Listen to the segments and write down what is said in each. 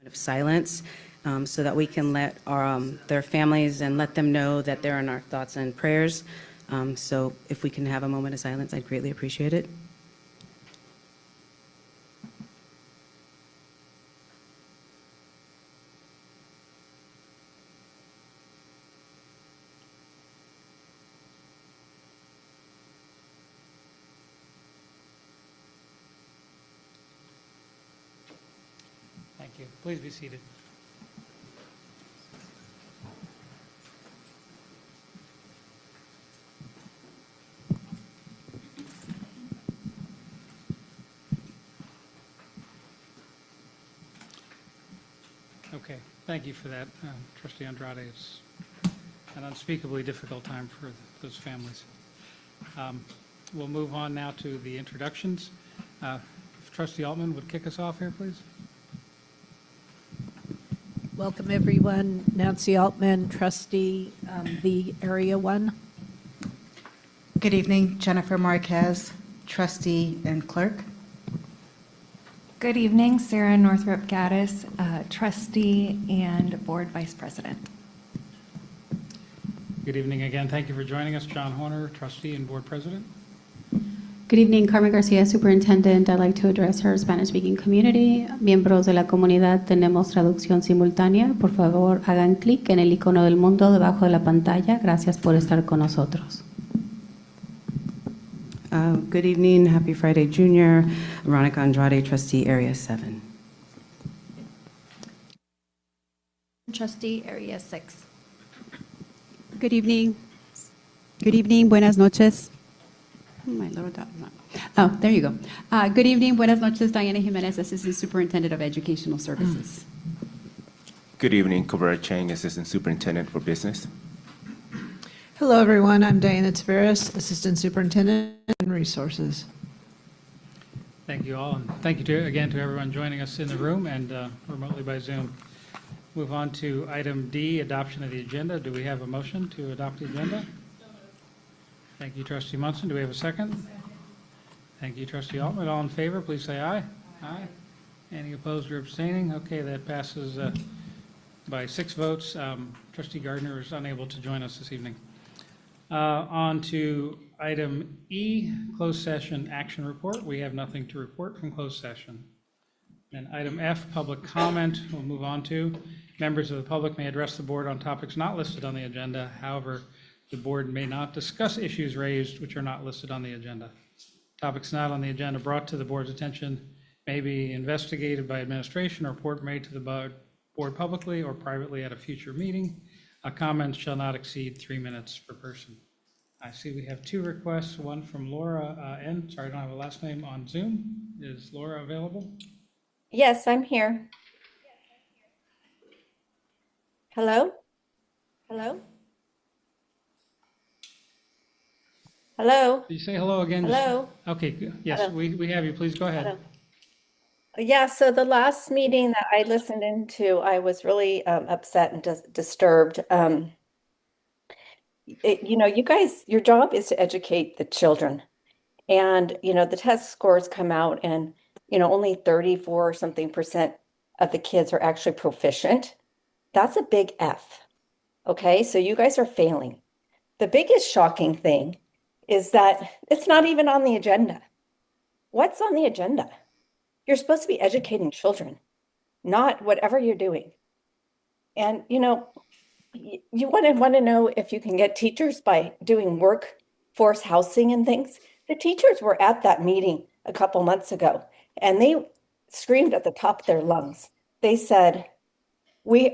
Of silence, so that we can let their families and let them know that they're in our thoughts and prayers. So if we can have a moment of silence, I'd greatly appreciate it. Thank you. Please be seated. Okay, thank you for that, Trustee Andrade. It's an unspeakably difficult time for those families. We'll move on now to the introductions. If Trustee Altman would kick us off here, please. Welcome, everyone. Nancy Altman, trustee, the Area 1. Good evening, Jennifer Marquez, trustee and clerk. Good evening, Sarah Northrop Gaddis, trustee and board vice president. Good evening again. Thank you for joining us. John Horner, trustee and board president. Good evening, Carmen Garcia, Superintendent. I'd like to address our Spanish-speaking community. Miembros de la comunidad, tenemos traducción simultánea. Por favor, hagan clic en el icono del mundo debajo de la pantalla. Gracias por estar con nosotros. Good evening, happy Friday, Junior. Veronica Andrade, trustee, Area 7. Trustee, Area 6. Good evening. Good evening. Buenas noches. My little dot. Oh, there you go. Good evening. Buenas noches. Diana Jimenez, Assistant Superintendent of Educational Services. Good evening. Cabrera Chang, Assistant Superintendent for Business. Hello, everyone. I'm Diana Taveras, Assistant Superintendent and Resources. Thank you all, and thank you again to everyone joining us in the room and remotely by Zoom. Move on to item D, adoption of the agenda. Do we have a motion to adopt the agenda? Thank you, Trustee Munson. Do we have a second? Thank you, Trustee Altman. All in favor, please say aye. Aye. Any opposed or abstaining? Okay, that passes by 6 votes. Trustee Gardner is unable to join us this evening. On to item E, closed session action report. We have nothing to report from closed session. And item F, public comment, we'll move on to. Members of the public may address the board on topics not listed on the agenda. However, the board may not discuss issues raised which are not listed on the agenda. Topics not on the agenda brought to the board's attention may be investigated by administration or report made to the board publicly or privately at a future meeting. Comments shall not exceed 3 minutes per person. I see we have 2 requests, one from Laura N. Sorry, I don't have a last name on Zoom. Is Laura available? Yes, I'm here. Hello? Hello? Hello? Did you say hello again? Hello? Okay, good. Yes, Hello? we have you. Please go ahead. Hello? Yeah, so the last meeting that I listened into, I was really upset and disturbed. You guys, your job is to educate the children. And, the test scores come out and, only 34 or something % of the kids are actually proficient. That's a big F. Okay, so you guys are failing. The biggest shocking thing is that it's not even on the agenda. What's on the agenda? You're supposed to be educating children, not whatever you're doing. And, you want to know if you can get teachers by doing workforce housing and things. The teachers were at that meeting a couple months ago, and they screamed at the top of their lungs. They said,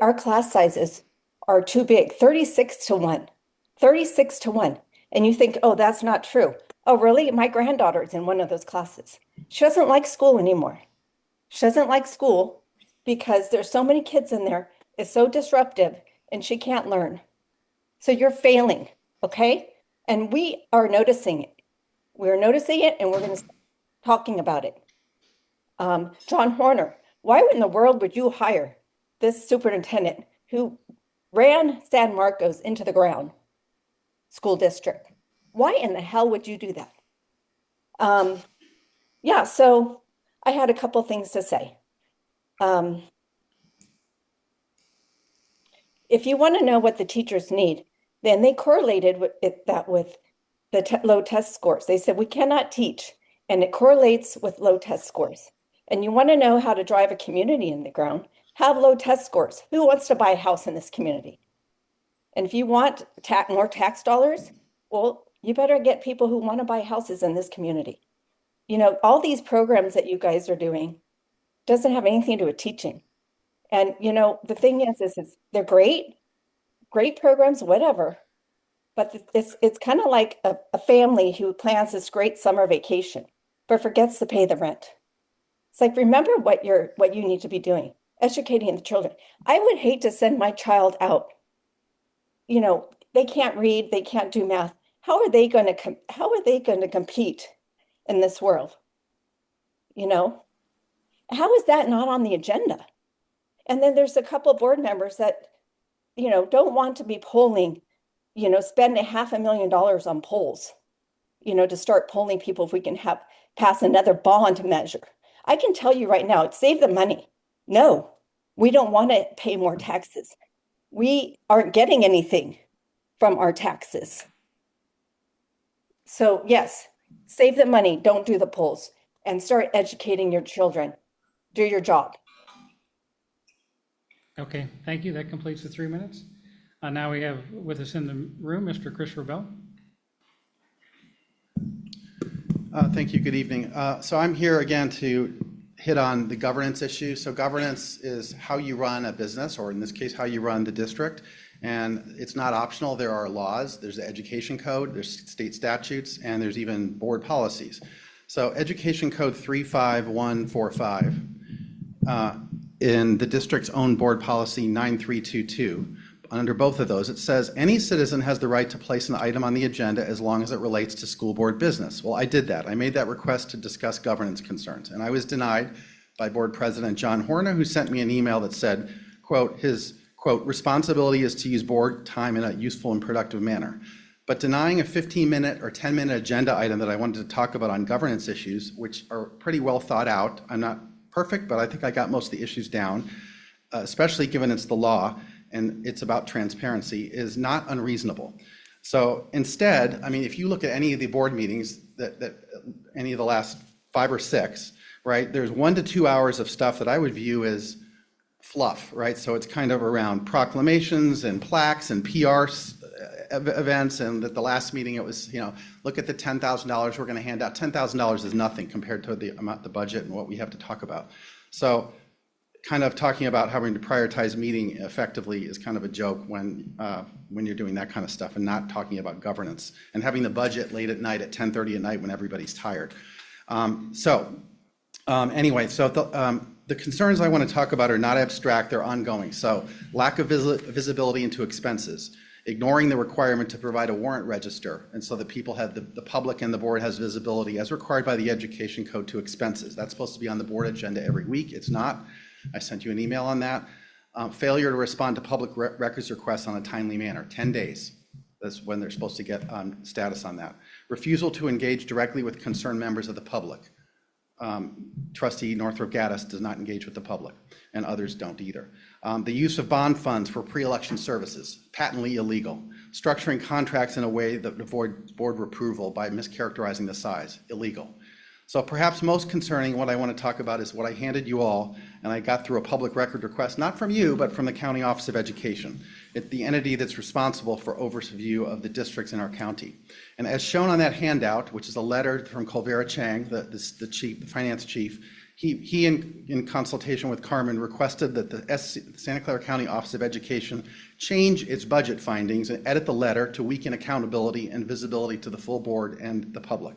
our class sizes are too big, 36 to 1, 36 to 1. And you think, oh, that's not true. Oh, really? My granddaughter's in one of those classes. She doesn't like school anymore. She doesn't like school because there's so many kids in there. It's so disruptive and she can't learn. So you're failing, okay? And we are noticing it. We're noticing it, and we're going to start talking about it. John Horner, why in the world would you hire this superintendent who ran San Marcos into the ground school district? Why in the hell would you do that? Yeah, so I had a couple things to say. If you want to know what the teachers need, then they correlated that with the low test scores. They said we cannot teach, and it correlates with low test scores. And you want to know how to drive a community in the ground, have low test scores. Who wants to buy a house in this community? And if you want more tax dollars, well, you better get people who want to buy houses in this community. You know, all these programs that you guys are doing doesn't have anything to do with teaching. And, you know, the thing is they're great programs, whatever. But it's kind of like a family who plans this great summer vacation, but forgets to pay the rent. It's like, remember what you need to be doing, educating the children. I would hate to send my child out. You know, they can't read, they can't do math. How are they going to compete in this world? You know, how is that not on the agenda? And then there's a couple of board members that, you know, don't want to be polling, you know, spend $500,000 on polls, you know, to start polling people if we can pass another bond measure. I can tell you right now, it saved the money. No, we don't want to pay more taxes. We aren't getting anything from our taxes. So yes, save the money, don't do the polls, and start educating your children. Do your job. Okay, thank you. That completes the 3 minutes. Now we have with us in the room, Mr. Chris Rebel. Thank you. Good evening. So I'm here again to hit on the governance issue. So governance is how you run a business, or in this case, how you run the district. And it's not optional. There are laws. There's the education code, there's state statutes, and there's even board policies. So Education Code 35145, in the district's own board policy 9322, under both of those, it says any citizen has the right to place an item on the agenda as long as it relates to school board business. Well, I did that. I made that request to discuss governance concerns, and I was denied by Board President John Horner, who sent me an email that said, quote, his, quote, responsibility is to use board time in a useful and productive manner. But denying a 15-minute or 10-minute agenda item that I wanted to talk about on governance issues, which are pretty well thought out, I'm not perfect, but I think I got most of the issues down, especially given it's the law and it's about transparency, is not unreasonable. So instead, I mean, if you look at any of the board meetings, that any of the last 5 or 6, right, there's 1 to 2 hours of stuff that I would view as fluff, right? So it's kind of around proclamations and plaques and PR events, and at the last meeting it was, you know, look at the $10,000 we're going to hand out. $10,000 is nothing compared to the amount, the budget, and what we have to talk about. So kind of talking about having to prioritize meeting effectively is kind of a joke when you're doing that kind of stuff and not talking about governance and having the budget late at night at 10:30 at night when everybody's tired. Anyway, so the concerns I want to talk about are not abstract, they're ongoing. So lack of visibility into expenses, ignoring the requirement to provide a warrant register, and so that people have, the public and the board has visibility as required by the Education Code to expenses. That's supposed to be on the board agenda every week. It's not. I sent you an email on that. Failure to respond to public records requests on a timely manner, 10 days. That's when they're supposed to get status on that. Refusal to engage directly with concerned members of the public. Trustee Northrop Gaddis does not engage with the public, and others don't either. The use of bond funds for pre-election services, patently illegal. Structuring contracts in a way that avoids board approval by mischaracterizing the size, illegal. So perhaps most concerning, what I want to talk about is what I handed you all, and I got through a public record request, not from you, but from the County Office of Education. It's the entity that's responsible for overview of the districts in our county. And as shown on that handout, which is a letter from Colvera Chang, the finance chief, he in consultation with Carmen requested that the Santa Clara County Office of Education change its budget findings and edit the letter to weaken accountability and visibility to the full board and the public.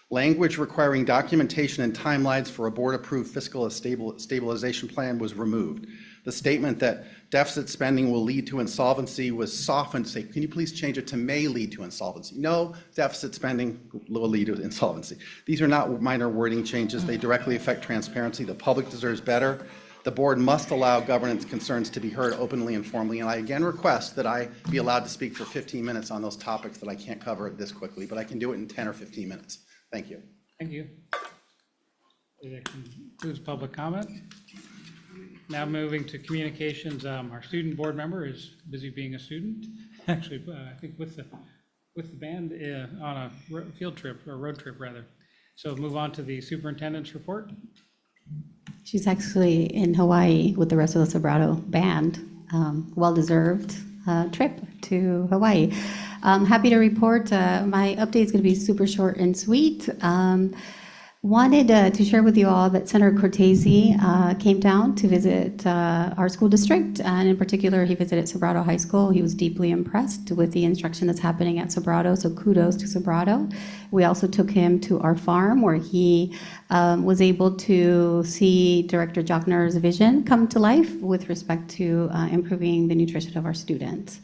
Language requiring documentation and timelines for a board-approved fiscal stabilization plan was removed. The statement that deficit spending will lead to insolvency was softened to say, can you please change it to may lead to insolvency? No, deficit spending will lead to insolvency. These are not minor wording changes. They directly affect transparency. The public deserves better. The board must allow governance concerns to be heard openly and formally, and I again request that I be allowed to speak for 15 minutes on those topics that I can't cover this quickly, but I can do it in 10 or 15 minutes. Thank you. Thank you. That concludes public comment. Now moving to communications, our student board member is busy being a student, actually, I think with the band on a field trip, or road trip rather. So move on to the superintendent's report. She's actually in Hawaii with the rest of the Sobrato band. Well-deserved trip to Hawaii. Happy to report my update is going to be super short and sweet. Wanted to share with you all that Senator Cortese came down to visit our school district, and in particular, he visited Sobrato High School. He was deeply impressed with the instruction that's happening at Sobrato, so kudos to Sobrato. We also took him to our farm, where he was able to see Director Jochner's vision come to life with respect to improving the nutrition of our students.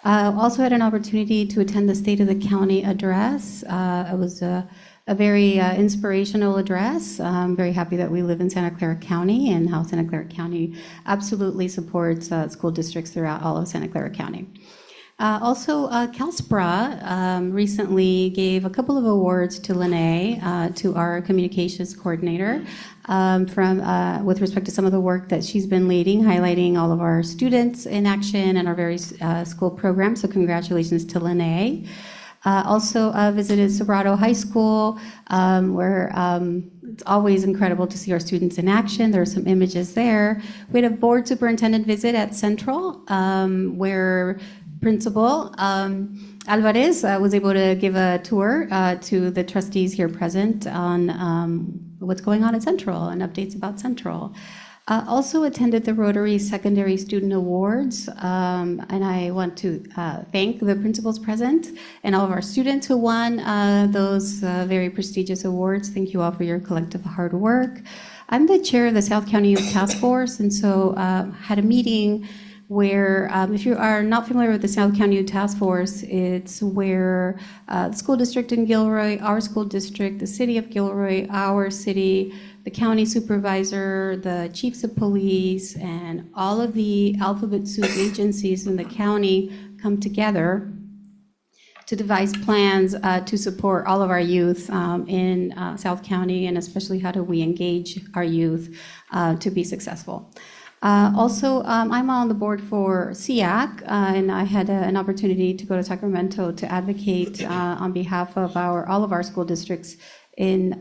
Also had an opportunity to attend the State of the County address. It was a very inspirational address. I'm very happy that we live in Santa Clara County and how Santa Clara County absolutely supports school districts throughout all of Santa Clara County. Also, CalSPRA recently gave a couple of awards to Lene, to our communications coordinator, with respect to some of the work that she's been leading, highlighting all of our students in action and our various school programs. So congratulations to Lene. Also visited Sobrato High School, where it's always incredible to see our students in action. There are some images there. We had a board superintendent visit at Central, where Principal Alvarez was able to give a tour to the trustees here present on what's going on at Central and updates about Central. Also attended the Rotary Secondary Student Awards, and I want to thank the principals present and all of our students who won those very prestigious awards. Thank you all for your collective hard work. I'm the chair of the South County Youth Task Force, and so had a meeting where, if you are not familiar with the South County Youth Task Force, it's where the school district in Gilroy, our school district, the city of Gilroy, our city, the county supervisor, the chiefs of police, and all of the alphabet soup agencies in the county come together to devise plans to support all of our youth in South County, and especially how do we engage our youth to be successful. Also, I'm on the board for SEAC, and I had an opportunity to go to Sacramento to advocate on behalf of all of our school districts in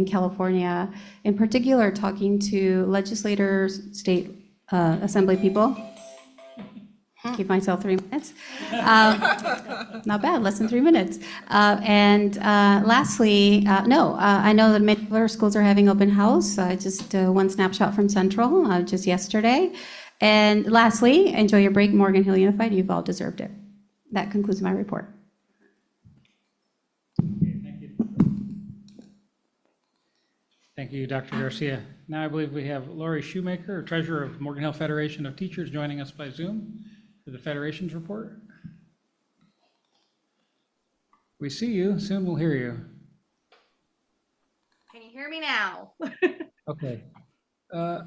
California, in particular talking to legislators, state assembly people. Give myself 3 minutes. Not bad, less than 3 minutes. And lastly, I know that many of our schools are having open house. Just one snapshot from Central, just yesterday. And lastly, enjoy your break, Morgan Hill Unified. You've all deserved it. That concludes my report. Thank you. Thank you, Dr. Garcia. Now I believe we have Lori Shoemaker, Treasurer of Morgan Hill Federation of Teachers, joining us by Zoom for the Federation's report. We see you, soon we'll hear you. Can you hear me now? Okay. How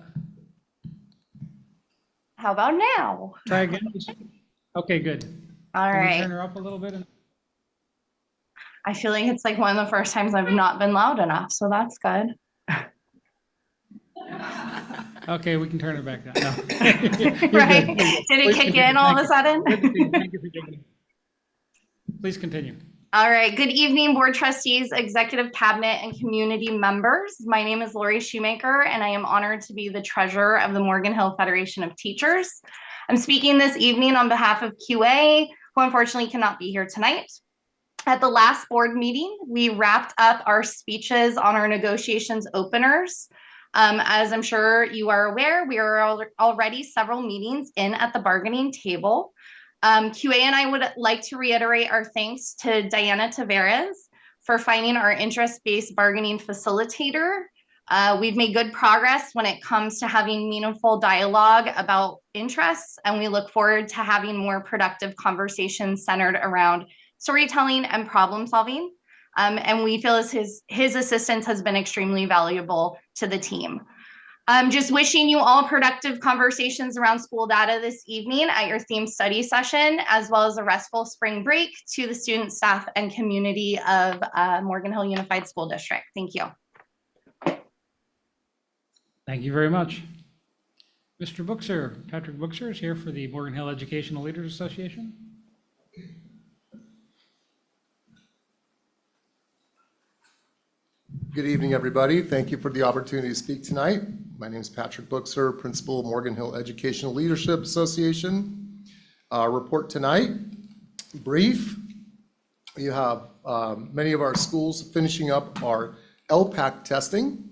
about now? Try again. Okay, good. All Can right. you turn her up a little bit? I feel like it's like one of the first times I've not been loud enough, so that's good. Okay, we can turn it back down. No. Right? Did it kick in all of a sudden? Thank you for giving it. Please continue. All right. Good evening, board trustees, executive cabinet, and community members. My name is Lori Shoemaker, and I am honored to be the treasurer of the Morgan Hill Federation of Teachers. I'm speaking this evening on behalf of QA, who unfortunately cannot be here tonight. At the last board meeting, we wrapped up our speeches on our negotiations openers. As I'm sure you are aware, we are already several meetings in at the bargaining table. QA and I would like to reiterate our thanks to Diana Tavares for finding our interest-based bargaining facilitator We've made good progress when it comes to having meaningful dialogue about interests, and we look forward to having more productive conversations centered around storytelling and problem solving. And we feel as his assistance has been extremely valuable to the team. Just wishing you all productive conversations around school data this evening at your theme study session, as well as a restful spring break to the student, staff, and community of Morgan Hill Unified School District. Thank you. Thank you very much. Mr. Buchser, Patrick Buchser is here for the Morgan Hill Educational Leaders Association. Good evening, everybody. Thank you for the opportunity to speak tonight. My name is Patrick Buchser, Principal of Morgan Hill Educational Leadership Association. Our report tonight, brief. You have many of our schools finishing up our LPAC testing,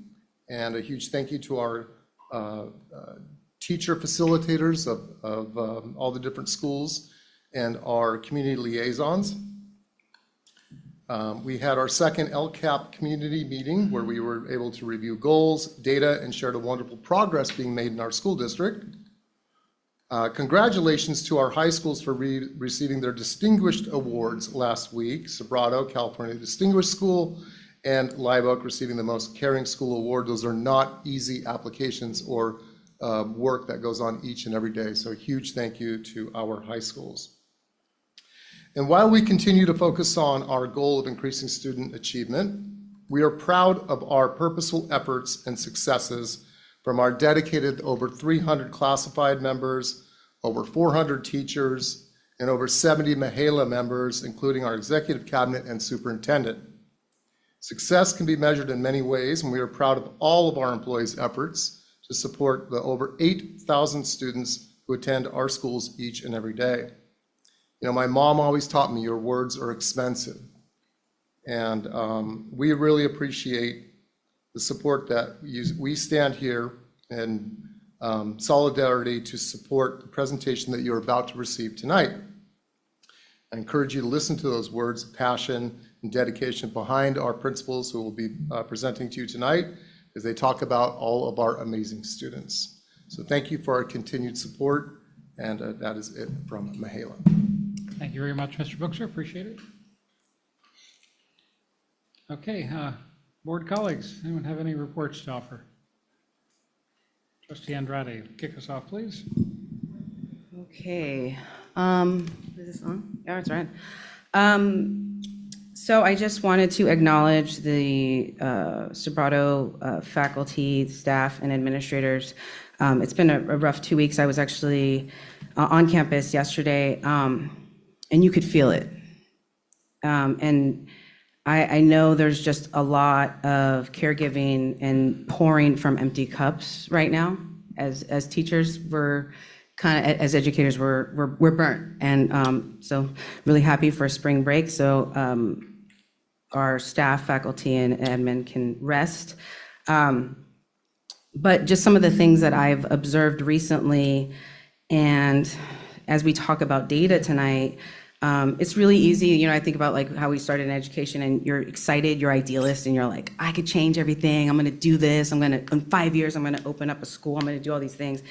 and a huge thank you to our teacher facilitators of all the different schools and our community liaisons. We had our second LCAP community meeting where we were able to review goals, data, and shared a wonderful progress being made in our school district. Congratulations to our high schools for receiving their distinguished awards last week. Sobrato, California Distinguished School, and Live Oak receiving the Most Caring School Award. Those are not easy applications or work that goes on each and every day. So a huge thank you to our high schools. And while we continue to focus on our goal of increasing student achievement, we are proud of our purposeful efforts and successes from our dedicated over 300 classified members, over 400 teachers, and over 70 MHELA members, including our executive cabinet and superintendent. Success can be measured in many ways, and we are proud of all of our employees' efforts to support the over 8,000 students who attend our schools each and every day. You know, my mom always taught me your words are expensive. And we really appreciate the support that we stand here in solidarity to support the presentation that you're about to receive tonight. I encourage you to listen to those words of passion and dedication behind our principals who will be presenting to you tonight as they talk about all of our amazing students. So thank you for our continued support, and that is it from MHELA. Thank you very much, Mr. Buchser. Appreciate it. Okay, board colleagues, anyone have any reports to offer? Trustee Andrade, kick us off, please. Okay. Is this on? Yeah, it's right. So I just wanted to acknowledge the Sobrato faculty, staff, and administrators. It's been a rough 2 weeks. I was actually on campus yesterday, and you could feel it. And I know there's just a lot of caregiving and pouring from empty cups right now. As teachers, we're kind of, as educators, we're burnt. And so really happy for spring break. So our staff, faculty, and admin can rest. But just some of the things that I've observed recently, and as we talk about data tonight, it's really easy. You know, I think about like how we started in education, and you're excited, you're idealist, and you're like, I could change everything. I'm going to do this. In 5 years, I'm going to open up a school. I'm going to do all these things.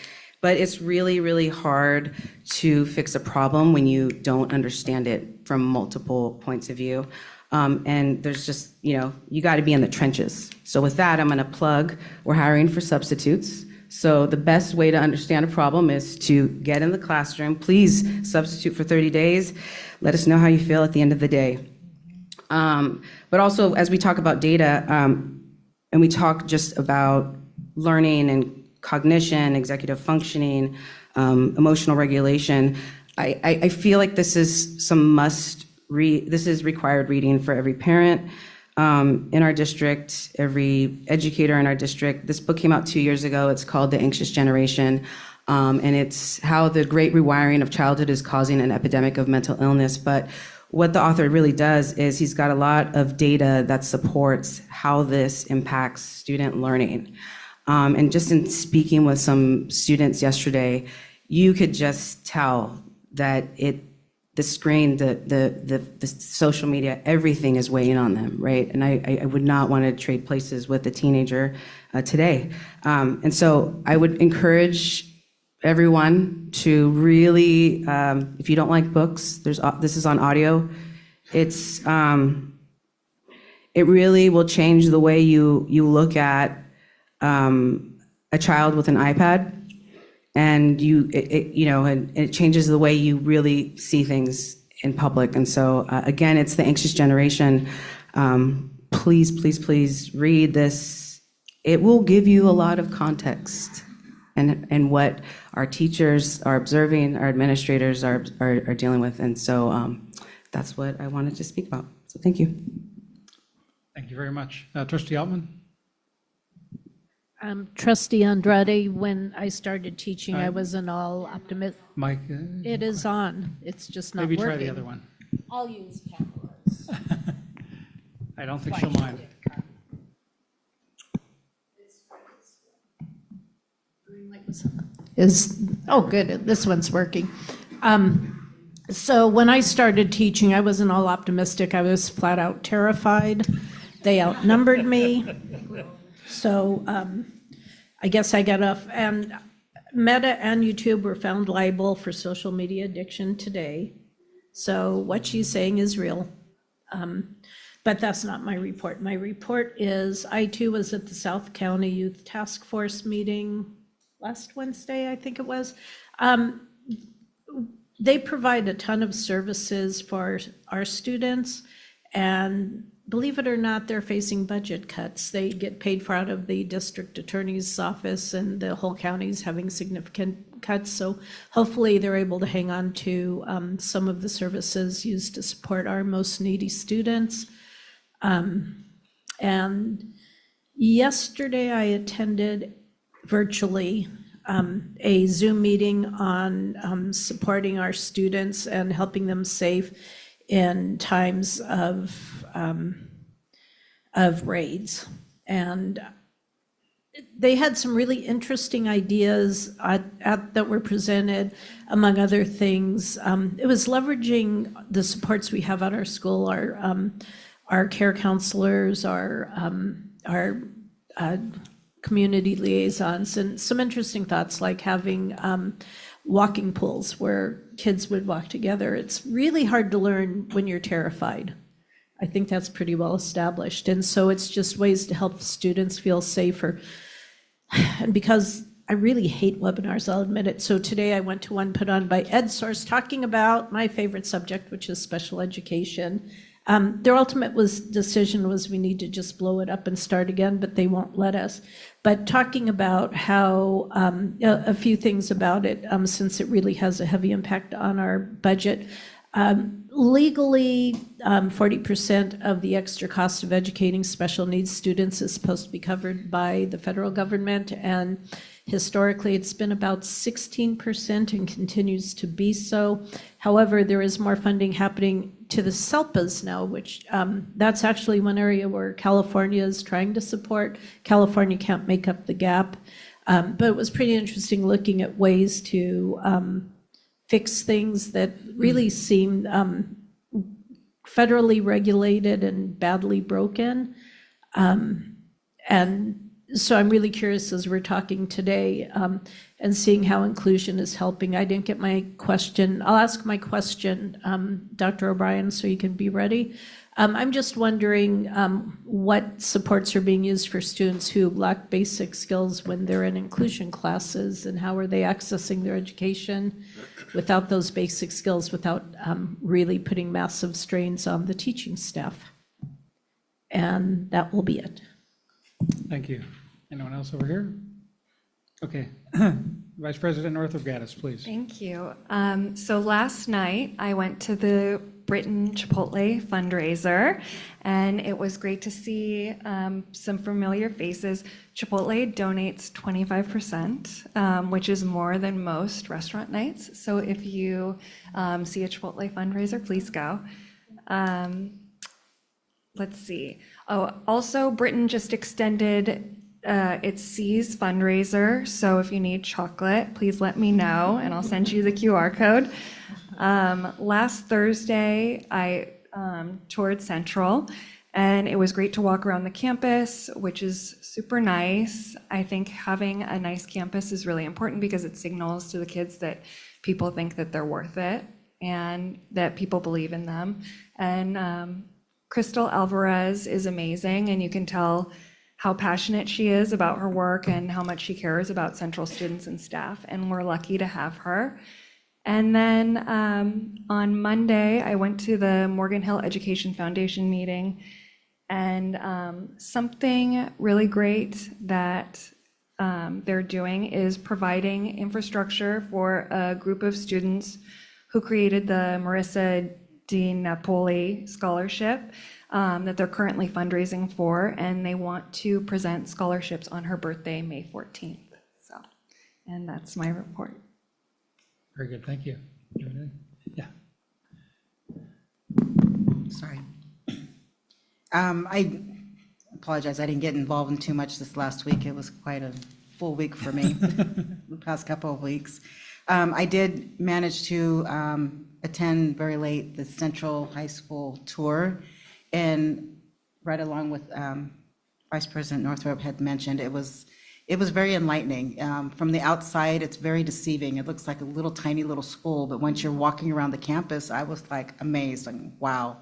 But it's really, really hard to fix a problem when you don't understand it from multiple points of view. And there's just, you got to be in the trenches. So with that, I'm going to plug, we're hiring for substitutes. So the best way to understand a problem is to get in the classroom. Please substitute for 30 days. Let us know how you feel at the end of the day. But also, as we talk about data, and we talk just about learning and cognition, executive functioning, emotional regulation, I feel like this is this is required reading for every parent in our district, every educator in our district. This book came out 2 years ago. It's called The Anxious Generation, and it's how the great rewiring of childhood is causing an epidemic of mental illness. But what the author really does is he's got a lot of data that supports how this impacts student learning. And just in speaking with some students yesterday, you could just tell that the screen, the social media, everything is weighing on them, right? And I would not want to trade places with a teenager today. And so I would encourage everyone to really, if you don't like books, this is on audio. It really will change the way you look at a child with an iPad, and it changes the way you really see things in public. And so again, it's the anxious generation. Please, please, please read this. It will give you a lot of context and what our teachers are observing, our administrators are dealing with. And so that's what I wanted to speak about. So thank you. Thank you very much. Trustee Altman? Trustee Andrade, when I started teaching, I wasn't all optimistic. Mike? It is on. It's just not Maybe working. try the other one. I'll use cameras. I don't think she'll mind. Oh, good. This one's working. So when I started teaching, I wasn't all optimistic. I was flat out terrified. They outnumbered me. So I guess I got off. And Meta and YouTube were found liable for social media addiction today. So what she's saying is real. But that's not my report. My report is I too was at the South County Youth Task Force meeting last Wednesday, I think it was. They provide a ton of services for our students, and believe it or not, they're facing budget cuts. They get paid for out of the district attorney's office, and the whole county's having significant cuts. So hopefully they're able to hang on to some of the services used to support our most needy students. And yesterday I attended virtually a Zoom meeting on supporting our students and helping them save in times of raids. And they had some really interesting ideas that were presented, among other things. It was leveraging the supports we have at our school, our care counselors, our community liaisons, and some interesting thoughts like having walking pools where kids would walk together. It's really hard to learn when you're terrified. I think that's pretty well established. And so it's just ways to help students feel safer. And because I really hate webinars, I'll admit it. So today I went to one put on by EdSource talking about my favorite subject, which is special education. Their ultimate decision was we need to just blow it up and start again, but they won't let us. But talking about how, a few things about it, since it really has a heavy impact on our budget. Legally, 40% of the extra cost of educating special needs students is supposed to be covered by the federal government, and historically it's been about 16% and continues to be so. However, there is more funding happening to the SELPAs now, which that's actually one area where California is trying to support. California can't make up the gap, but it was pretty interesting looking at ways to fix things that really seem federally regulated and badly broken. And so I'm really curious as we're talking today and seeing how inclusion is helping. I didn't get my question. I'll ask my question, Dr. O'Brien, so you can be ready. I'm just wondering what supports are being used for students who lack basic skills when they're in inclusion classes, and how are they accessing their education without those basic skills, without really putting massive strains on the teaching staff. And that will be it. Thank you. Anyone else over here? Okay. Vice President Northrop Gaddis, please. Thank you. So last night I went to the Britton Chipotle fundraiser, and it was great to see some familiar faces. Chipotle donates 25%, which is more than most restaurant nights. So if you see a Chipotle fundraiser, please go. Let's see. Oh, also Britton just extended its C's fundraiser. So if you need chocolate, please let me know and I'll send you the QR code. Last Thursday, I toured Central, and it was great to walk around the campus, which is super nice. I think having a nice campus is really important because it signals to the kids that people think that they're worth it and that people believe in them. And Crystal Alvarez is amazing, and you can tell how passionate she is about her work and how much she cares about Central students and staff, and we're lucky to have her. And then on Monday, I went to the Morgan Hill Education Foundation meeting, and something really great that they're doing is providing infrastructure for a group of students who created the Marissa Di Napoli Scholarship that they're currently fundraising for, and they want to present scholarships on her birthday, May 14th. So, and that's my report. Very good, thank you. Yeah. Sorry. I apologize, I didn't get involved in too much this last week. It was quite a full week for me, the past couple of weeks. I did manage to attend very late the Central High School tour, and right along with Vice President Northrup had mentioned, it was very enlightening. From the outside, it's very deceiving. It looks like a little tiny little school, but once you're walking around the campus, I was like amazed, like, wow.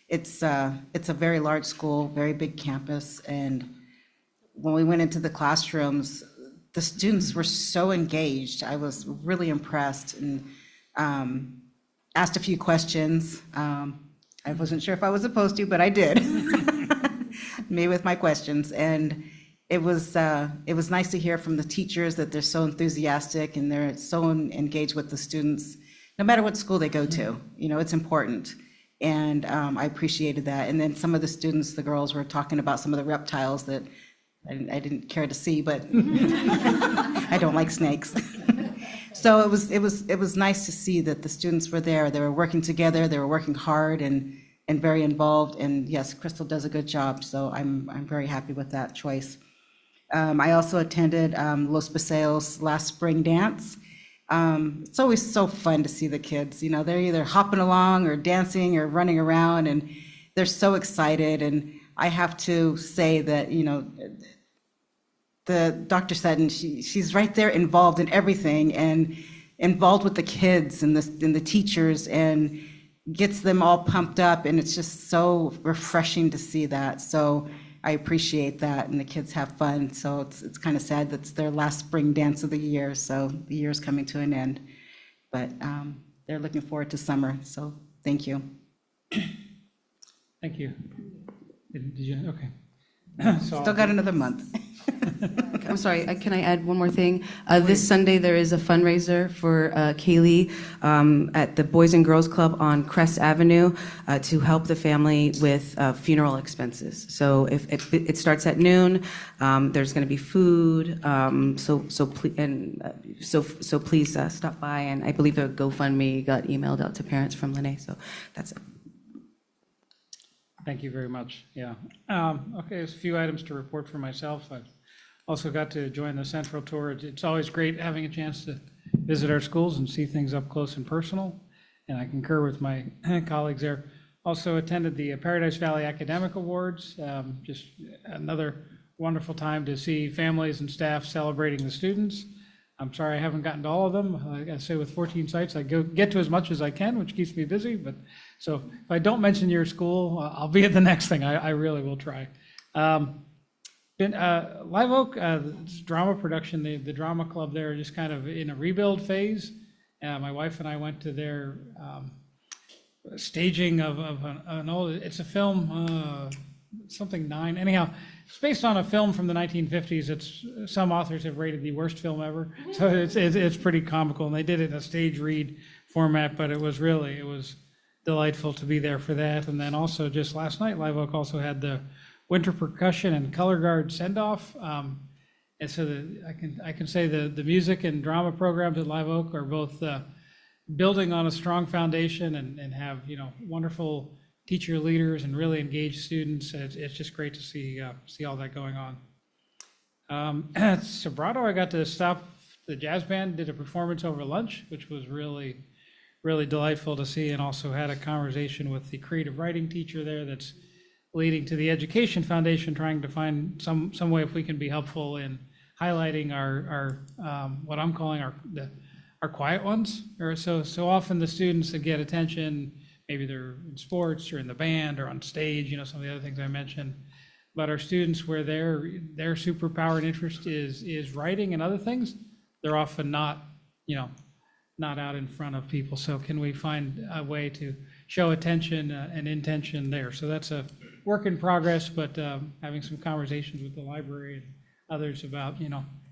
It's a very large school, very big campus, and when we went into the classrooms, the students were so engaged. I was really impressed, and asked a few questions. I wasn't sure if I was supposed to, but I did. Me with my questions, and it was nice to hear from the teachers that they're so enthusiastic and they're so engaged with the students, no matter what school they go to. You know, it's important. And I appreciated that. And then some of the students, the girls, were talking about some of the reptiles that I didn't care to see, but I don't like snakes. So it was nice to see that the students were there. They were working together. They were working hard and very involved. And yes, Crystal does a good job. So I'm very happy with that choice. I also attended Los Paseos last spring dance. It's always so fun to see the kids. You know, they're either hopping along or dancing or running around, and they're so excited. And I have to say that, you know, the Dr. Sutton, she's right there involved in everything and involved with the kids and the teachers and gets them all pumped up. And it's just so refreshing to see that. So I appreciate that, and the kids have fun. So it's kind of sad that it's their last spring dance of the year. So the year's coming to an end, but they're looking forward to summer. So thank you. Thank you. Did you, okay. Still got another month. I'm sorry, can I add one more thing? This Sunday, there is a fundraiser for Kaylee at the Boys and Girls Club on Crest Avenue to help the family with funeral expenses. So if it starts at noon, there's going to be food. So please stop by. And I believe a GoFundMe got emailed out to parents from Lene. So that's it. Thank you very much. Yeah. Okay, there's a few items to report for myself. I've also got to join the Central Tour. It's always great having a chance to visit our schools and see things up close and personal, and I concur with my colleagues there. Also attended the Paradise Valley Academic Awards. Just another wonderful time to see families and staff celebrating the students. I'm sorry I haven't gotten to all of them. Like I say, with 14 sites, I get to as much as I can, which keeps me busy. But so if I don't mention your school, I'll be at the next thing. I really will try. Live Oak, drama production, the drama club there, just kind of in a rebuild phase. My wife and I went to their staging of an old, it's a film, something 9. Anyhow, it's based on a film from the 1950s. It's some authors have rated the worst film ever. So it's pretty comical, and they did it in a stage read format, but it was delightful to be there for that. And then also just last night, Live Oak also had the Winter Percussion and Color Guard send-off. And so I can say the music and drama programs at Live Oak are both building on a strong foundation and have, wonderful teacher leaders and really engaged students. It's just great to see all that going on. At Sobrato, I got to stop. The jazz band did a performance over lunch, which was really, really delightful to see, and also had a conversation with the creative writing teacher there that's leading to the Education Foundation, trying to find some way if we can be helpful in highlighting our what I'm calling our quiet ones. Or so often the students that get attention, maybe they're in sports or in the band or on stage, some of the other things I mentioned. But our students where their superpower and interest is writing and other things, they're often not out in front of people. So can we find a way to show attention and intention there? So that's a work in progress, but having some conversations with the library and others about,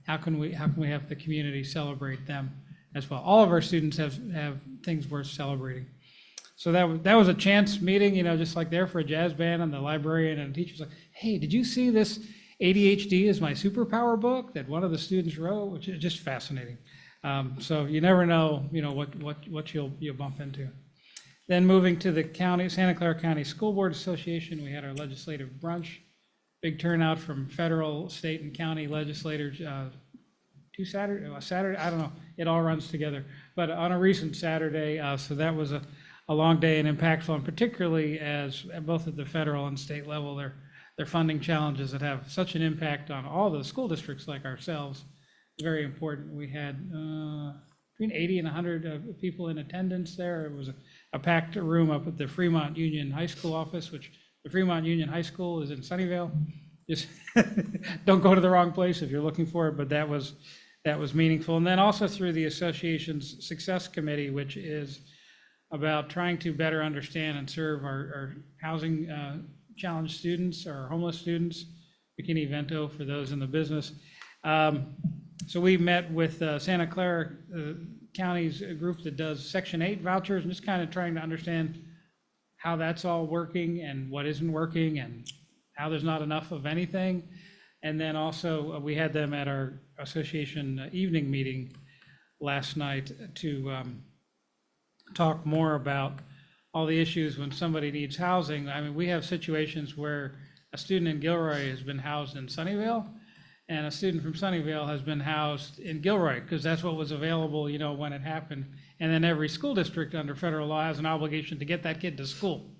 how can we have the community celebrate them as well? All of our students have things worth celebrating. So that was a chance meeting, just like there for a jazz band, and the librarian and the teacher's like, hey, did you see this ADHD is my superpower book that one of the students wrote, which is just fascinating. So you never know, what you'll bump into. Then moving to the Santa Clara County School Board Association, we had our legislative brunch. Big turnout from federal, state, and county legislators. Saturday, I don't know. It all runs together. But on a recent Saturday, so that was a long day and impactful, and particularly as both at the federal and state level, they're funding challenges that have such an impact on all the school districts like ourselves. Very important. We had between 80 and 100 people in attendance there. It was a packed room up at the Fremont Union High School office, which the Fremont Union High School is in Sunnyvale. Just don't go to the wrong place if you're looking for it, but that was meaningful. And then also through the association's Success Committee, which is about trying to better understand and serve our housing challenged students, our homeless students, Bikini-Vento for those in the business. So we met with Santa Clara County's group that does Section 8 vouchers, and just kind of trying to understand how that's all working and what isn't working and how there's not enough of anything. And then also we had them at our association evening meeting last night to talk more about all the issues when somebody needs housing. I mean, we have situations where a student in Gilroy has been housed in Sunnyvale, and a student from Sunnyvale has been housed in Gilroy, because that's what was available, when it happened. And then every school district under federal law has an obligation to get that kid to school.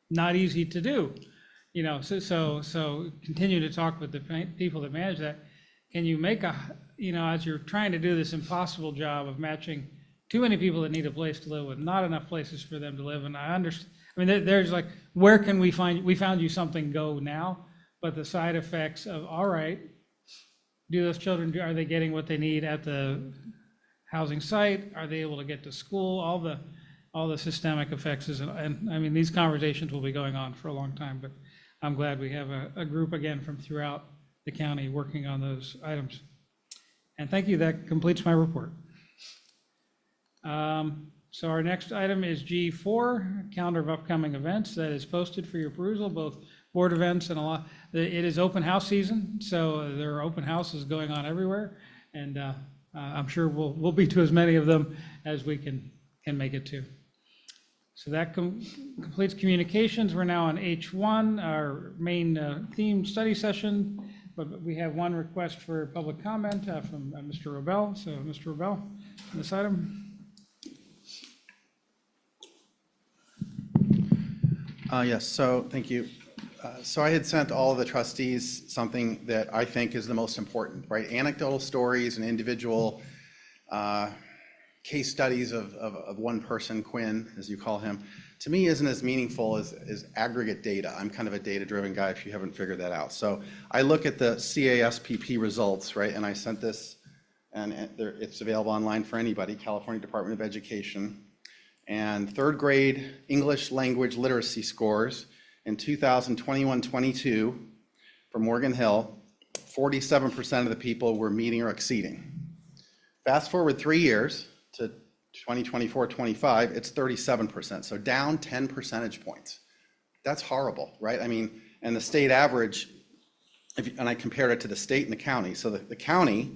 Not easy to do, so continue to talk with the people that manage that. Can you make as you're trying to do this impossible job of matching too many people that need a place to live with not enough places for them to live? And I understand, there's like, where can we found you something, go now, but the side effects of, all right, do those children, are they getting what they need at the housing site? Are they able to get to school? All the systemic effects and these conversations will be going on for a long time, but I'm glad we have a group again from throughout the county working on those items. And thank you, that completes my report. So our next item is G4, calendar of upcoming events that is posted for your perusal, both board events and it is open house season, so there are open houses going on everywhere, and I'm sure we'll be to as many of them as we can make it to. So that completes communications. We're now on H1, our main theme study session, but we have one request for public comment from Mr. Robel. So Mr. Robel, on this item. Yes, so thank you. So I had sent all of the trustees something that I think is the most important, right? Anecdotal stories and individual case studies of one person, Quinn, as you call him, to me isn't as meaningful as aggregate data. I'm kind of a data-driven guy, if you haven't figured that out. So I look at the CASPP results, right? And I sent this, and it's available online for anybody, California Department of Education. And third grade English language literacy scores in 2021-22 for Morgan Hill, 47% of the people were meeting or exceeding. Fast forward 3 years to 2024-25, it's 37%, so down 10 percentage points. That's horrible, right? And the state average, and I compared it to the state and the county. So the county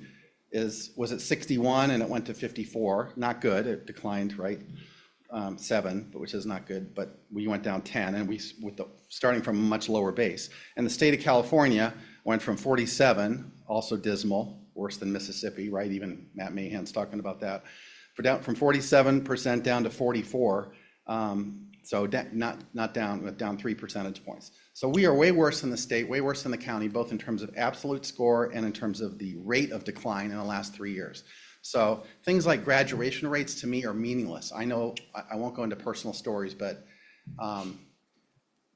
was at 61 and it went to 54, not good, it declined, right? 7, which is not good, but we went down 10, and starting from a much lower base. And the state of California went from 47, also dismal, worse than Mississippi, right? Even Matt Mahan's talking about that. from 47% down to 44. So not down, but down 3 percentage points. So we are way worse than the state, way worse than the county, both in terms of absolute score and in terms of the rate of decline in the last 3 years. So things like graduation rates to me are meaningless. I know, I won't go into personal stories, but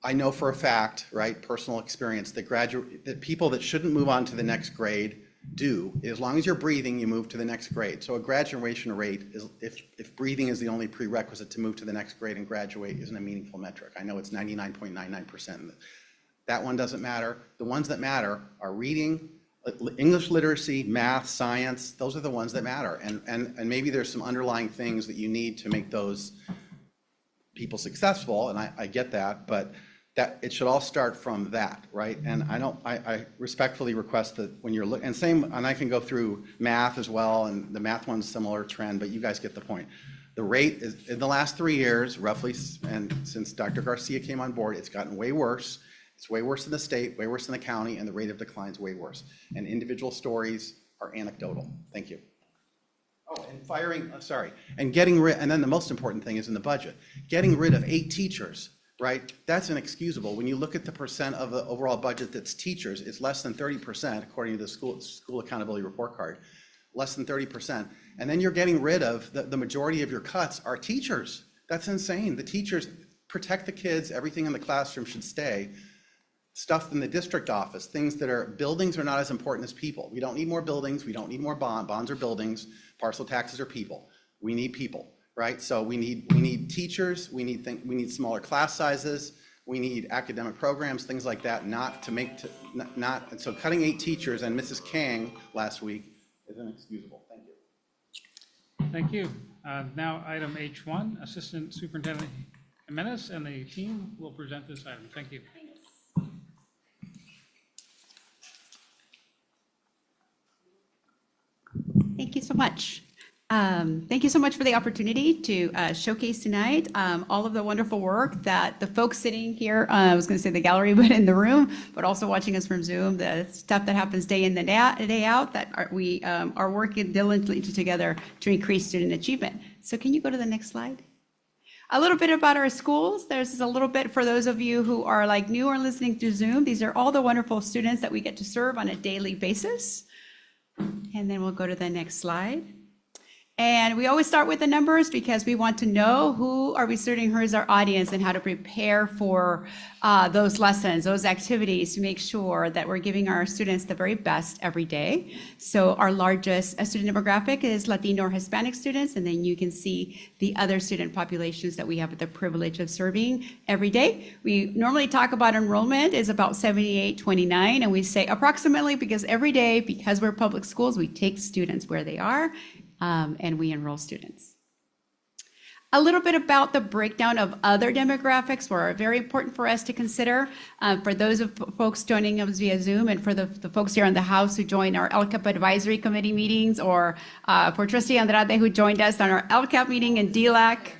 I know for a fact, right, personal experience, that people that shouldn't move on to the next grade do. As long as you're breathing, you move to the next grade. So a graduation rate is, if breathing is the only prerequisite to move to the next grade and graduate, isn't a meaningful metric. I know it's 99.99%. That one doesn't matter. The ones that matter are reading, English literacy, math, science. Those are the ones that matter. And maybe there's some underlying things that you need to make those people successful, and I get that, but that it should all start from that, right? And I respectfully request that when you're looking, and I can go through math as well, and the math one's similar trend, but you guys get the point. The rate is, in the last 3 years, roughly, and since Dr. Garcia came on board, it's gotten way worse. It's way worse in the state, way worse in the county, and the rate of decline is way worse. And individual stories are anecdotal. Thank you. Oh, and and getting rid, and then the most important thing is in the budget, getting rid of 8 teachers, right? That's inexcusable. When you look at the percent of the overall budget that's teachers, it's less than 30%, according to the school accountability report card, less than 30%. And then you're getting rid of, the majority of your cuts are teachers. That's insane. The teachers protect the kids, everything in the classroom should stay. Stuff in the district office, things that are, buildings are not as important as people. We don't need more buildings, we don't need more bonds are buildings, parcel taxes are people. We need people, right? So we need teachers, we need smaller class sizes, we need academic programs, things like that, and so cutting 8 teachers and Mrs. Kang last week is inexcusable. Thank you. Thank you. Now, item H1, Assistant Superintendent Jimenez and the team will present this item. Thank you. Thank you so much. Thank you so much for the opportunity to showcase tonight all of the wonderful work that the folks sitting here, I was going to say the gallery, but in the room, but also watching us from Zoom, the stuff that happens day in, day out, that we are working diligently together to increase student achievement. So can you go to the next slide? A little bit about our schools. There's a little bit for those of you who are like new or listening through Zoom. These are all the wonderful students that we get to serve on a daily basis. And then we'll go to the next slide. And we always start with the numbers because we want to know who are we serving, who is our audience, and how to prepare for those lessons, those activities, to make sure that we're giving our students the very best every day. So our largest student demographic is Latino or Hispanic students, and then you can see the other student populations that we have the privilege of serving every day. We normally talk about enrollment is about 78-29, and we say approximately because every day, because we're public schools, we take students where they are, and we enroll students. A little bit about the breakdown of other demographics were very important for us to consider. For those of folks joining us via Zoom, and for the folks here in the house who join our LCAP Advisory Committee meetings, or for Trustee Andrade who joined us on our LCAP meeting in DLAC.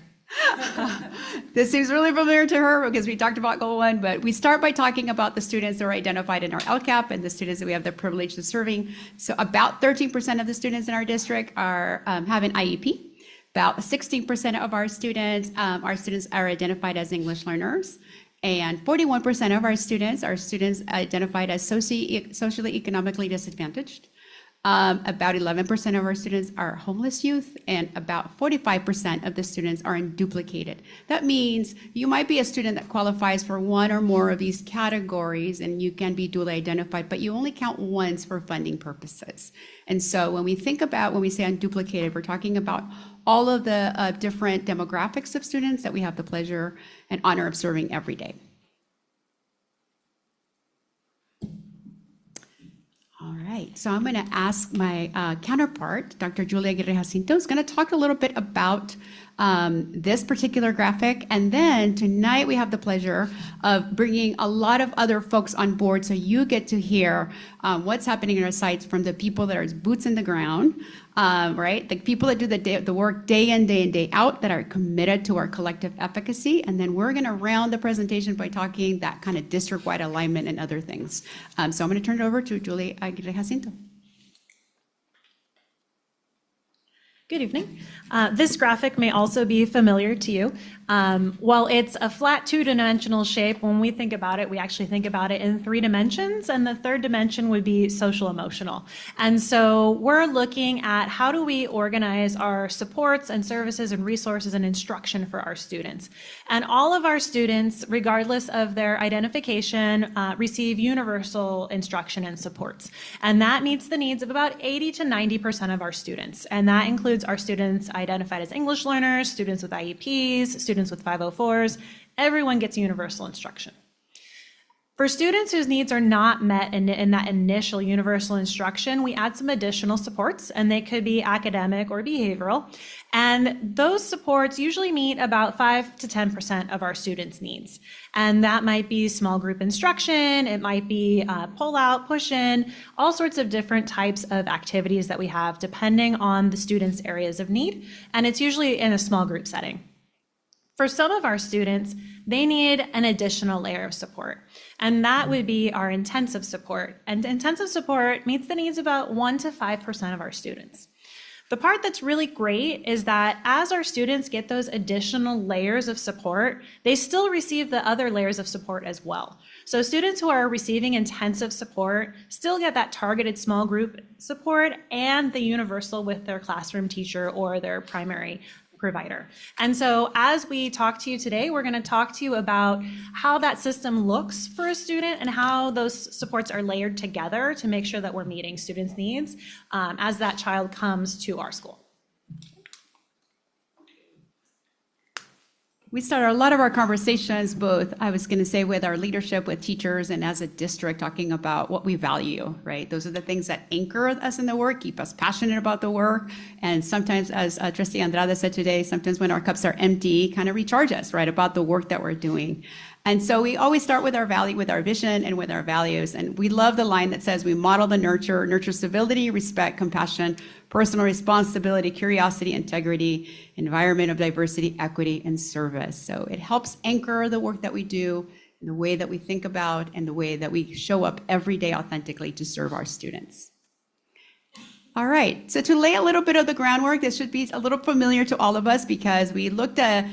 This seems really familiar to her because we talked about Goal 1, but we start by talking about the students that are identified in our LCAP and the students that we have the privilege of serving. So about 13% of the students in our district are have an IEP. About 16% of our students are identified as English learners, and 41% of our students are students identified as socially economically disadvantaged. About 11% of our students are homeless youth, and about 45% of the students are unduplicated. That means you might be a student that qualifies for one or more of these categories, and you can be duly identified, but you only count once for funding purposes. And so when we say unduplicated, we're talking about all of the different demographics of students that we have the pleasure and honor of serving every day. All right, so I'm going to ask my counterpart, Dr. Julia Aguirre Jacinto, is going to talk a little bit about this particular graphic. And then tonight we have the pleasure of bringing a lot of other folks on board, so you get to hear what's happening in our sites from the people that are boots in the ground, right? The people that do the work day in, day out, that are committed to our collective efficacy. And then we're going to round the presentation by talking that kind of district-wide alignment and other things. So I'm going to turn it over to Julia Aguirre Jacinto. Good evening. This graphic may also be familiar to you. While it's a flat two-dimensional shape, when we think about it, we actually think about it in 3 dimensions, and the third dimension would be social-emotional. And so we're looking at how do we organize our supports and services and resources and instruction for our students. And all of our students, regardless of their identification, receive universal instruction and supports. And that meets the needs of about 80 to 90% of our students. And that includes our students identified as English learners, students with IEPs, students with 504s. Everyone gets universal instruction. For students whose needs are not met in that initial universal instruction, we add some additional supports, and they could be academic or behavioral. And those supports usually meet about 5 to 10% of our students' needs. And that might be small group instruction, it might be pull out, push in, all sorts of different types of activities that we have depending on the students' areas of need. And it's usually in a small group setting. For some of our students, they need an additional layer of support, and that would be our intensive support. And intensive support meets the needs of about 1 to 5% of our students. The part that's really great is that as our students get those additional layers of support, they still receive the other layers of support as well. So students who are receiving intensive support still get that targeted small group support and the universal with their classroom teacher or their primary provider. And so as we talk to you today, we're going to talk to you about how that system looks for a student and how those supports are layered together to make sure that we're meeting students' needs as that child comes to our school. We start a lot of our conversations, both, I was going to say, with our leadership, with teachers, and as a district, talking about what we value, right? Those are the things that anchor us in the work, keep us passionate about the work. And sometimes, as Trustee Andrade said today, sometimes when our cups are empty, kind of recharge us, right, about the work that we're doing. And so we always start with our value, with our vision and with our values. And we love the line that says we model the nurture civility, respect, compassion, personal responsibility, curiosity, integrity, environment of diversity, equity, and service. So it helps anchor the work that we do and the way that we think about and the way that we show up every day authentically to serve our students. All right, so to lay a little bit of the groundwork, this should be a little familiar to all of us because we looked at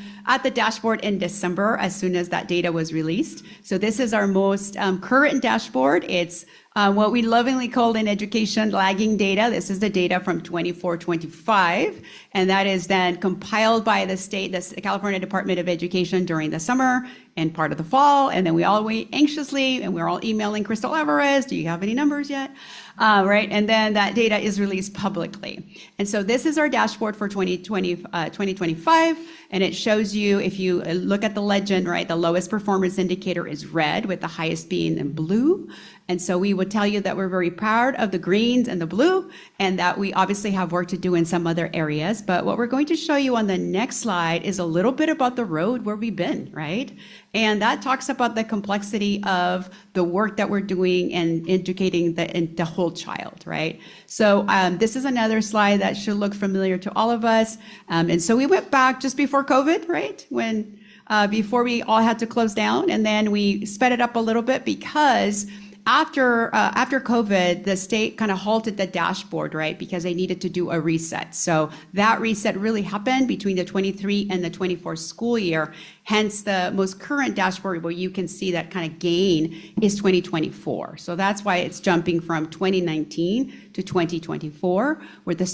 the dashboard in December as soon as that data was released. So this is our most current dashboard. It's what we lovingly call in education lagging data. This is the data from 24-25, and that is then compiled by the state, the California Department of Education during the summer and part of the fall. And then we all wait anxiously, and we're all emailing Crystal Alvarez, do you have any numbers yet? Right, and then that data is released publicly. And so this is our dashboard for 2025, and it shows you, if you look at the legend, right, the lowest performance indicator is red, with the highest being in blue. And so we would tell you that we're very proud of the greens and the blue, and that we obviously have work to do in some other areas. But what we're going to show you on the next slide is a little bit about the road where we've been, right? And that talks about the complexity of the work that we're doing and educating the whole child, right? So this is another slide that should look familiar to all of us. And so we went back just before COVID, right? When before we all had to close down, and then we sped it up a little bit because after COVID, the state kind of halted the dashboard, right? Because they needed to do a reset. So that reset really happened between the 23 and the 24 school year. Hence, the most current dashboard where you can see that kind of gain is 2024. So that's why it's jumping from 2019 to 2024, where the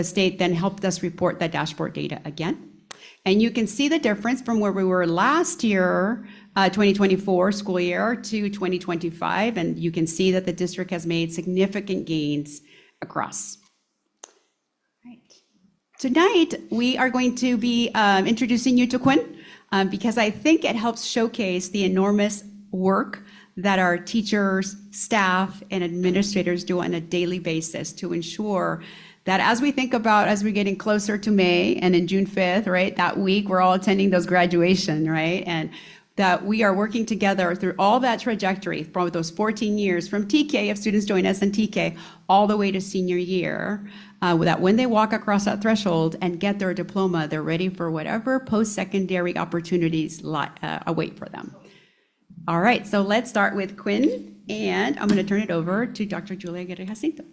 state then helped us report that dashboard data again. And you can see the difference from where we were last year, 2024 school year, to 2025. And you can see that the district has made significant gains across. Right. Tonight, we are going to be introducing you to Quinn because I think it helps showcase the enormous work that our teachers, staff, and administrators do on a daily basis to ensure that as we think about, as we're getting closer to May and in June 5th, right, that week, we're all attending those graduation, right? And that we are working together through all that trajectory from those 14 years, from TK, if students join us in TK, all the way to senior year, that when they walk across that threshold and get their diploma, they're ready for whatever post-secondary opportunities await for them. All right, so let's start with Quinn, and I'm going to turn it over to Dr. Julia Aguirre Jacinto.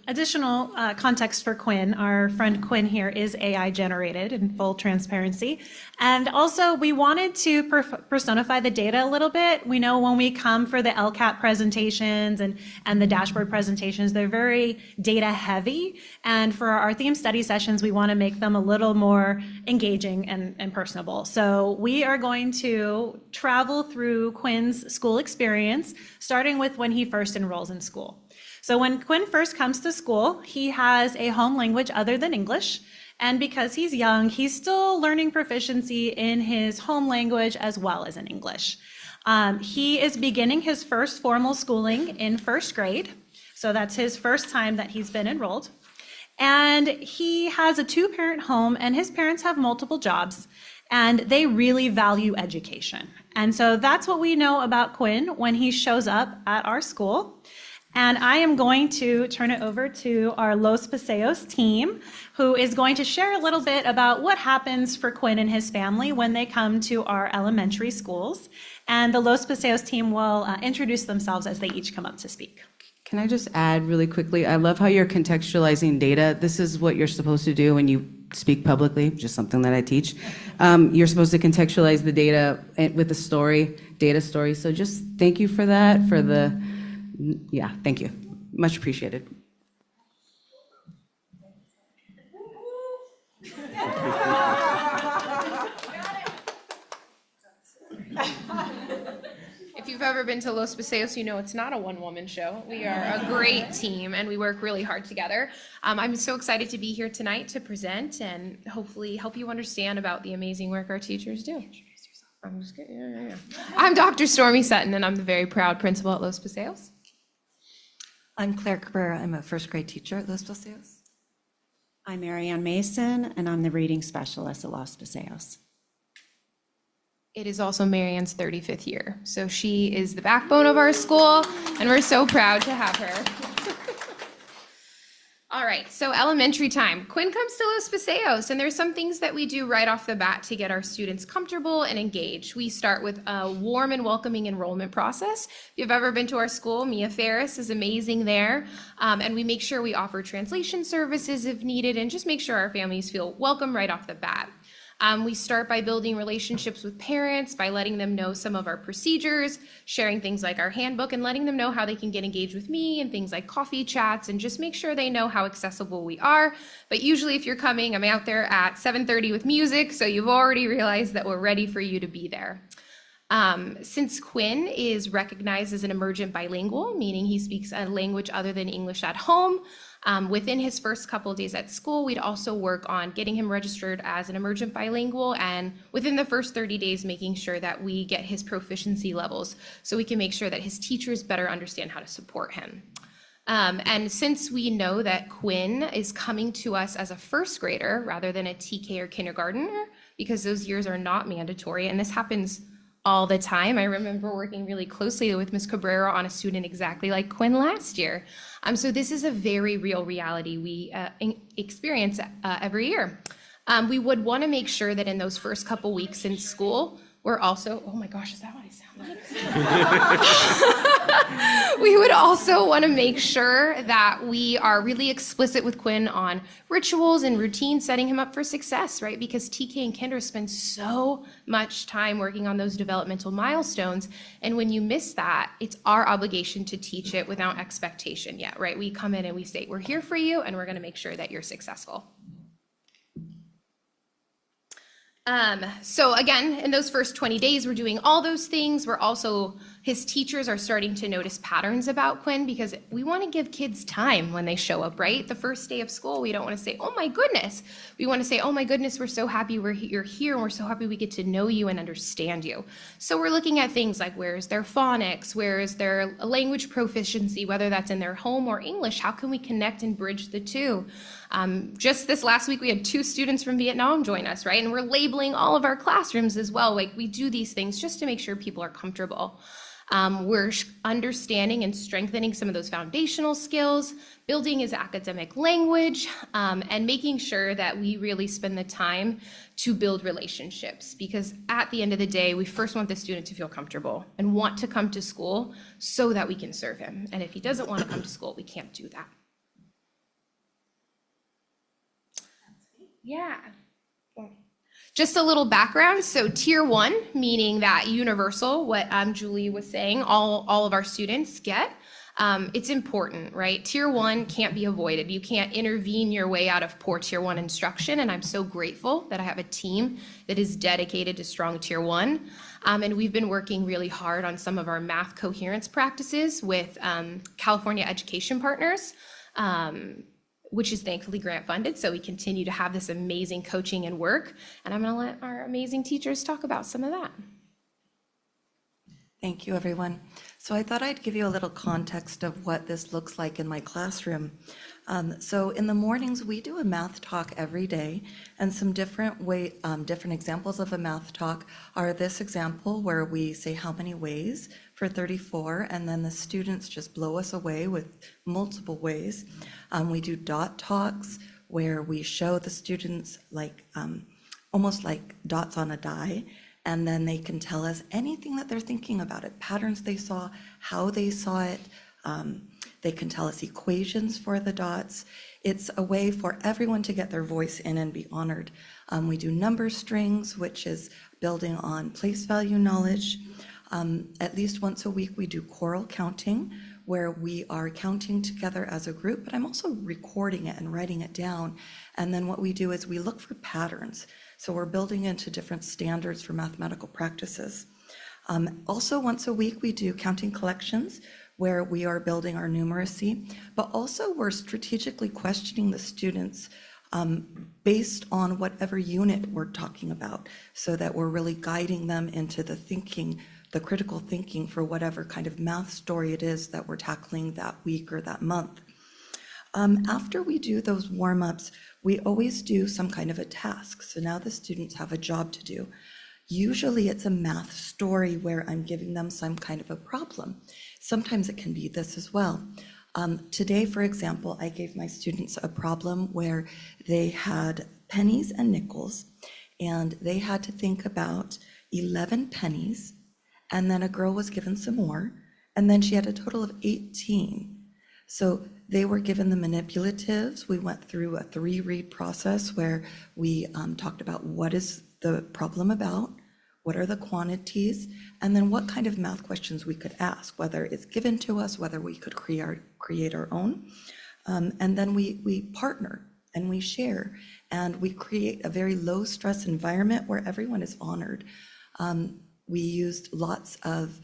Additional context for Quinn, our friend Quinn here is AI generated in full transparency. And also we wanted to personify the data a little bit. We know when we come for the LCAT presentations and the dashboard presentations, they're very data heavy. And for our theme study sessions, we want to make them a little more engaging and personable. So we are going to travel through Quinn's school experience, starting with when he first enrolls in school. So when Quinn first comes to school, he has a home language other than English. And because he's young, he's still learning proficiency in his home language as well as in English. He is beginning his first formal schooling in first grade. So that's his first time that he's been enrolled. And he has a 2-parent home, and his parents have multiple jobs, and they really value education. And so that's what we know about Quinn when he shows up at our school. And I am going to turn it over to our Los Paseos team, who is going to share a little bit about what happens for Quinn and his family when they come to our elementary schools. And the Los Paseos team will introduce themselves as they each come up to speak. Can I just add really quickly? I love how you're contextualizing data. This is what you're supposed to do when you speak publicly, just something that I teach. You're supposed to contextualize the data with a story, data story. So just thank you for that, yeah, thank you. Much appreciated. If you've ever been to Los Paseos, you know it's not a one-woman show. We are a great team, and we work really hard together. I'm so excited to be here tonight to present and hopefully help you understand about the amazing work our teachers do. I'm just kidding. I'm Dr. Stormy Sutton, and I'm the very proud principal at Los Paseos. I'm Claire Cabrera. I'm a first grade teacher at Los Paseos. I'm Marianne Mason, and I'm the reading specialist at Los Paseos. It is also Marianne's 35th year, so she is the backbone of our school, and we're so proud to have her. All right, so elementary time. Quinn comes to Los Paseos, and there's some things that we do right off the bat to get our students comfortable and engaged. We start with a warm and welcoming enrollment process. If you've ever been to our school, Mia Ferris is amazing there, and we make sure we offer translation services if needed, and just make sure our families feel welcome right off the bat. We start by building relationships with parents, by letting them know some of our procedures, sharing things like our handbook, and letting them know how they can get engaged with me and things like coffee chats, and just make sure they know how accessible we are. But usually if you're coming, I'm out there at 7:30 with music, so you've already realized that we're ready for you to be there. Since Quinn is recognized as an emergent bilingual, meaning he speaks a language other than English at home, within his first couple of days at school, we'd also work on getting him registered as an emergent bilingual, and within the first 30 days, making sure that we get his proficiency levels so we can make sure that his teachers better understand how to support him. And since we know that Quinn is coming to us as a first grader rather than a TK or kindergartner, because those years are not mandatory, and this happens all the time. I remember working really closely with Ms. Cabrera on a student exactly like Quinn last year. So this is a very real reality we experience every year. We would want to make sure that in those first couple weeks in school, we're also, oh my gosh, is that what I sound like? We would also want to make sure that we are really explicit with Quinn on rituals and routines, setting him up for success, right? Because TK and Kinder spend so much time working on those developmental milestones. And when you miss that, it's our obligation to teach it without expectation yet, right? We come in and we say, we're here for you, and we're going to make sure that you're successful. So again, in those first 20 days, we're doing all those things. We're also, his teachers are starting to notice patterns about Quinn, because we want to give kids time when they show up, right? The first day of school, we don't want to say, oh my goodness. We want to say, oh my goodness, we're so happy you're here, and we're so happy we get to know you and understand you. So we're looking at things like, where is their phonics? Where is their language proficiency, whether that's in their home or English? How can we connect and bridge the two? Just this last week, we had 2 students from Vietnam join us, right? And we're labeling all of our classrooms as well. Like, we do these things just to make sure people are comfortable. We're understanding and strengthening some of those foundational skills, building his academic language, and making sure that we really spend the time to build relationships. Because at the end of the day, we first want the student to feel comfortable and want to come to school so that we can serve him. And if he doesn't want to come to school, we can't do that. Yeah. Just a little background. So tier 1, meaning that universal, what Julie was saying, all of our students get. It's important, right? Tier 1 can't be avoided. You can't intervene your way out of poor tier 1 instruction. And I'm so grateful that I have a team that is dedicated to strong tier 1. And we've been working really hard on some of our math coherence practices with California Education Partners, which is thankfully grant funded. So we continue to have this amazing coaching and work. And I'm going to let our amazing teachers talk about some of that. Thank you, everyone. So I thought I'd give you a little context of what this looks like in my classroom. So in the mornings, we do a math talk every day, and some different examples of a math talk are this example where we say how many ways for 34, and then the students just blow us away with multiple ways. We do dot talks where we show the students almost like dots on a die, and then they can tell us anything that they're thinking about it, patterns they saw, how they saw it. They can tell us equations for the dots. It's a way for everyone to get their voice in and be honored. We do number strings, which is building on place value knowledge. At least once a week, we do choral counting, where we are counting together as a group, but I'm also recording it and writing it down. And then what we do is we look for patterns. So we're building into different standards for mathematical practices. Also, once a week, we do counting collections, where we are building our numeracy, but also we're strategically questioning the students based on whatever unit we're talking about, so that we're really guiding them into the thinking, the critical thinking for whatever kind of math story it is that we're tackling that week or that month. After we do those warm-ups, we always do some kind of a task. So now the students have a job to do. Usually it's a math story where I'm giving them some kind of a problem. Sometimes it can be this as well. Today, for example, I gave my students a problem where they had pennies and nickels, and they had to think about 11 pennies, and then a girl was given some more, and then she had a total of 18. So they were given the manipulatives. We went through a 3-read process where we talked about what is the problem about, what are the quantities, and then what kind of math questions we could ask, whether it's given to us, whether we could create our own. And then we partner and we share, and we create a very low stress environment where everyone is honored. We used lots of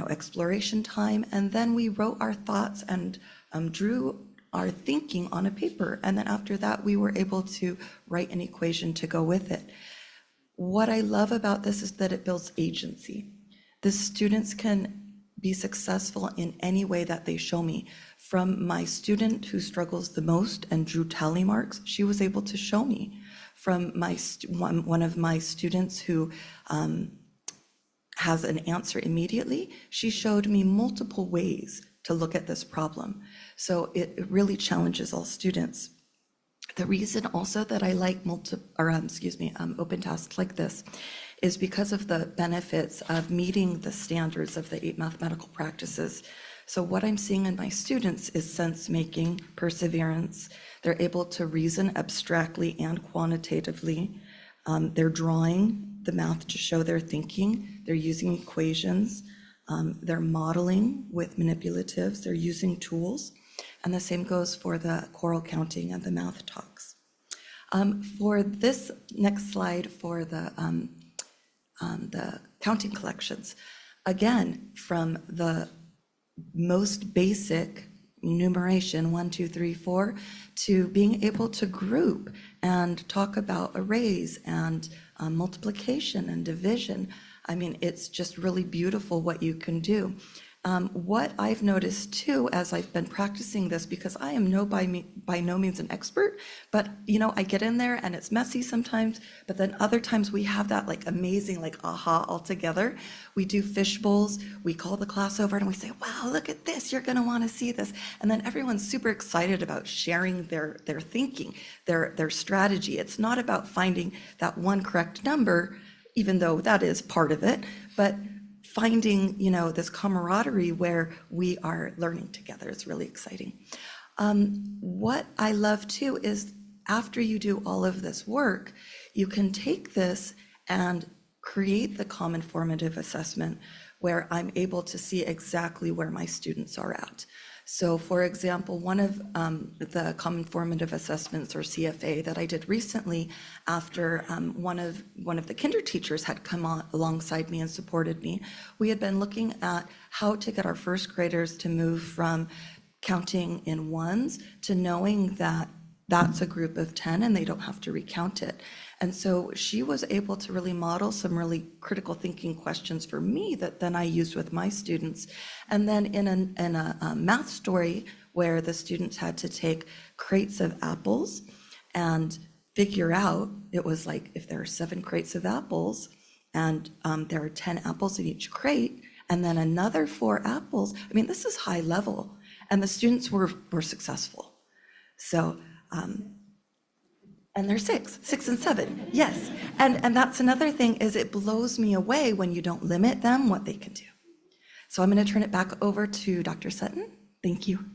exploration time, and then we wrote our thoughts and drew our thinking on a paper. And then after that, we were able to write an equation to go with it. What I love about this is that it builds agency. The students can be successful in any way that they show me. From my student who struggles the most and drew tally marks, she was able to show me. From one of my students who has an answer immediately, she showed me multiple ways to look at this problem. So it really challenges all students. The reason also that I like open tasks like this is because of the benefits of meeting the standards of the 8 mathematical practices. So what I'm seeing in my students is sense making, perseverance. They're able to reason abstractly and quantitatively. They're drawing the math to show their thinking. They're using equations. They're modeling with manipulatives. They're using tools. And the same goes for the choral counting and the math talks. For this next slide, for the counting collections, again, from the most basic numeration, 1, 2, 3, 4, to being able to group and talk about arrays and multiplication and division. I mean, it's just really beautiful what you can do. What I've noticed too, as I've been practicing this, because I am by no means an expert, but I get in there and it's messy sometimes, but then other times we have that amazing aha altogether. We do fish bowls, we call the class over and we say, wow, look at this, you're gonna wanna see this. And then everyone's super excited about sharing their thinking, their strategy. It's not about finding that one correct number, even though that is part of it, but finding, this camaraderie where we are learning together is really exciting. What I love too is after you do all of this work, you can take this and create the common formative assessment where I'm able to see exactly where my students are at. So for example, one of the common formative assessments, or CFA, that I did recently after one of the kinder teachers had come on alongside me and supported me, we had been looking at how to get our first graders to move from counting in ones to knowing that that's a group of 10 and they don't have to recount it. And so she was able to really model some really critical thinking questions for me that then I used with my students. And then in a math story where the students had to take crates of apples and figure out, it was like if there are 7 crates of apples and there are 10 apples in each crate, and then another 4 apples. I mean, this is high level, and the students were successful. So, and they're 6 and 7, yes. And that's another thing, is it blows me away when you don't limit them what they can do. So I'm going to turn it back over to Dr. Sutton. Thank you.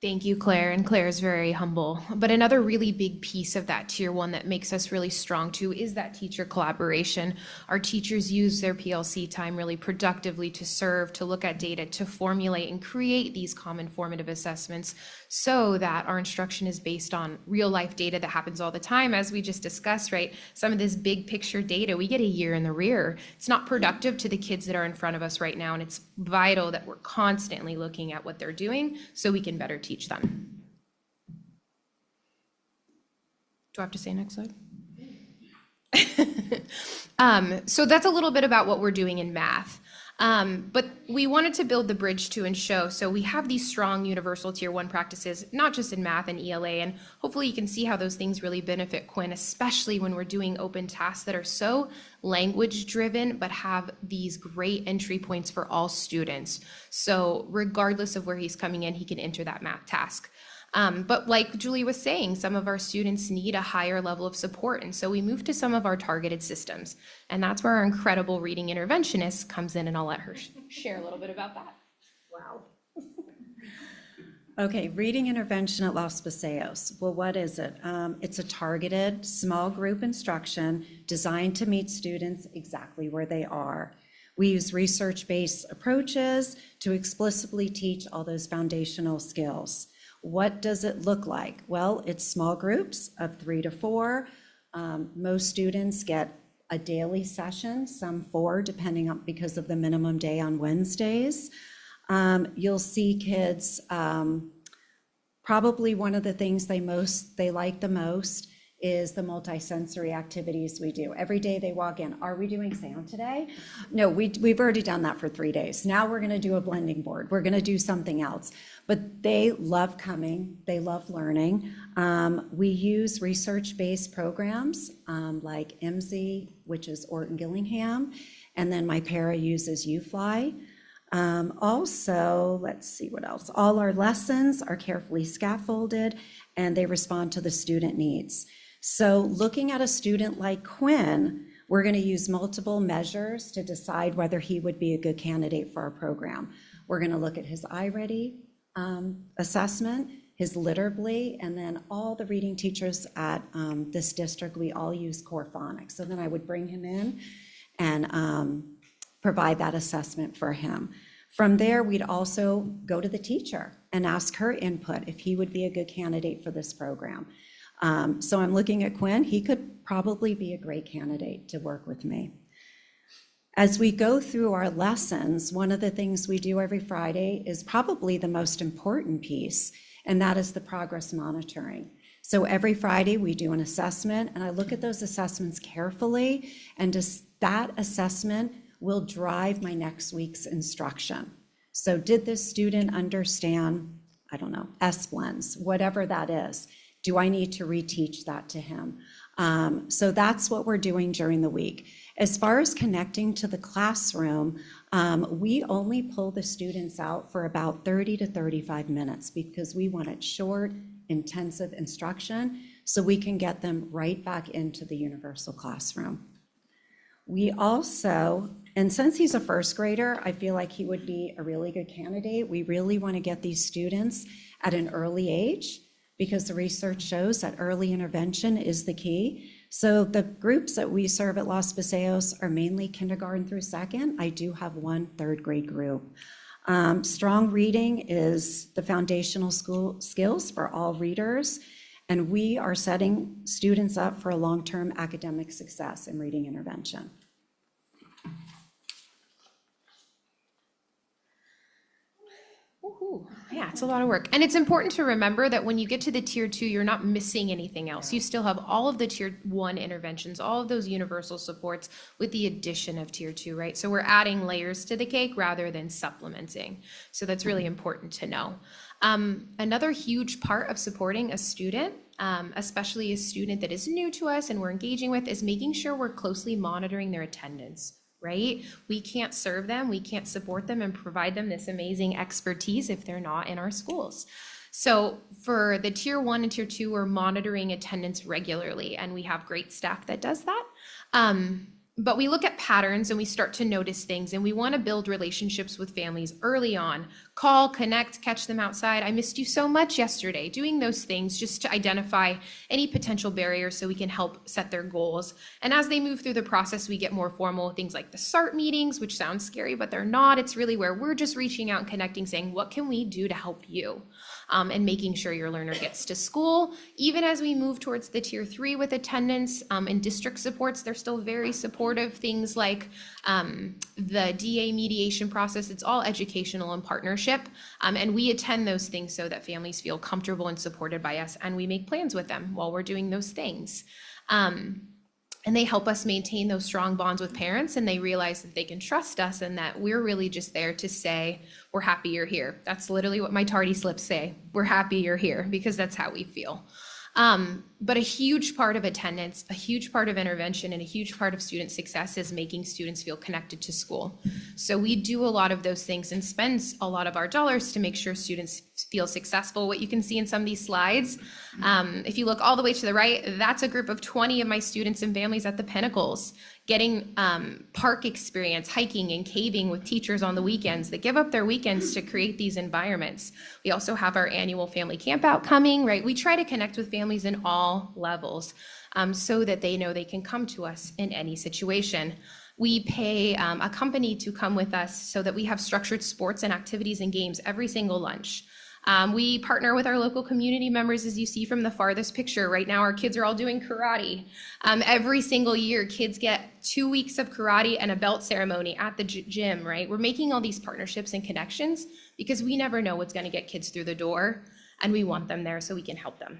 Thank you, Claire, and Claire is very humble. But another really big piece of that tier 1 that makes us really strong too is that teacher collaboration. Our teachers use their PLC time really productively to serve, to look at data, to formulate and create these common formative assessments so that our instruction is based on real life data that happens all the time. As we just discussed, right? Some of this big picture data, we get a year in the rear. It's not productive to the kids that are in front of us right now, and it's vital that we're constantly looking at what they're doing so we can better teach them. Do I have to say next slide? So that's a little bit about what we're doing in math. But we wanted to build the bridge to and show. So we have these strong universal tier 1 practices, not just in math and ELA, and hopefully you can see how those things really benefit Quinn, especially when we're doing open tasks that are so language driven, but have these great entry points for all students. So regardless of where he's coming in, he can enter that math task. But like Julie was saying, some of our students need a higher level of support. And so we move to some of our targeted systems. And that's where our incredible reading interventionist comes in, and I'll let her share a little bit about that. Wow. Okay, reading intervention at Los Paseos. Well, what is it? It's a targeted small group instruction designed to meet students exactly where they are. We use research-based approaches to explicitly teach all those foundational skills. What does it look like? Well, it's small groups of 3 to 4. Most students get a daily session, some 4, depending on, because of the minimum day on Wednesdays. You'll see kids, probably one of the things they like the most is the multisensory activities we do. Every day they walk in, are we doing sound today? No, we've already done that for 3 days. Now we're gonna do a blending board. We're gonna do something else. But they love coming, they love learning. We use research-based programs like IMSI, which is Orton Gillingham, and then my para uses UFly. Also, let's see what else. All our lessons are carefully scaffolded and they respond to the student needs. So looking at a student like Quinn, we're going to use multiple measures to decide whether he would be a good candidate for our program. We're going to look at his iReady assessment, his Literably, and then all the reading teachers at this district, we all use Core Phonics. So then I would bring him in and provide that assessment for him. From there, we'd also go to the teacher and ask her input if he would be a good candidate for this program. So I'm looking at Quinn. He could probably be a great candidate to work with me. As we go through our lessons, one of the things we do every Friday is probably the most important piece, and that is the progress monitoring. So every Friday we do an assessment, and I look at those assessments carefully, and that assessment will drive my next week's instruction. So did this student understand, I don't know, S-blends, whatever that is? Do I need to reteach that to him? So that's what we're doing during the week. As far as connecting to the classroom, we only pull the students out for about 30 to 35 minutes because we want it short, intensive instruction so we can get them right back into the universal classroom. We also, and since he's a first grader, I feel like he would be a really good candidate. We really want to get these students at an early age because the research shows that early intervention is the key. So the groups that we serve at Los Paseos are mainly kindergarten through second. I do have one third grade group. Strong reading is the foundational school skills for all readers, and we are setting students up for a long-term academic success in reading intervention. Yeah, it's a lot of work. And it's important to remember that when you get to the tier 2, you're not missing anything else. You still have all of the tier 1 interventions, all of those universal supports with the addition of tier 2, right? So we're adding layers to the cake rather than supplementing. So that's really important to know. Another huge part of supporting a student, especially a student that is new to us and we're engaging with, is making sure we're closely monitoring their attendance. Right? We can't serve them, we can't support them and provide them this amazing expertise if they're not in our schools. So for the tier 1 and tier 2, we're monitoring attendance regularly, and we have great staff that does that. But we look at patterns and we start to notice things, and we want to build relationships with families early on. Call, connect, catch them outside. I missed you so much yesterday. Doing those things just to identify any potential barriers so we can help set their goals. And as they move through the process, we get more formal things like the SART meetings, which sound scary, but they're not. It's really where we're just reaching out and connecting, saying, what can we do to help you? And making sure your learner gets to school. Even as we move towards the tier 3 with attendance and district supports, they're still very supportive. Things like the DA mediation process, it's all educational and partnership. And we attend those things so that families feel comfortable and supported by us, and we make plans with them while we're doing those things. And they help us maintain those strong bonds with parents, and they realize that they can trust us and that we're really just there to say, we're happy you're here. That's literally what my tardy slips say. We're happy you're here, because that's how we feel. But a huge part of attendance, a huge part of intervention, and a huge part of student success is making students feel connected to school. So we do a lot of those things and spend a lot of our dollars to make sure students feel successful. What you can see in some of these slides, if you look all the way to the right, that's a group of 20 of my students and families at the Pinnacles, getting park experience, hiking and caving with teachers on the weekends that give up their weekends to create these environments. We also have our annual family camp out coming, right? We try to connect with families in all levels so that they know they can come to us in any situation. We pay a company to come with us so that we have structured sports and activities and games every single lunch. We partner with our local community members, as you see from the farthest picture. Right now, our kids are all doing karate. Every single year, kids get 2 weeks of karate and a belt ceremony at the gym, right? We're making all these partnerships and connections because we never know what's going to get kids through the door, and we want them there so we can help them.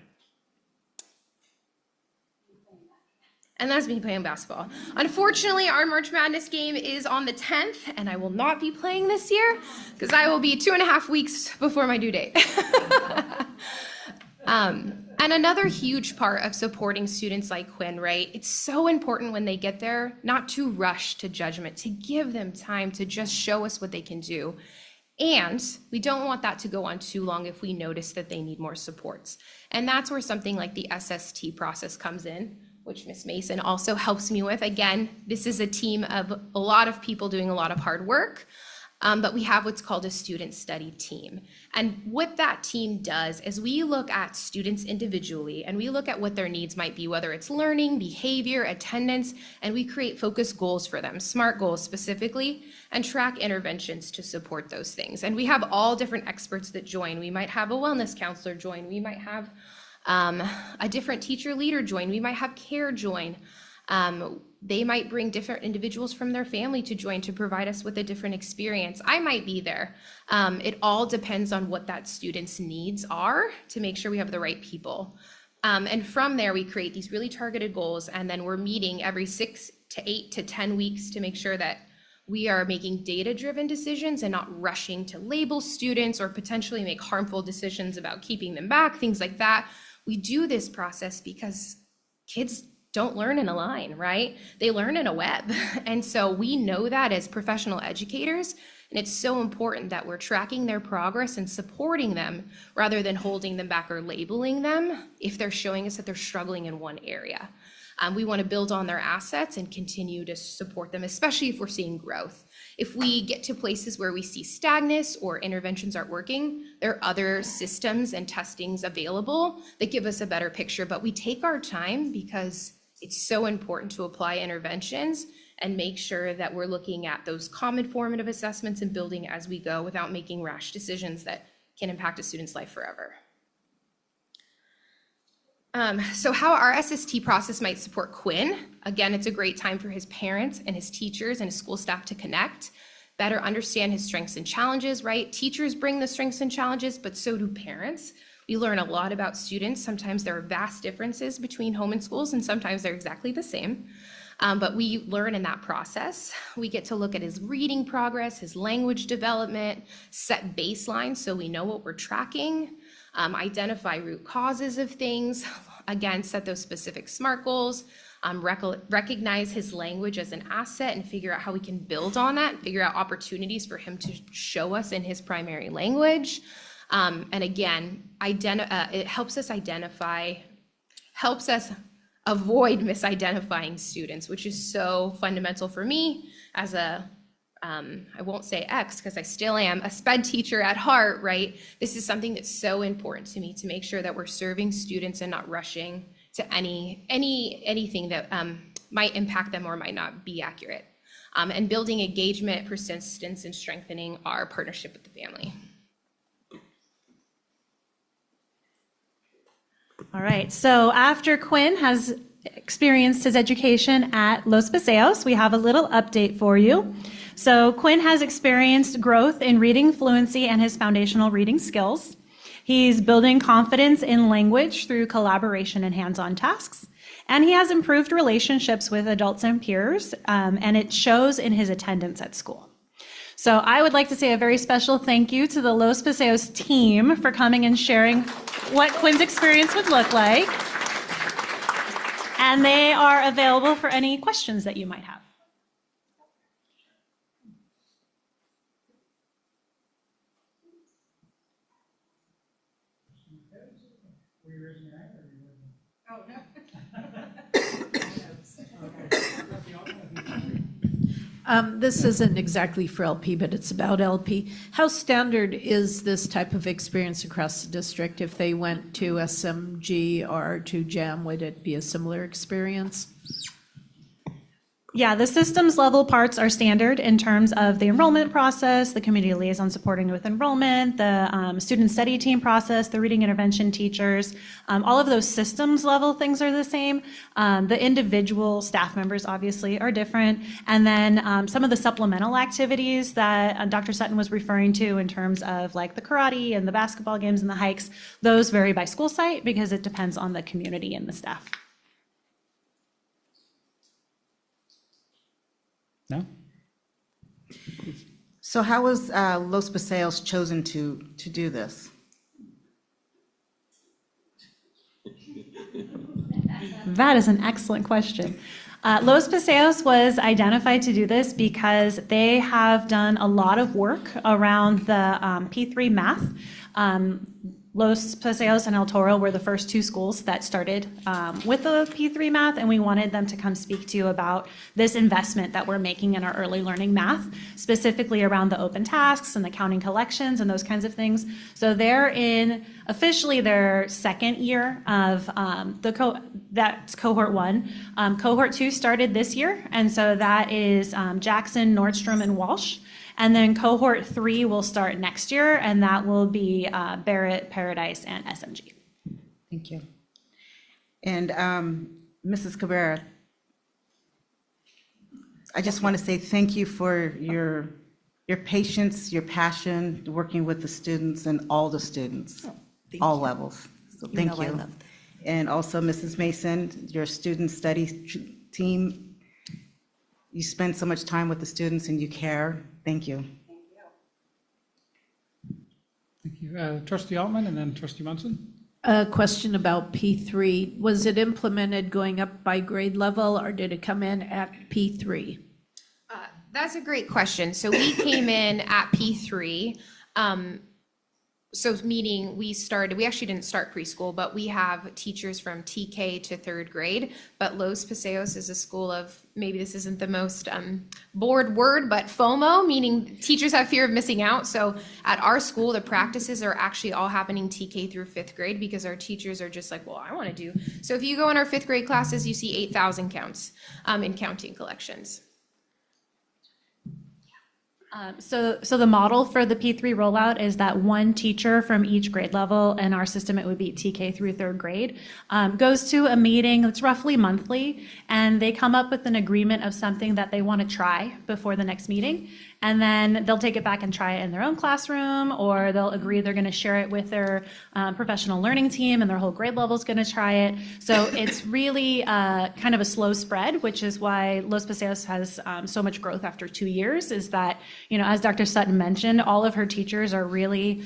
And that's me playing basketball. Unfortunately, our March Madness game is on the 10th, and I will not be playing this year because I will be 2.5 weeks before my due date. And another huge part of supporting students like Quinn, right? It's so important when they get there not to rush to judgment, to give them time to just show us what they can do. And we don't want that to go on too long if we notice that they need more supports. And that's where something like the SST process comes in, which Ms. Mason also helps me with. Again, this is a team of a lot of people doing a lot of hard work, but we have what's called a student study team. And what that team does is we look at students individually, and we look at what their needs might be, whether it's learning, behavior, attendance, and we create focused goals for them, SMART goals specifically, and track interventions to support those things. And we have all different experts that join. We might have a wellness counselor join. We might have a different teacher leader join. We might have care join. They might bring different individuals from their family to join to provide us with a different experience. I might be there. It all depends on what that student's needs are to make sure we have the right people. And from there, we create these really targeted goals, and then we're meeting every 6 to 8 to 10 weeks to make sure that we are making data-driven decisions and not rushing to label students or potentially make harmful decisions about keeping them back, things like that. We do this process because kids don't learn in a line, right? They learn in a web. And so we know that as professional educators, and it's so important that we're tracking their progress and supporting them rather than holding them back or labeling them if they're showing us that they're struggling in one area. We want to build on their assets and continue to support them, especially if we're seeing growth. If we get to places where we see stagnance or interventions aren't working, there are other systems and testings available that give us a better picture. But we take our time because it's so important to apply interventions and make sure that we're looking at those common formative assessments and building as we go without making rash decisions that can impact a student's life forever. So how our SST process might support Quinn. Again, it's a great time for his parents and his teachers and his school staff to connect, better understand his strengths and challenges, right? Teachers bring the strengths and challenges, but so do parents. We learn a lot about students. Sometimes there are vast differences between home and schools, and sometimes they're exactly the same. But we learn in that process. We get to look at his reading progress, his language development, set baselines so we know what we're tracking, identify root causes of things, again, set those specific SMART goals, recognize his language as an asset and figure out how we can build on that, figure out opportunities for him to show us in his primary language. And again, it helps us avoid misidentifying students, which is so fundamental for me as a, I won't say ex because I still am a SPED teacher at heart, right? This is something that's so important to me to make sure that we're serving students and not rushing to anything that might impact them or might not be accurate. And building engagement, persistence, and strengthening our partnership with the family. All right, so after Quinn has experienced his education at Los Paseos, we have a little update for you. So Quinn has experienced growth in reading fluency and his foundational reading skills. He's building confidence in language through collaboration and hands-on tasks. And he has improved relationships with adults and peers, and it shows in his attendance at school. So I would like to say a very special thank you to the Los Paseos team for coming and sharing what Quinn's experience would look like. And they are available for any questions that you might have. This isn't exactly for LP, but it's about LP. How standard is this type of experience across the district? If they went to SMG or to JAM, would it be a similar experience? Yeah, the systems level parts are standard in terms of the enrollment process, the community liaison supporting with enrollment, the student study team process, the reading intervention teachers. All of those systems level things are the same. The individual staff members obviously are different. And then some of the supplemental activities that Dr. Sutton was referring to in terms of like the karate and the basketball games and the hikes, those vary by school site because it depends on the community and the staff. No? So how was Los Paseos chosen to do this? That is an excellent question. Los Paseos was identified to do this because they have done a lot of work around the P3 math. Los Paseos and El Toro were the first two schools that started with the P3 math, and we wanted them to come speak to you about this investment that we're making in our early learning math, specifically around the open tasks and the counting collections and those kinds of things. So they're in officially their second year of that's cohort 1. Cohort 2 started this year, and so that is Jackson, Nordstrom, and Walsh. And then cohort 3 will start next year, and that will be Barrett, Paradise, and SMG. Thank you. And Mrs. Cabrera, I just want to say thank you for your patience, your passion, working with the students and all the students, all levels. So thank you. And also Mrs. Mason, your student studies team, you spend so much time with the students and you care. Thank you. Thank you. Trustee Altman and then Trustee Munson. A question about P3. Was it implemented going up by grade level or did it come in at P3? That's a great question. So we came in at P3. So meaning we actually didn't start preschool, but we have teachers from TK to third grade. But Los Paseos is a school of, maybe this isn't the most bored word, but FOMO, meaning teachers have fear of missing out. So at our school, the practices are actually all happening TK through fifth grade because our teachers are just like, well, I want to do. So if you go in our fifth grade classes, you see 8,000 counts in counting collections. So the model for the P3 rollout is that one teacher from each grade level, in our system it would be TK through third grade, goes to a meeting that's roughly monthly, and they come up with an agreement of something that they want to try before the next meeting. And then they'll take it back and try it in their own classroom, or they'll agree they're going to share it with their professional learning team, and their whole grade level is going to try it. So it's really kind of a slow spread, which is why Los Paseos has so much growth after 2 years, is that, as Dr. Sutton mentioned, all of her teachers are really,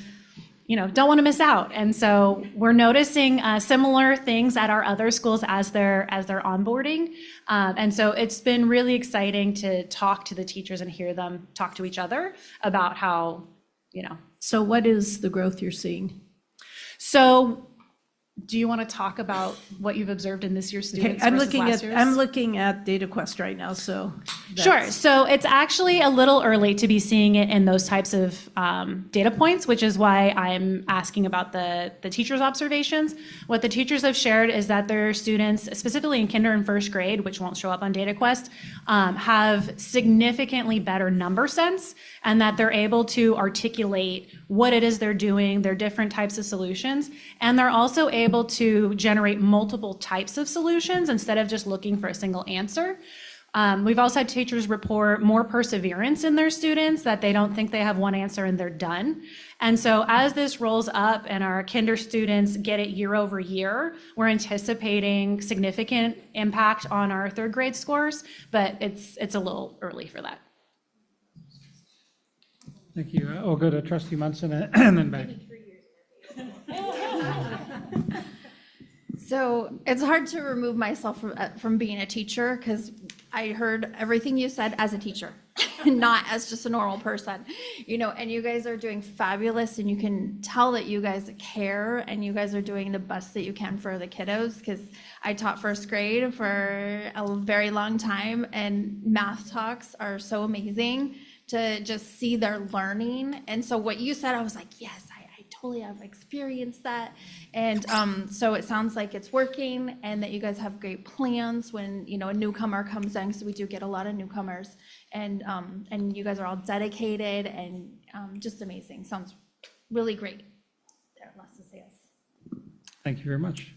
don't want to miss out. And so we're noticing similar things at our other schools as they're onboarding. And so it's been really exciting to talk to the teachers and hear them talk to each other about how, So what is the growth you're seeing? So do you want to talk about what you've observed in this year's students I'm versus last year's? looking at DataQuest right now, so. Sure. So it's actually a little early to be seeing it in those types of data points, which is why I'm asking about the teachers' observations. What the teachers have shared is that their students, specifically in kinder and first grade, which won't show up on DataQuest, have significantly better number sense, and that they're able to articulate what it is they're doing, their different types of solutions, and they're also able to generate multiple types of solutions instead of just looking for a single answer. We've also had teachers report more perseverance in their students, that they don't think they have one answer and they're done. And so as this rolls up and our kinder students get it year over year, we're anticipating significant impact on our third grade scores, but it's a little early for that. Thank you. We'll go to Trustee Munson and then back. So it's hard to remove myself from being a teacher, because I heard everything you said as a teacher, not as just a normal person, and you guys are doing fabulous, and you can tell that you guys care, and you guys are doing the best that you can for the kiddos, because I taught first grade for a very long time, and math talks are so amazing to just see their learning. And so what you said, I was like, yes, I totally have experienced that. And so it sounds like it's working, and that you guys have great plans when a newcomer comes in, because we do get a lot of newcomers, and you guys are all dedicated and just amazing. Sounds really great. There, lots to say. Thank you very much.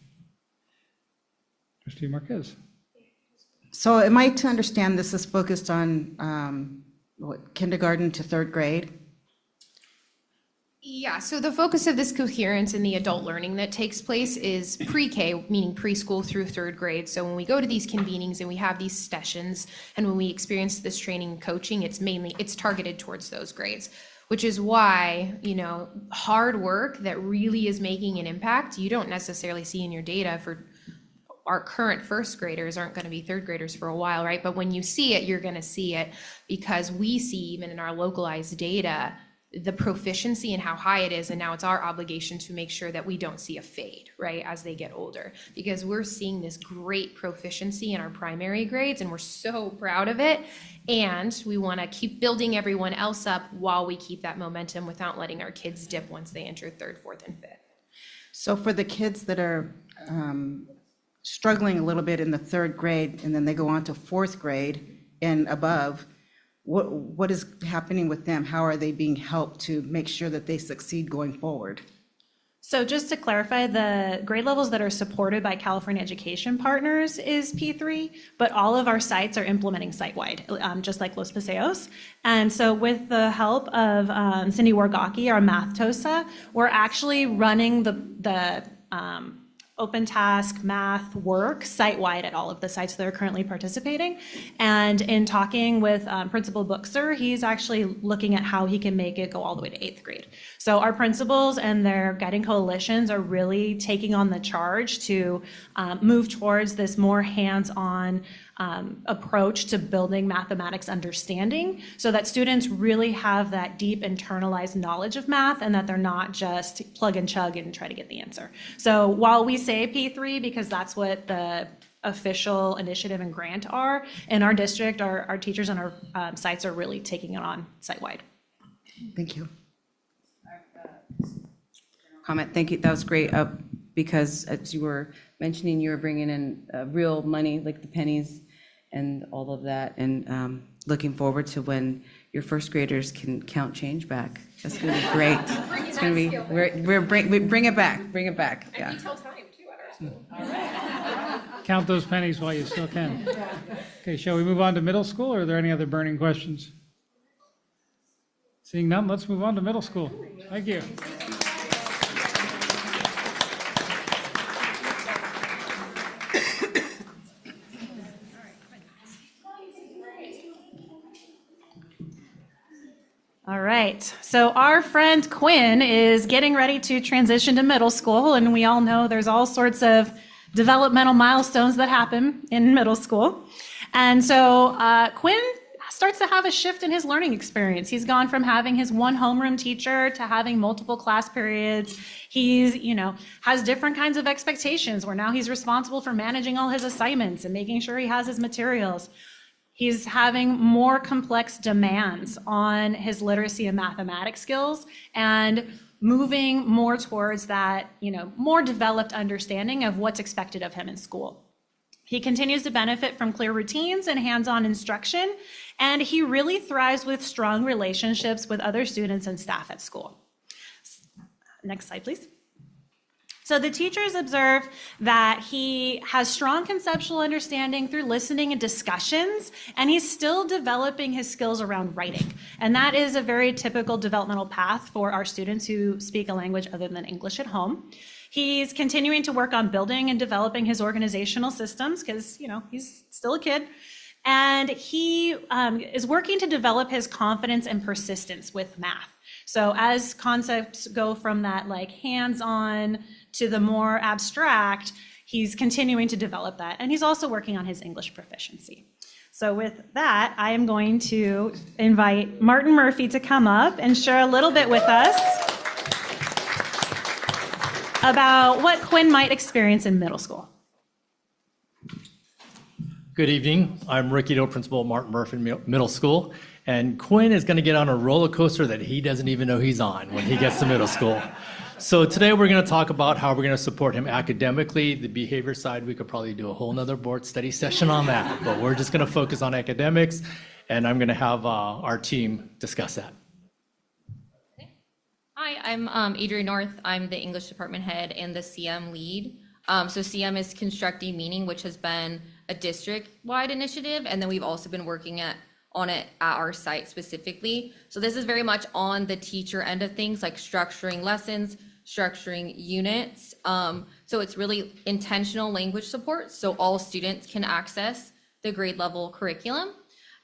Trustee Marquez. So am I to understand this is focused on kindergarten to third grade? Yeah, so the focus of this coherence in the adult learning that takes place is pre-K, meaning preschool through third grade. So when we go to these convenings and we have these sessions, and when we experience this training and coaching, it's targeted towards those grades, which is why, hard work that really is making an impact, you don't necessarily see in your data for our current first graders aren't going to be third graders for a while, right? But when you see it, you're going to see it because we see even in our localized data, the proficiency and how high it is, and now it's our obligation to make sure that we don't see a fade, right, as they get older, because we're seeing this great proficiency in our primary grades, and we're so proud of it, and we want to keep building everyone else up while we keep that momentum without letting our kids dip once they enter third, fourth, and fifth. So for the kids that are struggling a little bit in the third grade, and then they go on to fourth grade and above, what is happening with them? How are they being helped to make sure that they succeed going forward? So just to clarify, the grade levels that are supported by California Education Partners is P3, but all of our sites are implementing site-wide, just like Los Paseos. And so with the help of Cindy Wargocki, our math TOSA, we're actually running the open task math work site-wide at all of the sites that are currently participating. And in talking with Principal Bookser, he's actually looking at how he can make it go all the way to 8th grade. So our principals and their guiding coalitions are really taking on the charge to move towards this more hands-on approach to building mathematics understanding so that students really have that deep internalized knowledge of math and that they're not just plug and chug and try to get the answer. So while we say P3 because that's what the official initiative and grant are, in our district, our teachers and our sites are really taking it on site-wide. Thank you. Comment, thank you, that was great, because as you were mentioning, you were bringing in real money, like the pennies and all of that, and looking forward to when your first graders can count change back. That's gonna be great. It's gonna be, we bring it back, yeah. And we tell time too at our school. All right. Count those pennies while you still can. Okay, shall we move on to middle school, or are there any other burning questions? Seeing none, let's move on to middle school. Thank you. All right, so our friend Quinn is getting ready to transition to middle school, and we all know there's all sorts of developmental milestones that happen in middle school. And so Quinn starts to have a shift in his learning experience. He's gone from having his one homeroom teacher to having multiple class periods. He's, has different kinds of expectations where now he's responsible for managing all his assignments and making sure he has his materials. He's having more complex demands on his literacy and mathematics skills and moving more towards that, more developed understanding of what's expected of him in school. He continues to benefit from clear routines and hands-on instruction, and he really thrives with strong relationships with other students and staff at school. Next slide, please. So the teachers observe that he has strong conceptual understanding through listening and discussions, and he's still developing his skills around writing. And that is a very typical developmental path for our students who speak a language other than English at home. He's continuing to work on building and developing his organizational systems because, he's still a kid. And he is working to develop his confidence and persistence with math. So as concepts go from that hands-on to the more abstract, he's continuing to develop that. And he's also working on his English proficiency. So with that, I am going to invite Martin Murphy to come up and share a little bit with us about what Quinn might experience in middle school. Good evening. I'm Ricky Doe, Principal at Martin Murphy Middle School. And Quinn is going to get on a roller coaster that he doesn't even know he's on when he gets to middle school. So today we're going to talk about how we're going to support him academically. The behavior side, we could probably do a whole nother board study session on that, but we're just going to focus on academics, and I'm going to have our team discuss that. Hi, I'm Adrienne North. I'm the English department head and the CM lead. So CM is Constructing Meaning, which has been a district-wide initiative, and then we've also been working on it at our site specifically. So this is very much on the teacher end of things, like structuring lessons, structuring units. So it's really intentional language support, so all students can access the grade level curriculum.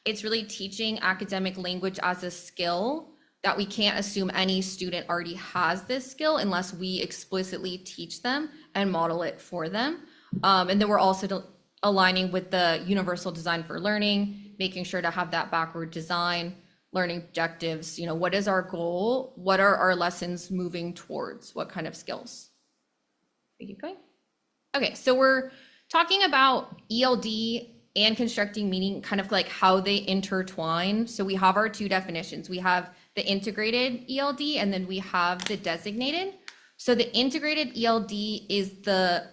It's really teaching academic language as a skill that we can't assume any student already has this skill unless we explicitly teach them and model it for them. And then we're also aligning with the Universal Design for Learning, making sure to have that backward design, learning objectives, what is our goal? What are our lessons moving towards? What kind of skills? We keep going. Okay, so we're talking about ELD and constructing meaning, kind of like how they intertwine. So we have our two definitions. We have the integrated ELD and then we have the designated. So the integrated ELD is the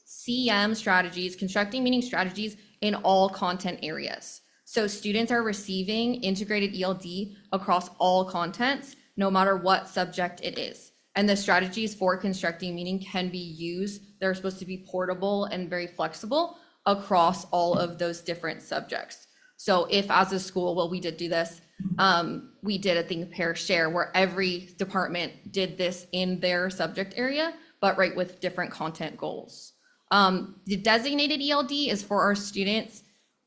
CM strategies, constructing meaning strategies in all content areas. So students are receiving integrated ELD across all contents, no matter what subject it is. And the strategies for constructing meaning can be used. They're supposed to be portable and very flexible across all of those different subjects. So if as a school, we did do this, we did a thing pair share where every department did this in their subject area, but with different content goals. The designated ELD is for our students.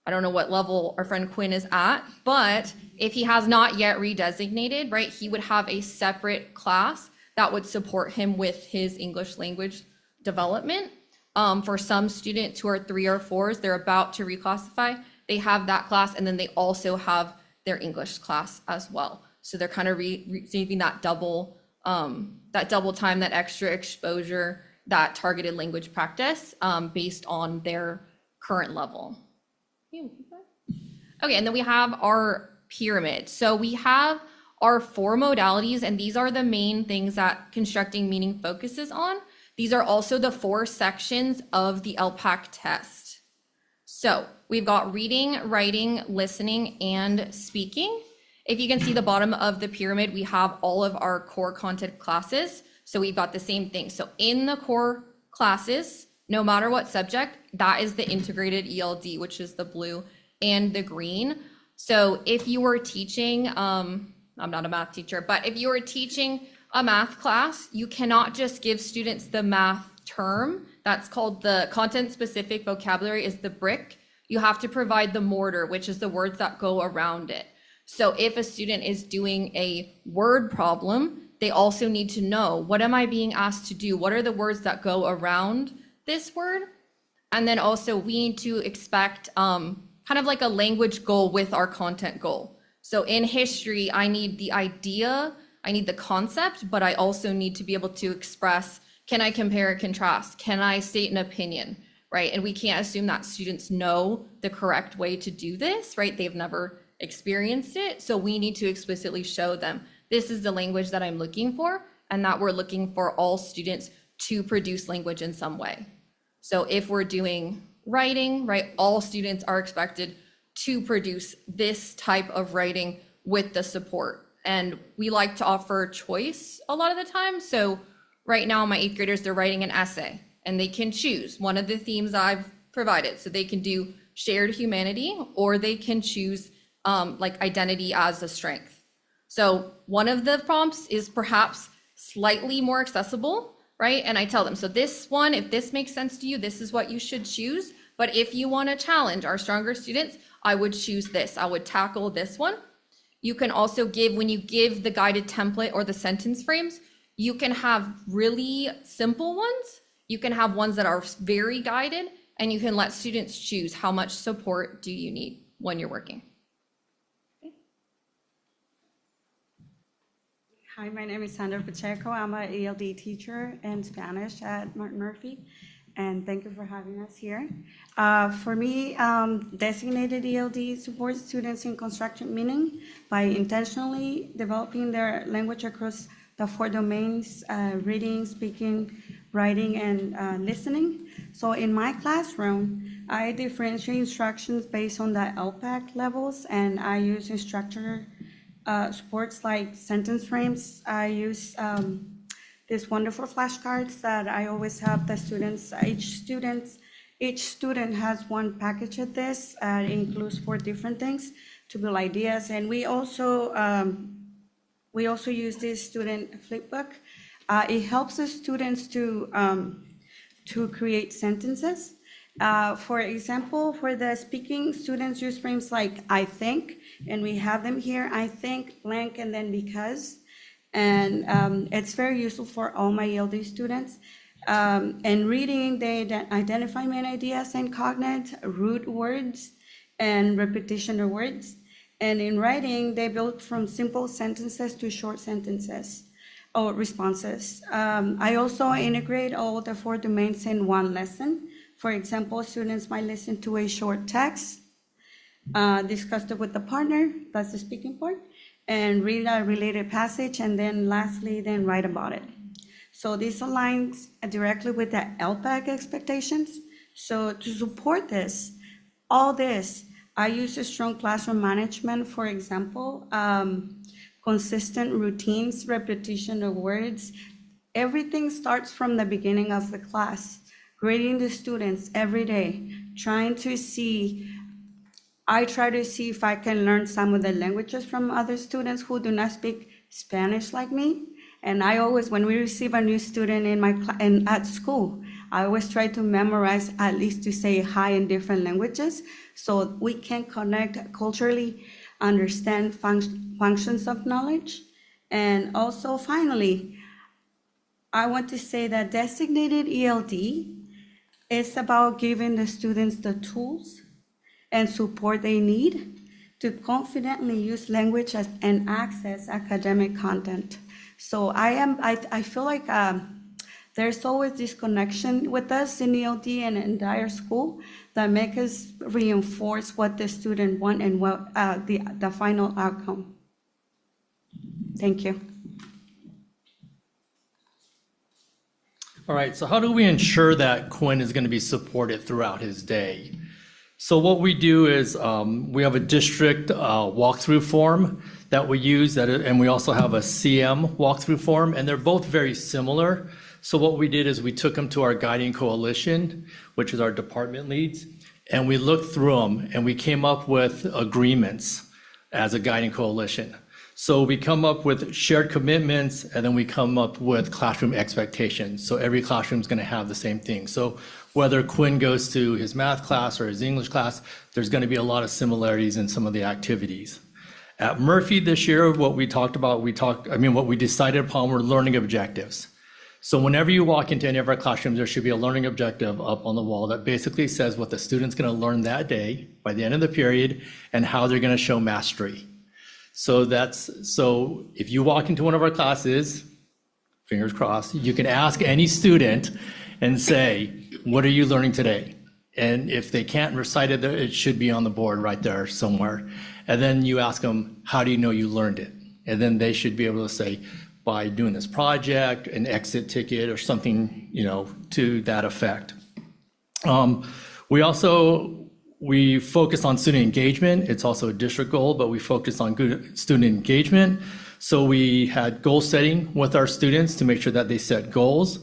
I don't know what level our friend Quinn is at, but if he has not yet redesignated, he would have a separate class that would support him with his English language development. For some students who are 3 or 4s, they're about to reclassify, they have that class, and then they also have their English class as well. So they're kind of receiving that double time, that extra exposure, that targeted language practice based on their current level. Okay, and then we have our pyramid. So we have our 4 modalities, and these are the main things that constructing meaning focuses on. These are also the 4 sections of the LPAC test. So we've got reading, writing, listening, and speaking. If you can see the bottom of the pyramid, we have all of our core content classes. So we've got the same thing. So in the core classes, no matter what subject, that is the integrated ELD, which is the blue and the green. So if you were teaching, I'm not a math teacher, but if you were teaching a math class, you cannot just give students the math term. That's called the content-specific vocabulary is the brick. You have to provide the mortar, which is the words that go around it. So if a student is doing a word problem, they also need to know, what am I being asked to do? What are the words that go around this word? And then also we need to expect kind of like a language goal with our content goal. So in history, I need the idea, I need the concept, but I also need to be able to express, can I compare and contrast? Can I state an opinion, right? And we can't assume that students know the correct way to do this, right? They've never experienced it. So we need to explicitly show them, this is the language that I'm looking for, and that we're looking for all students to produce language in some way. So if we're doing writing, right, all students are expected to produce this type of writing with the support. And we like to offer choice a lot of the time. So right now, my 8th graders, they're writing an essay, and they can choose one of the themes I've provided. So they can do shared humanity, or they can choose like identity as a strength. So one of the prompts is perhaps slightly more accessible, right? And I tell them, so this one, if this makes sense to you, this is what you should choose. But if you want to challenge our stronger students, I would choose this. I would tackle this one. You can also give, when you give the guided template or the sentence frames, you can have really simple ones. You can have ones that are very guided, and you can let students choose how much support do you need when you're working. Hi, my name is Sandra Pacheco. I'm an ELD teacher in Spanish at Martin Murphy, and thank you for having us here. For me, designated ELD supports students in constructing meaning by intentionally developing their language across the 4 domains, reading, speaking, writing, and listening. So in my classroom, I differentiate instructions based on the LPAC levels, and I use instructor supports like sentence frames. I use these wonderful flashcards that I always have the students, each student has one package of this. It includes 4 different things to build ideas. And we also use this student flipbook. It helps the students to create sentences. For example, for the speaking, students use frames like I think, and we have them here, I think, blank, and then because. And it's very useful for all my ELD students. In reading, they identify main ideas and cognate, root words, and repetition of words. And in writing, they build from simple sentences to short sentences or responses. I also integrate all the 4 domains in one lesson. For example, students might listen to a short text, discuss it with the partner, that's the speaking part, and read a related passage, and then lastly, then write about it. So this aligns directly with the LPAC expectations. So to support this, all this, I use a strong classroom management, for example, consistent routines, repetition of words. Everything starts from the beginning of the class, grading the students every day, I try to see if I can learn some of the languages from other students who do not speak Spanish like me. And I always, when we receive a new student at school, I always try to memorize at least to say hi in different languages so we can connect culturally, understand functions of knowledge. And also, finally, I want to say that designated ELD It's about giving the students the tools and support they need to confidently use language and access academic content. So I feel like there's always this connection with us in ELD and entire school that make us reinforce what the student want and what the final outcome. Thank you. All right, so how do we ensure that Quinn is going to be supported throughout his day? So what we do is we have a district walkthrough form that we use, and we also have a CM walkthrough form, and they're both very similar. So what we did is we took them to our guiding coalition, which is our department leads, and we looked through them, and we came up with agreements as a guiding coalition. So we come up with shared commitments, and then we come up with classroom expectations. So every classroom is going to have the same thing. So whether Quinn goes to his math class or his English class, there's going to be a lot of similarities in some of the activities. At Murphy this year, what we decided upon were learning objectives. So whenever you walk into any of our classrooms, there should be a learning objective up on the wall that basically says what the student's going to learn that day by the end of the period and how they're going to show mastery. So if you walk into one of our classes, fingers crossed, you can ask any student and say, what are you learning today? And if they can't recite it, it should be on the board right there somewhere. And then you ask them, how do you know you learned it? And then they should be able to say, by doing this project, an exit ticket or something, to that effect. We focus on student engagement. It's also a district goal, but we focus on good student engagement. So we had goal setting with our students to make sure that they set goals.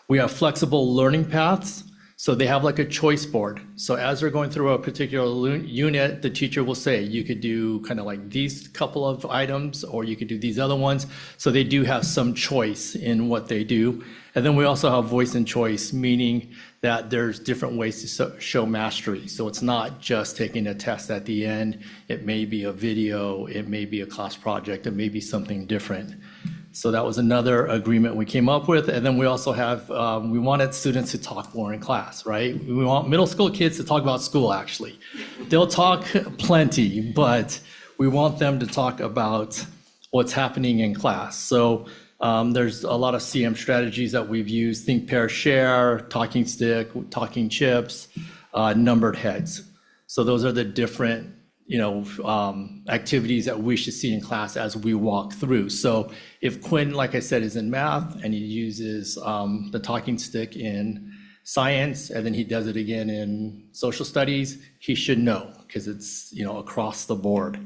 We have flexible learning paths. So they have like a choice board. So as they're going through a particular unit, the teacher will say, you could do kind of like these couple of items, or you could do these other ones. So they do have some choice in what they do. And then we also have voice and choice, meaning that there's different ways to show mastery. So it's not just taking a test at the end. It may be a video, it may be a class project, it may be something different. So that was another agreement we came up with. And then we also have, we wanted students to talk more in class, right? We want middle school kids to talk about school, actually. They'll talk plenty, but we want them to talk about what's happening in class. So there's a lot of CM strategies that we've used: think, pair, share, talking stick, talking chips, numbered heads. So those are the different activities that we should see in class as we walk through. So if Quinn, like I said, is in math and he uses the talking stick in science, and then he does it again in social studies, he should know, because it's across the board.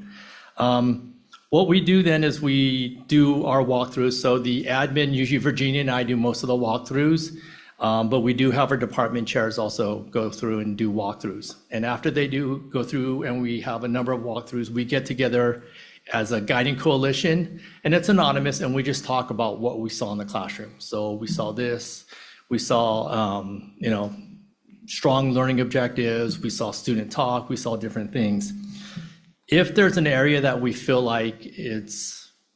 What we do then is we do our walkthroughs. So the admin, usually Virginia and I, do most of the walkthroughs. But we do have our department chairs also go through and do walkthroughs. And after they do go through and we have a number of walkthroughs, we get together as a guiding coalition, and it's anonymous, and we just talk about what we saw in the classroom. So we saw this, we saw, strong learning objectives, we saw student talk, we saw different things. If there's an area that we feel like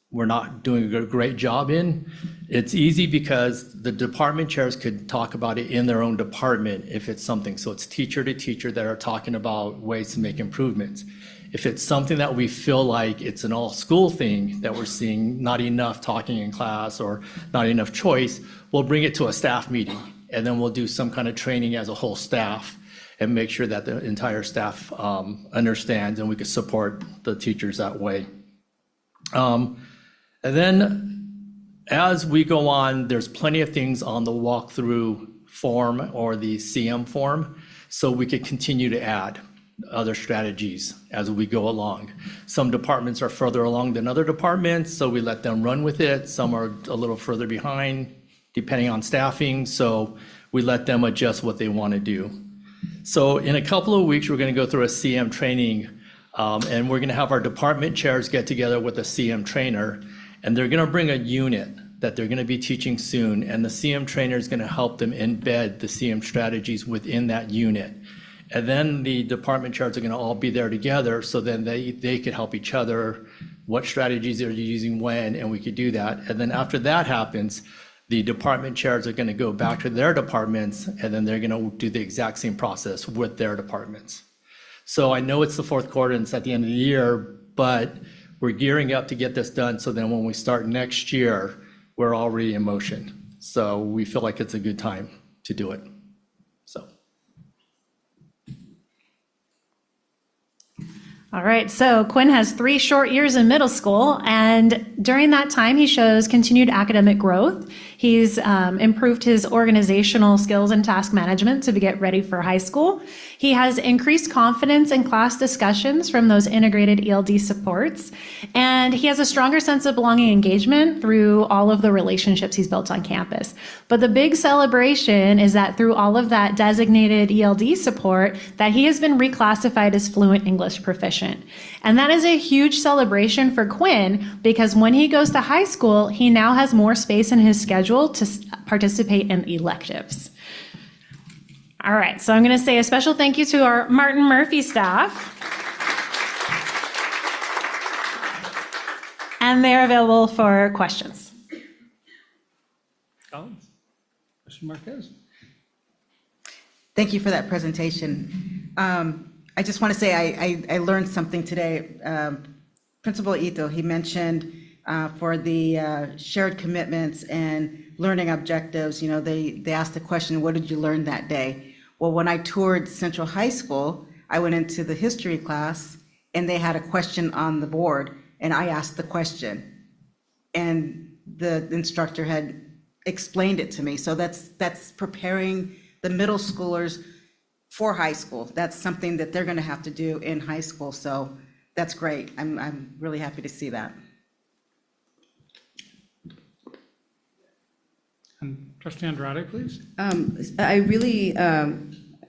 we're not doing a great job in, it's easy because the department chairs could talk about it in their own department if it's something. So it's teacher to teacher that are talking about ways to make improvements. If it's something that we feel like it's an all-school thing that we're seeing not enough talking in class or not enough choice, we'll bring it to a staff meeting, and then we'll do some kind of training as a whole staff and make sure that the entire staff understands, and we can support the teachers that way. And then as we go on, there's plenty of things on the walkthrough form or the CM form, so we could continue to add other strategies as we go along. Some departments are further along than other departments, so we let them run with it. Some are a little further behind, depending on staffing, so we let them adjust what they want to do. So in a couple of weeks, we're going to go through a CM training, and we're going to have our department chairs get together with a CM trainer, and they're going to bring a unit that they're going to be teaching soon, and the CM trainer is going to help them embed the CM strategies within that unit. And then the department chairs are going to all be there together, so then they could help each other, what strategies they're using when, and we could do that. And then after that happens, The department chairs are going to go back to their departments, and then they're going to do the exact same process with their departments. So I know it's the fourth quarter and it's at the end of the year, but we're gearing up to get this done. So then when we start next year, we're already in motion. So we feel like it's a good time to do it. So. All right, so Quinn has 3 short years in middle school, and during that time, he shows continued academic growth. He's improved his organizational skills and task management to get ready for high school. He has increased confidence in class discussions from those integrated ELD supports, and he has a stronger sense of belonging engagement through all of the relationships he's built on campus. But the big celebration is that through all of that designated ELD support, that he has been reclassified as fluent English proficient. And that is a huge celebration for Quinn because when he goes to high school, he now has more space in his schedule to participate in electives. All right, so I'm going to say a special thank you to our Martin Murphy staff. And they're available for questions. Collins? Mr. Marquez? Thank you for that presentation. I just want to say I learned something today. Principal Ito, he mentioned for the shared commitments and learning objectives, you know, they asked the question, what did you learn that day? Well, when I toured Central High School, I went into the history class and they had a question on the board and I asked the question and the instructor had explained it to me. So that's preparing the middle schoolers for high school. That's something that they're going to have to do in high school. So that's great. I'm really happy to see that. And Trustee Andrade, please.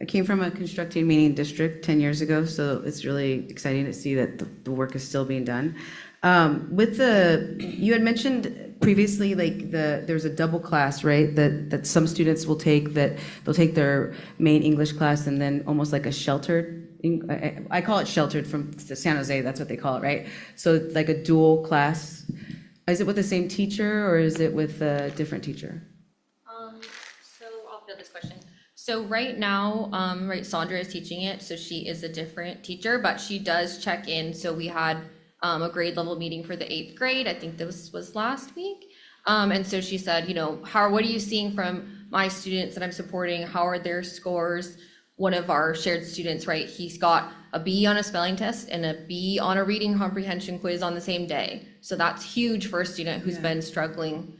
I came from a constructing meeting district 10 years ago, so it's really exciting to see that the work is still being done. You had mentioned previously, like there's a double class, right? That some students will take, that they'll take their main English class and then almost like a sheltered, I call it sheltered from San Jose, that's what they call it, right? So like a dual class. Is it with the same teacher or is it with a different teacher? So I'll field this question. So right now, Sandra is teaching it, so she is a different teacher, but she does check in. So we had a grade level meeting for the 8th grade. I think this was last week. And so she said, you know, what are you seeing from my students that I'm supporting? How are their scores? One of our shared students, right, he's got a B on a spelling test and a B on a reading comprehension quiz on the same day. So that's huge for a student who's been struggling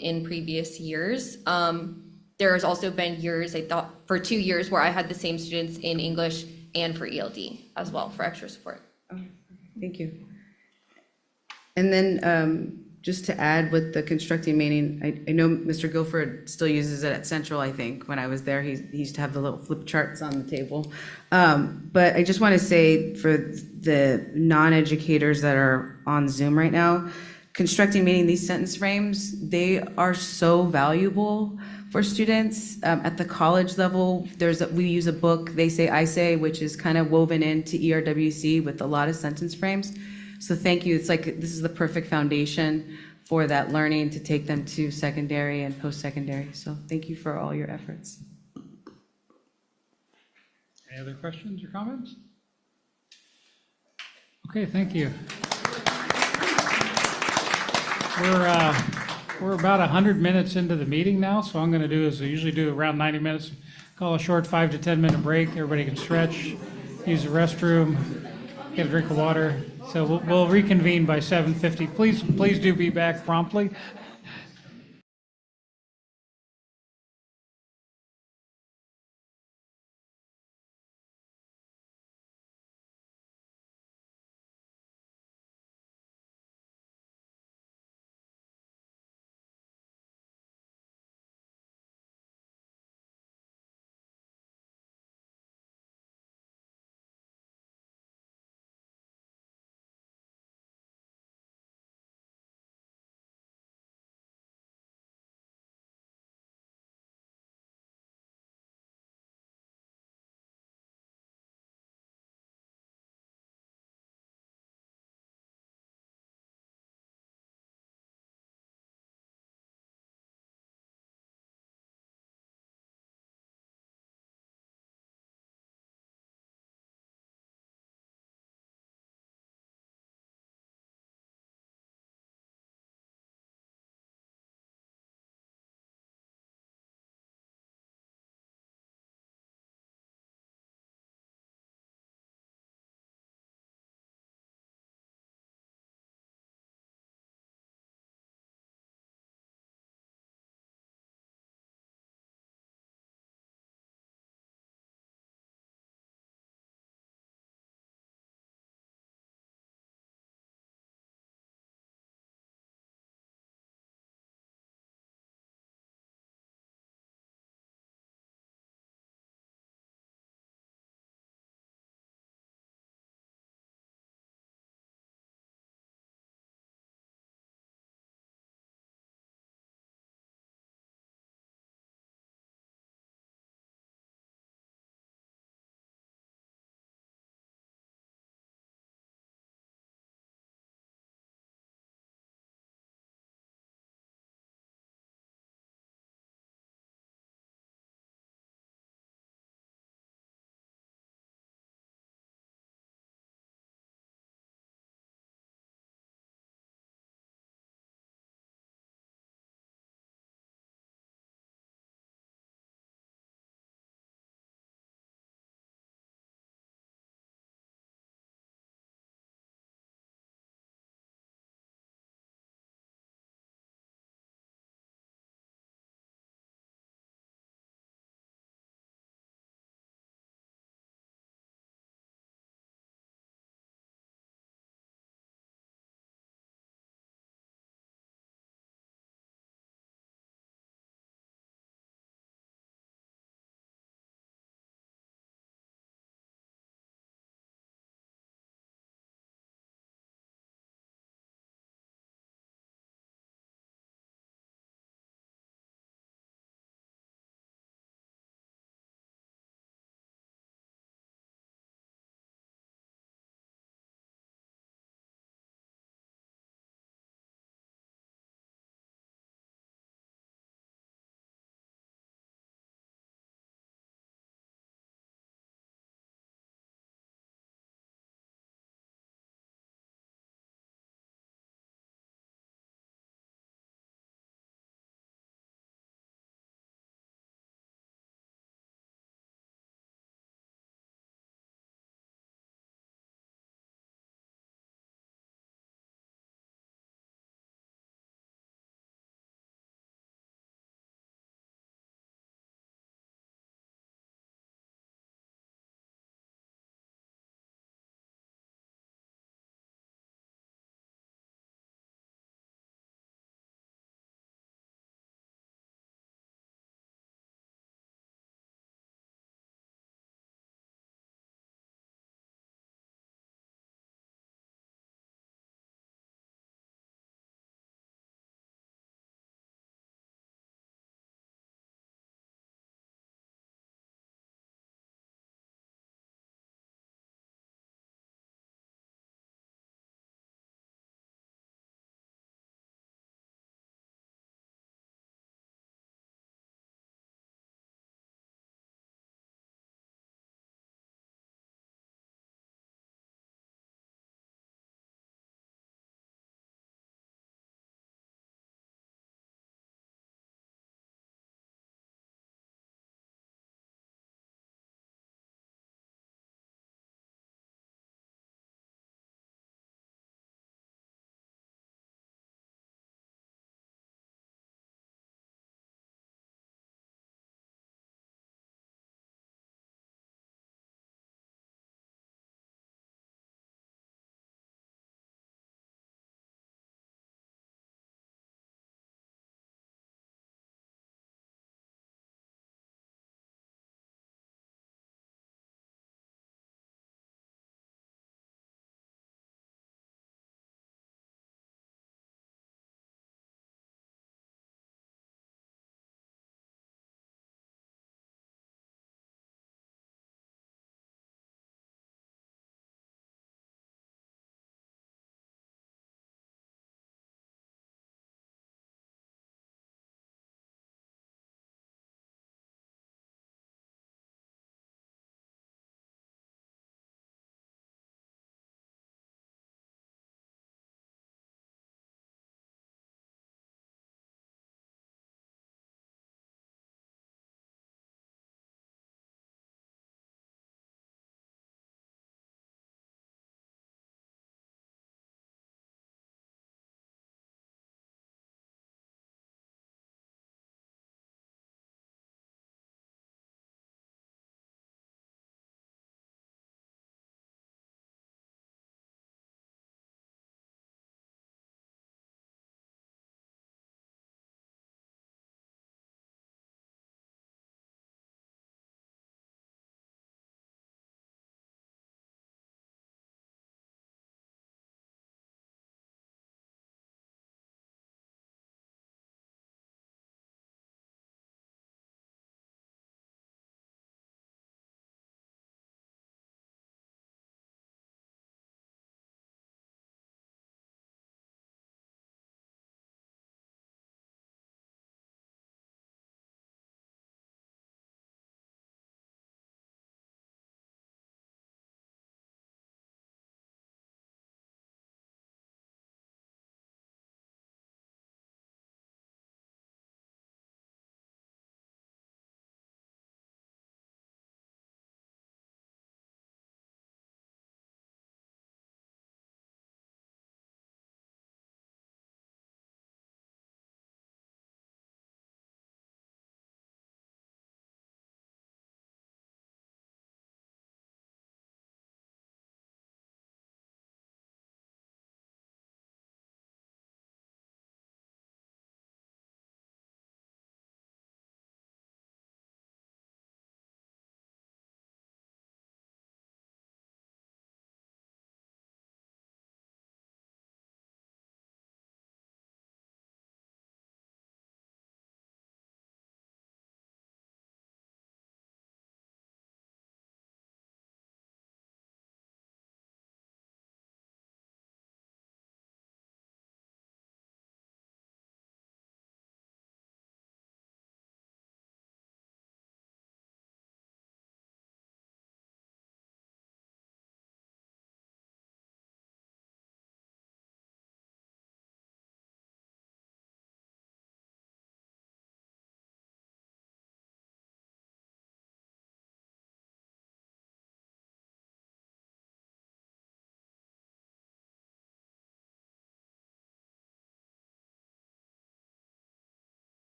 in previous years. There has also been years, I thought, for 2 years where I had the same students in English and for ELD as well, for extra support. Thank you. And then just to add with the constructing meaning, I know Mr. Guilford still uses it at Central, I think. When I was there, he used to have the little flip charts on the table. But I just want to say for the non-educators that are on Zoom right now, constructing meaning, these sentence frames, they are so valuable for students. At the college level, we use a book, They Say, I Say, which is kind of woven into ERWC with a lot of sentence frames. So thank you. It's like this is the perfect foundation for that learning to take them to secondary and post-secondary. So thank you for all your efforts. Any other questions or comments? Okay, thank you. We're about 100 minutes into the meeting now, so I'm going to do as I usually do, around 90 minutes, call a short 5 to 10 minute break. Everybody can stretch, use the restroom, get a drink of water. So we'll reconvene by 7:50. Please do be back promptly.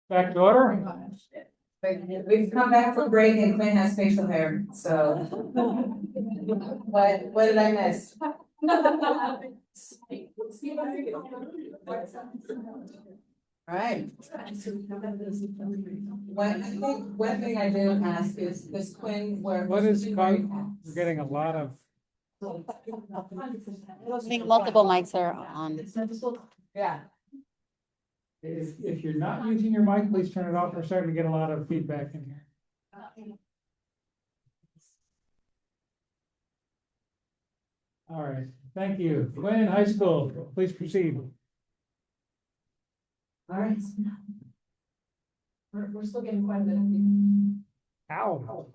Back to order. We've come back from break and Quinn has facial hair, so. What did I miss? Right. One thing I do ask is Quinn, What is, we're getting a lot of, I think multiple mics are on. Yeah. if you're not using your mic, please turn it off. We're starting to get a lot of feedback in here. All right, thank you. Quinn High School, please proceed. All right. We're still getting quite a bit of Ow.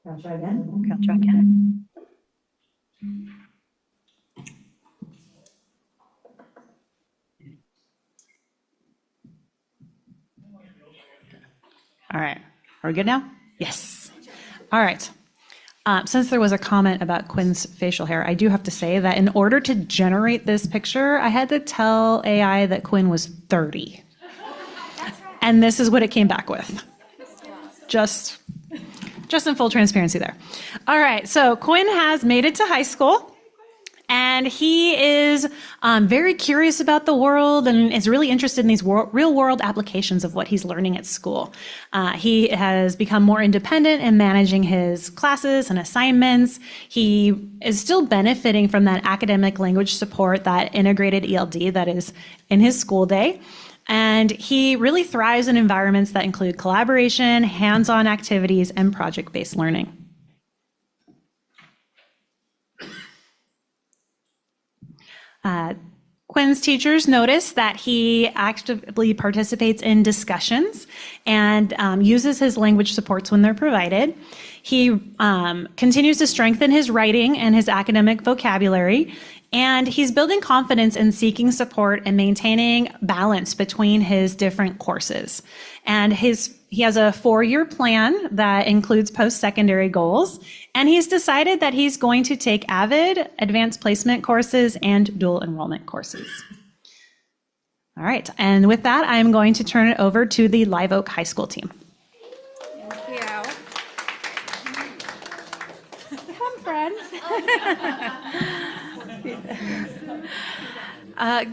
I'll try again. I'll try again. All right, are we good now? Yes. All right. Since there was a comment about Quinn's facial hair, I do have to say that in order to generate this picture, I had to tell AI that Quinn was 30. And this is what it came back with. Just in full transparency there. All right, so Quinn has made it to high school. And he is very curious about the world and is really interested in these real world applications of what he's learning at school. He has become more independent in managing his classes and assignments. He is still benefiting from that academic language support, that integrated ELD that is in his school day. And he really thrives in environments that include collaboration, hands-on activities, and project-based learning. Quinn's teachers notice that he actively participates in discussions and uses his language supports when they're provided. He continues to strengthen his writing and his academic vocabulary, and he's building confidence in seeking support and maintaining balance between his different courses. And he has a 4-year plan that includes post-secondary goals, and he's decided that he's going to take AVID, advanced placement courses, and dual enrollment courses. All right, and with that, I'm going to turn it over to the Live Oak High School team. Thank you. Come, friends.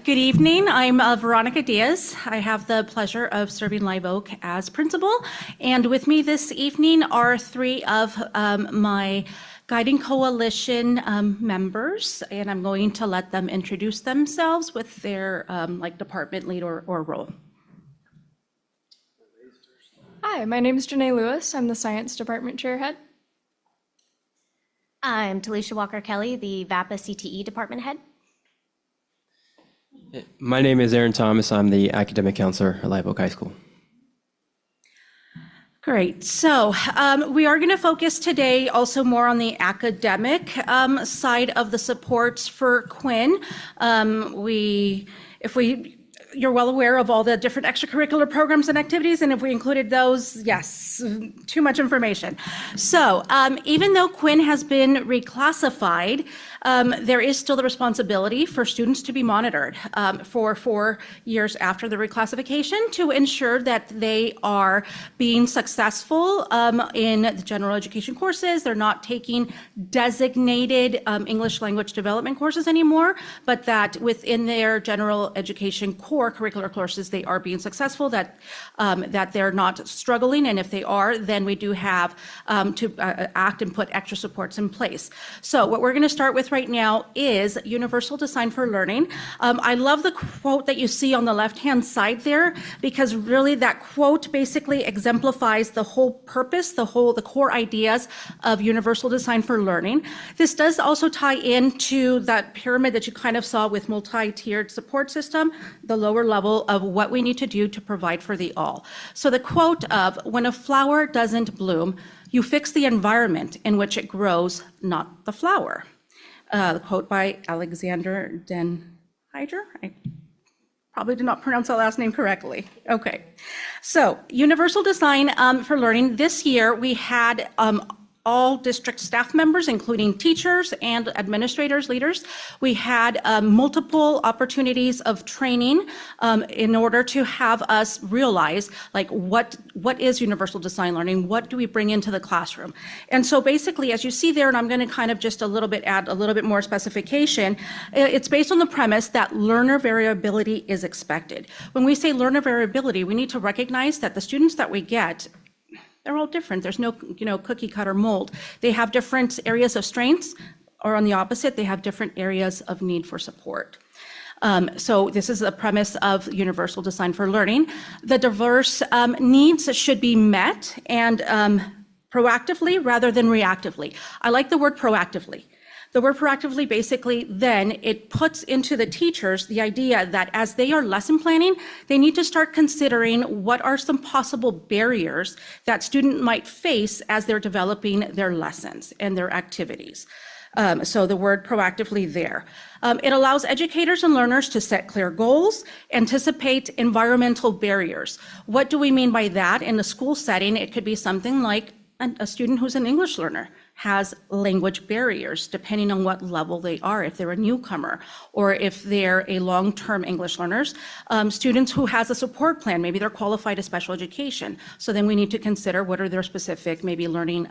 Good evening. I'm Veronica Diaz. I have the pleasure of serving Live Oak as principal. And with me this evening are 3 of my Guiding Coalition members, and I'm going to let them introduce themselves with their department lead or role. Hi, my name is Janae Lewis. I'm the Science Department Chairhead. I'm Talisha Walker-Kelly, the VAPA CTE Department Head. My name is Aaron Thomas. I'm the Academic Counselor at Live Oak High School. Great. So we are going to focus today also more on the academic side of the supports for Quinn. You're well aware of all the different extracurricular programs and activities, and if we included those, yes, too much information. So even though Quinn has been reclassified, there is still the responsibility for students to be monitored for 4 years after the reclassification to ensure that they are being successful in the general education courses. They're not taking designated English language development courses anymore, but that within their general education core curricular courses, they are being successful, that they're not struggling. And if they are, then we do have to act and put extra supports in place. So what we're going to start with right now is Universal Design for Learning. I love the quote that you see on the left-hand side there, because really that quote basically exemplifies the whole purpose, the core ideas of Universal Design for Learning. This does also tie into that pyramid that you kind of saw with multi-tiered support system, the lower level of what we need to do to provide for the all. So the quote of, when a flower doesn't bloom, you fix the environment in which it grows, not the flower. The quote by Alexander Den Heider. I probably did not pronounce that last name correctly. Okay. So Universal Design for Learning. This year we had all district staff members, including teachers and administrators, leaders. We had multiple opportunities of training in order to have us realize, like, what is universal design learning? What do we bring into the classroom? And so basically, as you see there, and I'm going to kind of just add a little bit more specification, it's based on the premise that learner variability is expected. When we say learner variability, we need to recognize that the students that we get, they're all different. There's no, cookie cutter mold. They have different areas of strengths, or on the opposite, they have different areas of need for support. So this is the premise of universal design for learning. The diverse needs should be met and proactively rather than reactively. I like the word proactively. The word proactively basically then it puts into the teachers the idea that as they are lesson planning, they need to start considering what are some possible barriers that student might face as they're developing their lessons and their activities. So the word proactively there. It allows educators and learners to set clear goals, anticipate environmental barriers. What do we mean by that? In the school setting, it could be something like a student who's an English learner has language barriers depending on what level they are, if they're a newcomer or if they're a long-term English learners. Students who has a support plan, maybe they're qualified as special education. So then we need to consider what are their specific maybe learning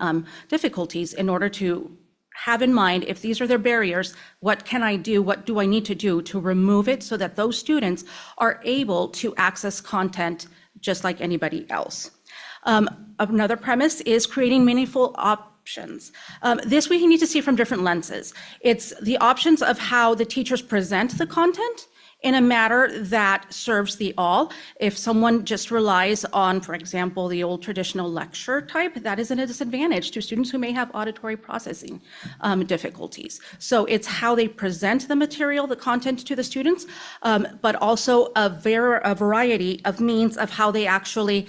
difficulties in order to have in mind, if these are their barriers, what can I do, what do I need to do to remove it so that those students are able to access content just like anybody else. Another premise is creating meaningful options. This we need to see from different lenses. It's the options of how the teachers present the content in a manner that serves the all. If someone just relies on, for example, the old traditional lecture type, that is a disadvantage to students who may have auditory processing difficulties. So it's how they present the material, the content to the students, but also a variety of means of how they actually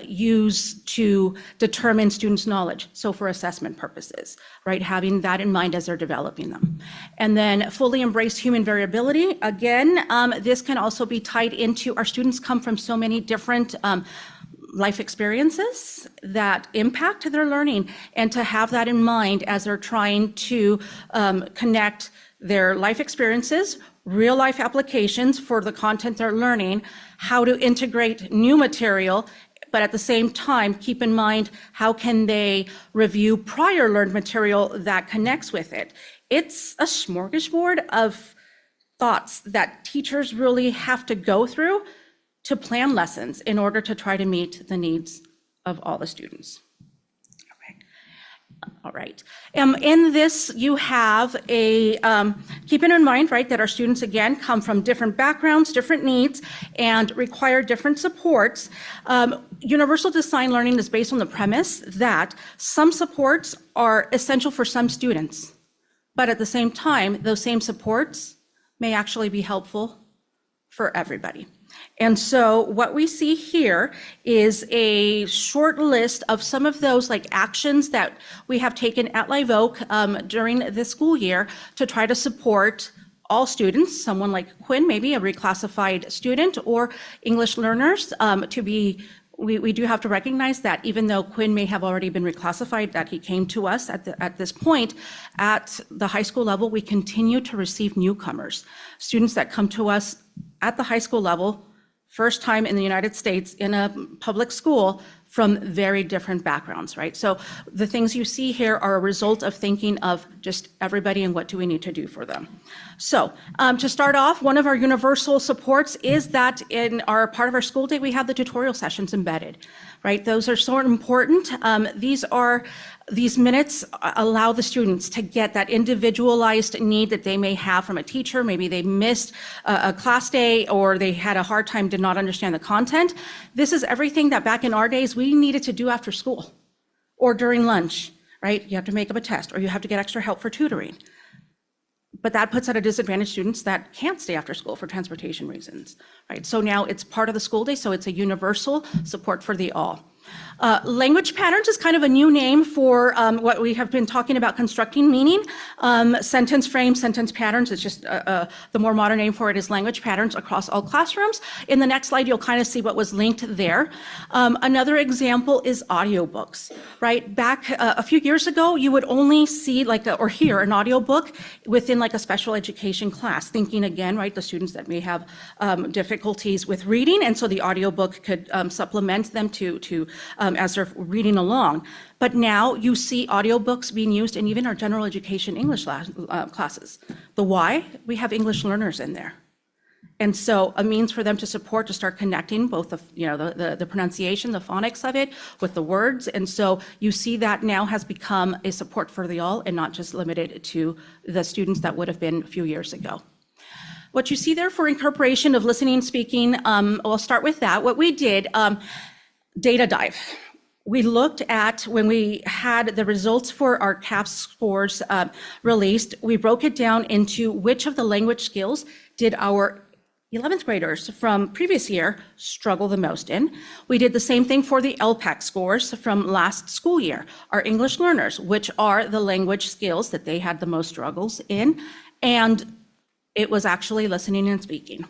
use to determine students' knowledge. So for assessment purposes, right? Having that in mind as they're developing them. And then fully embrace human variability. Again, this can also be tied into our students come from so many different life experiences that impact their learning, and to have that in mind as they're trying to connect their life experiences, real life applications for the content they're learning, how to integrate new material, but at the same time, keep in mind, how can they review prior learned material that connects with it? It's a smorgasbord of thoughts that teachers really have to go through to plan lessons in order to try to meet the needs of all the students. All right. In this, you have a, keeping in mind, right, that our students, again, come from different backgrounds, different needs, and require different supports. Universal design learning is based on the premise that some supports are essential for some students, but at the same time, those same supports may actually be helpful for everybody. And so what we see here is a short list of some of those like actions that we have taken at Live Oak during this school year to try to support all students, someone like Quinn, maybe a reclassified student, or English learners to be. We do have to recognize that even though Quinn may have already been reclassified, that he came to us at this point, at the high school level, we continue to receive newcomers, students that come to us at the high school level, first time in the United States in a public school, from very different backgrounds, right? So the things you see here are a result of thinking of just everybody and what do we need to do for them. So to start off, one of our universal supports is that in our part of our school day, we have the tutorial sessions embedded, right? Those are so important. These minutes allow the students to get that individualized need that they may have from a teacher. Maybe they missed a class day or they had a hard time, did not understand the content. This is everything that back in our days we needed to do after school or during lunch, right? You have to make up a test or you have to get extra help for tutoring. But that puts at a disadvantage students that can't stay after school for transportation reasons, right? So now it's part of the school day, so it's a universal support for the all. Language patterns is kind of a new name for what we have been talking about constructing meaning. Sentence frames, sentence patterns, it's just the more modern name for it is language patterns across all classrooms. In the next slide, you'll kind of see what was linked there. Another example is audiobooks, right? Back a few years ago, you would only see or hear an audiobook within like a special education class, thinking again, right, the students that may have difficulties with reading, and so the audiobook could supplement them as they're reading along. But now you see audiobooks being used in even our general education English classes. The why? We have English learners in there. And so a means for them to start connecting both the pronunciation, the phonics of it with the words. And so you see that now has become a support for the all and not just limited to the students that would have been a few years ago. What you see there for incorporation of listening and speaking, I'll start with that. What we did, data dive. We looked at when we had the results for our CAPS scores released, we broke it down into which of the language skills did our 11th graders from previous year struggle the most in. We did the same thing for the LPAC scores from last school year. Our English learners, which are the language skills that they had the most struggles in, and it was actually listening and speaking.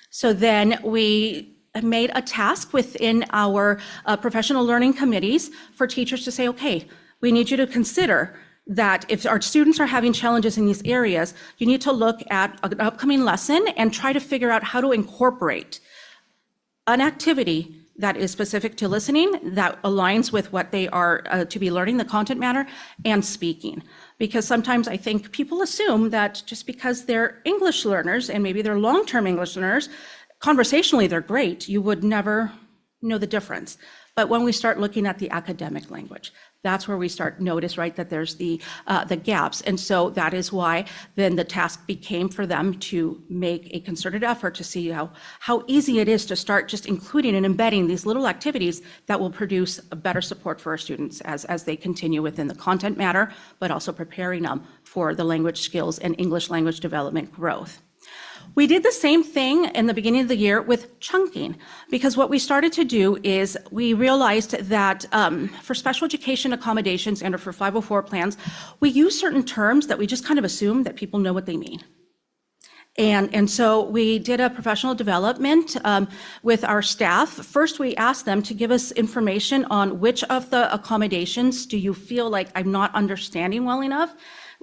So then we made a task within our professional learning committees for teachers to say, okay, we need you to consider that if our students are having challenges in these areas, you need to look at an upcoming lesson and try to figure out how to incorporate an activity that is specific to listening, that aligns with what they are to be learning, the content matter, and speaking. Because sometimes I think people assume that just because they're English learners, and maybe they're long-term English learners, conversationally they're great, you would never know the difference. But when we start looking at the academic language, that's where we start notice, right, that there's the gaps. And so that is why then the task became for them to make a concerted effort to see how easy it is to start just including and embedding these little activities that will produce a better support for our students as they continue within the content matter, but also preparing them for the language skills and English language development growth. We did the same thing in the beginning of the year with chunking, because what we started to do is we realized that for special education accommodations and for 504 plans, we use certain terms that we just kind of assume that people know what they mean. And so we did a professional development with our staff. First, we asked them to give us information on which of the accommodations do you feel like I'm not understanding well enough,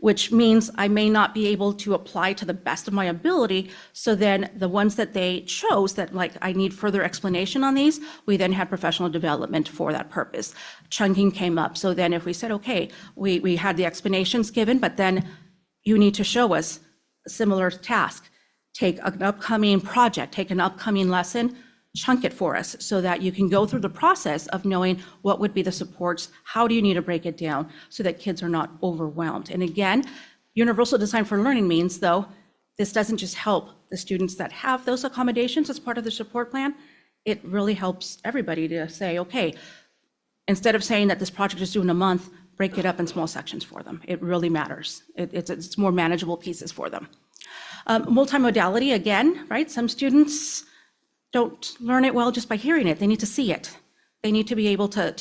which means I may not be able to apply to the best of my ability. So then the ones that they chose that like I need further explanation on these, we then had professional development for that purpose. Chunking came up. So then if we said, okay, we had the explanations given, but then you need to show us a similar task. Take an upcoming project, take an upcoming lesson, chunk it for us so that you can go through the process of knowing what would be the supports, how do you need to break it down so that kids are not overwhelmed. And again, universal design for learning means, though, this doesn't just help the students that have those accommodations as part of the support plan, it really helps everybody to say, okay, instead of saying that this project is due in a month, break it up in small sections for them. It really matters. It's more manageable pieces for them. Multimodality, again, right? Some students don't learn it well just by hearing it. They need to see it. They need to be able to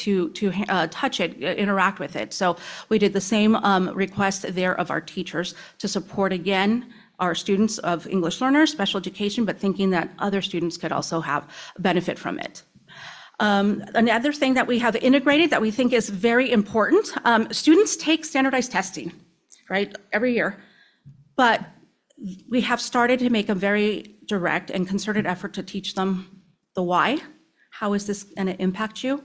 touch it, interact with it. So we did the same request there of our teachers to support, again, our students of English learners, special education, but thinking that other students could also have benefit from it. Another thing that we have integrated that we think is very important, students take standardized testing, right, every year, but we have started to make a very direct and concerted effort to teach them the why. How is this going to impact you?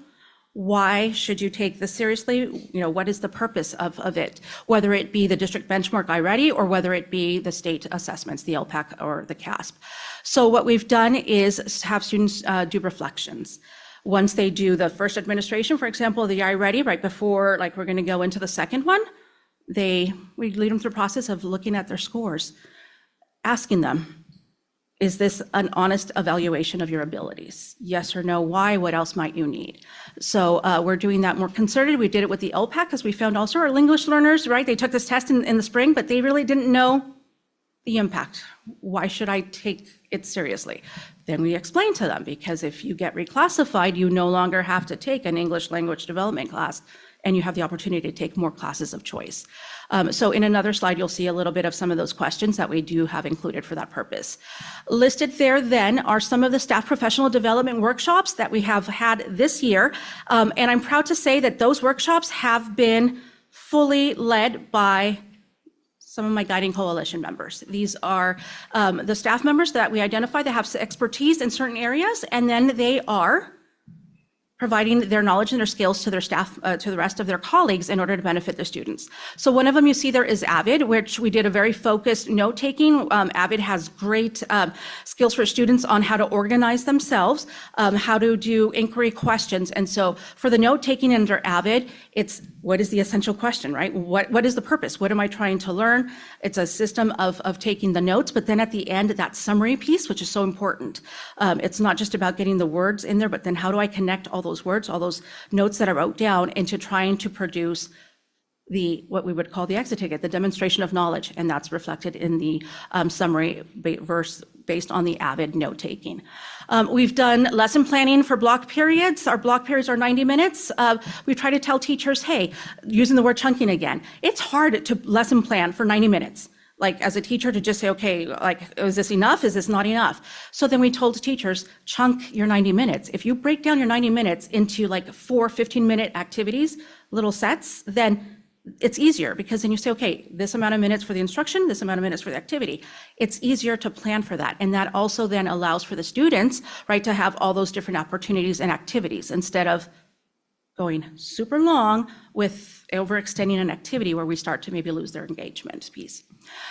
Why should you take this seriously? You know, what is the purpose of it? Whether it be the district benchmark iReady or whether it be the state assessments, the LPAC or the CASP. So what we've done is have students do reflections. Once they do the first administration, for example, the iReady, right before, like we're going to go into the second one, we lead them through a process of looking at their scores, asking them, is this an honest evaluation of your abilities? Yes or no? Why? What else might you need? So we're doing that more concerted. We did it with the LPAC because we found also our English learners, right? They took this test in the spring, but they really didn't know the impact. Why should I take it seriously. Then we explain to them, because if you get reclassified, you no longer have to take an English language development class, and you have the opportunity to take more classes of choice. So in another slide, you'll see a little bit of some of those questions that we do have included for that purpose. Listed there then are some of the staff professional development workshops that we have had this year. And I'm proud to say that those workshops have been fully led by some of my Guiding Coalition members. These are the staff members that we identify that have expertise in certain areas, and then they are providing their knowledge and their skills to their staff, to the rest of their colleagues in order to benefit the students. So one of them you see there is Avid, which we did a very focused note-taking. Avid has great skills for students on how to organize themselves, how to do inquiry questions. And so for the note-taking under Avid, it's what is the essential question, right? What is the purpose? What am I trying to learn? It's a system of taking the notes, but then at the end, that summary piece, which is so important. It's not just about getting the words in there, but then how do I connect all those words, all those notes that I wrote down, into trying to produce what we would call the exit ticket, the demonstration of knowledge, and that's reflected in the summary verse based on the Avid note-taking. We've done lesson planning for block periods. Our block periods are 90 minutes. We try to tell teachers, hey, using the word chunking again, it's hard to lesson plan for 90 minutes. Like as a teacher to just say, okay, like, is this enough? Is this not enough? So then we told teachers, chunk your 90 minutes. If you break down your 90 minutes into like 4 15-minute activities, little sets, then it's easier, because then you say, okay, this amount of minutes for the instruction, this amount of minutes for the activity. It's easier to plan for that. And that also then allows for the students, right, to have all those different opportunities and activities instead of going super long with overextending an activity where we start to maybe lose their engagement piece.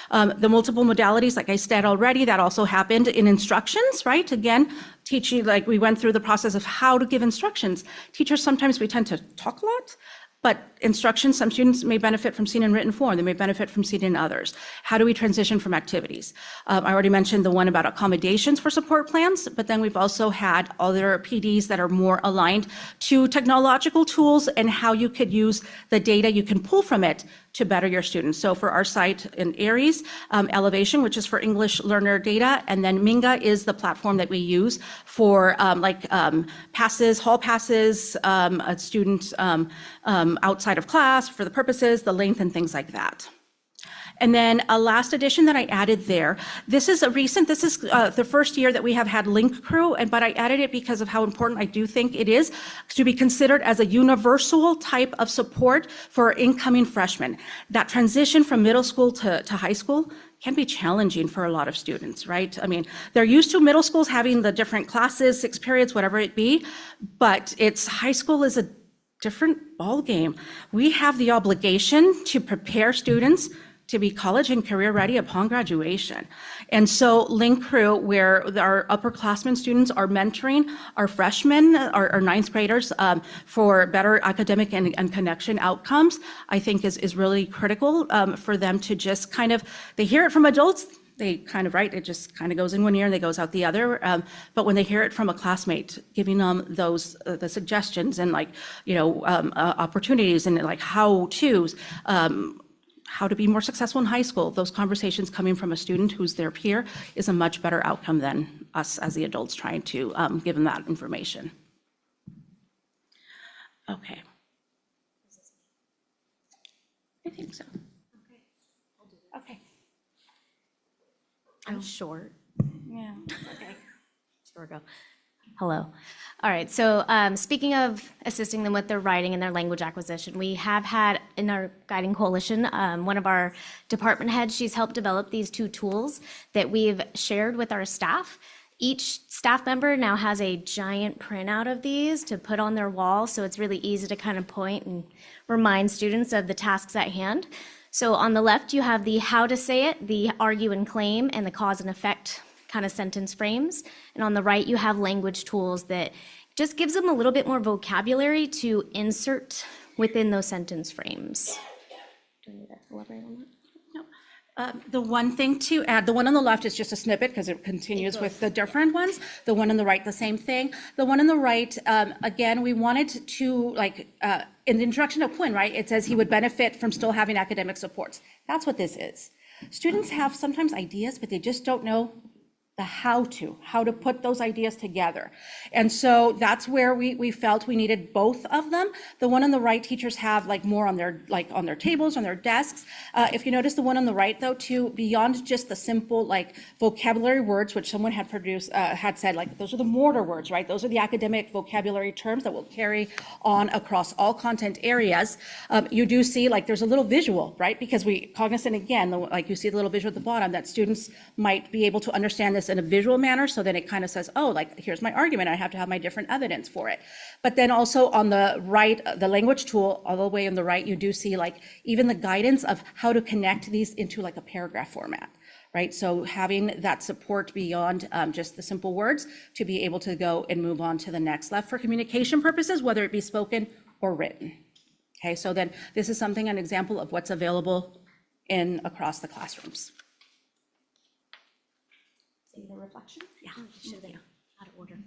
The multiple modalities, like I said already, that also happened in instructions, right? Again, teaching, like we went through the process of how to give instructions. Teachers, sometimes we tend to talk a lot, but instructions, some students may benefit from seeing in written form. They may benefit from seeing in others. How do we transition from activities? I already mentioned the one about accommodations for support plans, but then we've also had other PDs that are more aligned to technological tools and how you could use the data you can pull from it to better your students. So for our site in Aries, Elevation, which is for English learner data, and then Minga is the platform that we use for passes, hall passes, students outside of class for the purposes, the length, and things like that. And then a last addition that I added there, this is the first year that we have had Link Crew, but I added it because of how important I do think it is to be considered as a universal type of support for incoming freshmen. That transition from middle school to high school can be challenging for a lot of students, right? I mean, they're used to middle schools having the different classes, 6 periods, whatever it be, but high school is a different ballgame. We have the obligation to prepare students to be college and career ready upon graduation. And so Link Crew, where our upperclassmen students are mentoring our freshmen, our ninth graders for better academic and connection outcomes, I think is really critical for them to just kind of, they hear it from adults, they kind of, right, it just kind of goes in one ear and it goes out the other. But when they hear it from a classmate, giving them those, the suggestions and like, opportunities and like how-tos, how to be more successful in high school, those conversations coming from a student who's their peer is a much better outcome than us as the adults trying to give them that information. Okay. I think so. Okay. I'm short. Yeah. Okay. Sure go. Hello. All right. So speaking of assisting them with their writing and their language acquisition, we have had in our Guiding Coalition, one of our department heads, she's helped develop these 2 tools that we've shared with our staff. Each staff member now has a giant printout of these to put on their wall, so it's really easy to kind of point and remind students of the tasks at hand. So on the left, you have the how to say it, the argue and claim, and the cause and effect kind of sentence frames. And on the right, you have language tools that just gives them a little bit more vocabulary to insert within those sentence frames. Do I need to elaborate on that? The one thing to add, the one on the left is just a snippet because it continues with the different ones. The one on the right, the same thing. The one on the right, again, we wanted to, in the introduction of Quinn, right, it says he would benefit from still having academic supports. That's what this is. Students have sometimes ideas, but they just don't know the how to put those ideas together. And so that's where we felt we needed both of them. The one on the right, teachers have like more on their tables, on their desks. If you notice the one on the right though, too, beyond just the simple like vocabulary words, which someone had said, like those are the mortar words, right? Those are the academic vocabulary terms that will carry on across all content areas. You do see like there's a little visual, right? Because we cognizant again, like you see the little visual at the bottom, that students might be able to understand this in a visual manner. So then it kind of says, oh, like here's my argument. I have to have my different evidence for it. But then also on the right, the language tool, all the way on the right, you do see like even the guidance of how to connect these into like a paragraph format. Right, so having that support beyond just the simple words to be able to go and move on to the next level for communication purposes, whether it be spoken or written. Okay, so then this is something, an example of what's available across the classrooms. See the reflection? Yeah, should be out of order.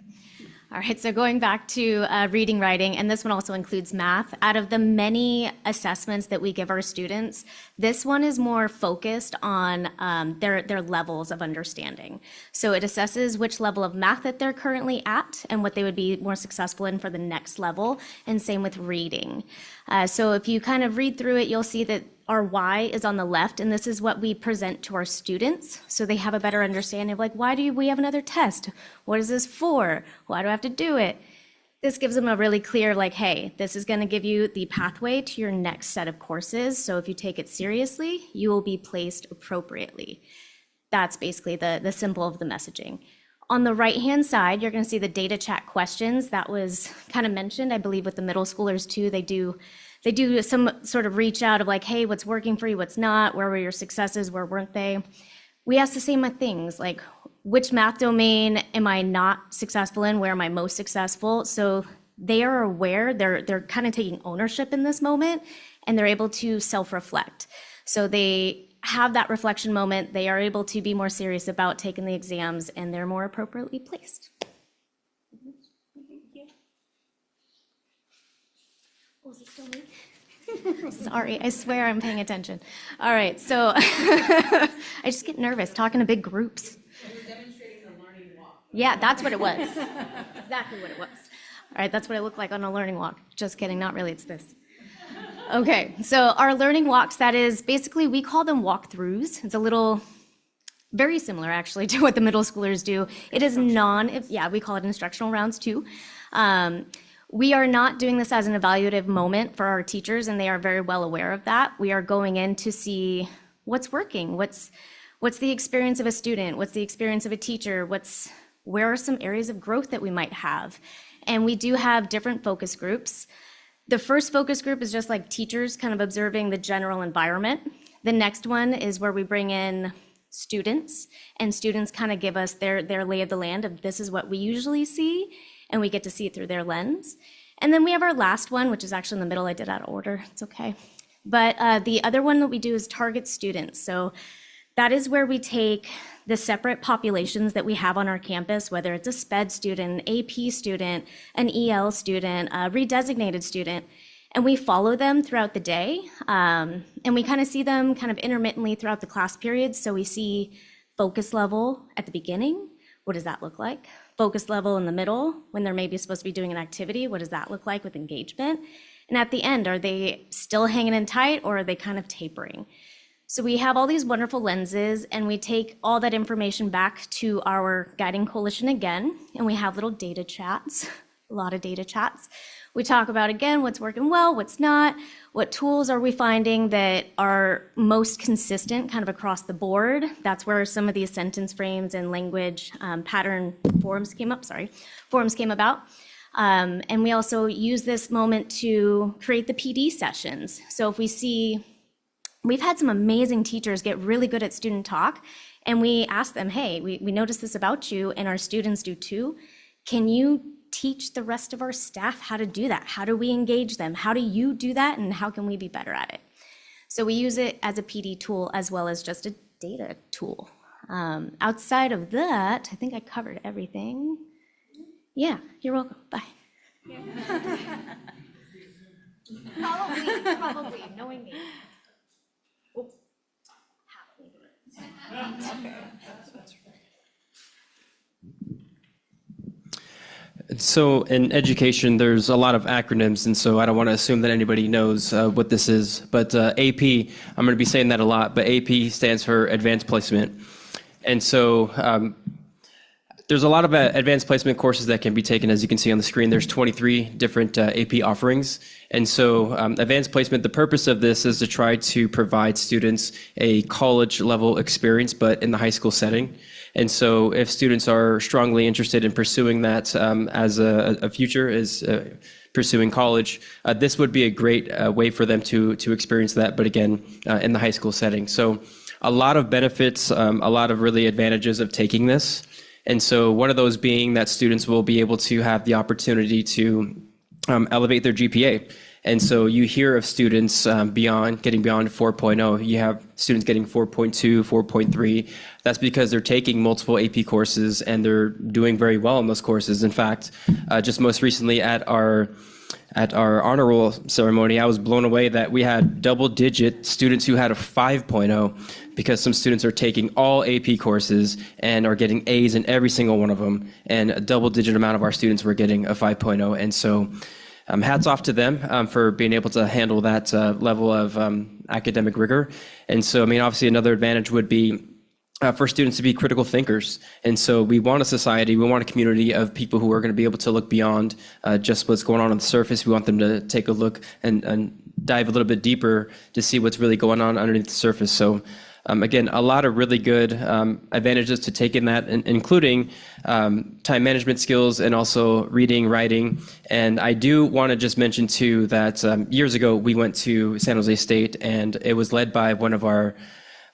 All right, so going back to reading, writing, and this one also includes math. Out of the many assessments that we give our students, this one is more focused on their levels of understanding. So it assesses which level of math that they're currently at and what they would be more successful in for the next level, and same with reading. So if you kind of read through it, you'll see that our why is on the left, and this is what we present to our students so they have a better understanding of like, why do we have another test? What is this for? Why do I have to do it? This gives them a really clear like, hey, this is going to give you the pathway to your next set of courses. So if you take it seriously, you will be placed appropriately. That's basically the symbol of the messaging. On the right-hand side, you're going to see the data chat questions. That was kind of mentioned, I believe, with the middle schoolers too. They do some sort of reach out of like, hey, what's working for you, what's not, where were your successes, where weren't they? We ask the same things, like which math domain am I not successful in, where am I most successful? So they are aware, they're kind of taking ownership in this moment, and they're able to self-reflect. So they have that reflection moment, they are able to be more serious about taking the exams, and they're more appropriately placed. Oh, is it still me? Sorry, I swear I'm paying attention. All right, so I just get nervous talking to big groups. Yeah, that's what it was. Exactly what it was. All right, that's what it looked like on a learning walk. Just kidding, not really, it's this. Okay, so our learning walks, that is basically, we call them walkthroughs. It's a little, very similar actually to what the middle schoolers do. It is we call it instructional rounds too. We are not doing this as an evaluative moment for our teachers, and they are very well aware of that. We are going in to see what's working, what's the experience of a student, what's the experience of a teacher, where are some areas of growth that we might have. And we do have different focus groups. The first focus group is just like teachers kind of observing the general environment. The next one is where we bring in students, and students kind of give us their lay of the land of this is what we usually see, and we get to see it through their lens. And then we have our last one, which is actually in the middle. I did out of order. It's okay. But the other one that we do is target students. So that is where we take the separate populations that we have on our campus, whether it's a SPED student, an AP student, an EL student, a redesignated student, and we follow them throughout the day. And we kind of see them kind of intermittently throughout the class periods. So we see focus level at the beginning. What does that look like? Focus level in the middle, when they're maybe supposed to be doing an activity, what does that look like with engagement? And at the end, are they still hanging in tight, or are they kind of tapering? So we have all these wonderful lenses, and we take all that information back to our guiding coalition again, and we have little data chats, a lot of data chats. We talk about, again, what's working well, what's not, what tools are we finding that are most consistent kind of across the board. That's where some of these sentence frames and language pattern forms came about. And we also use this moment to create the PD sessions. So if we see, we've had some amazing teachers get really good at student talk, and we ask them, hey, we noticed this about you, and our students do too. Can you teach the rest of our staff how to do that? How do we engage them? How do you do that, and how can we be better at it? So we use it as a PD tool as well as just a data tool. Outside of that, I think I covered everything. Yeah, you're welcome. Bye. Probably, knowing me. So in education, there's a lot of acronyms, and so I don't want to assume that anybody knows what this is. But AP, I'm going to be saying that a lot, but AP stands for Advanced Placement. And so there's a lot of advanced placement courses that can be taken. As you can see on the screen, there's 23 different AP offerings. And so advanced placement, the purpose of this is to try to provide students a college level experience, but in the high school setting. And so if students are strongly interested in pursuing that as a future, is pursuing college, this would be a great way for them to experience that, but again, in the high school setting. So a lot of benefits, a lot of really advantages of taking this. And so one of those being that students will be able to have the opportunity to elevate their GPA. And so you hear of students getting beyond 4.0. You have students getting 4.2, 4.3. That's because they're taking multiple AP courses and they're doing very well in those courses. In fact, just most recently at our honor roll ceremony, I was blown away that we had double-digit students who had a 5.0 because some students are taking all AP courses and are getting A's in every single one of them. And a double-digit amount of our students were getting a 5.0. And so hats off to them for being able to handle that level of academic rigor. And so, I mean, obviously another advantage would be for students to be critical thinkers. And so we want a society, we want a community of people who are going to be able to look beyond just what's going on the surface. We want them to take a look and dive a little bit deeper to see what's really going on underneath the surface. So again, a lot of really good advantages to taking that, including time management skills and also reading, writing. And I do want to just mention too that years ago we went to San Jose State, and it was led by one of our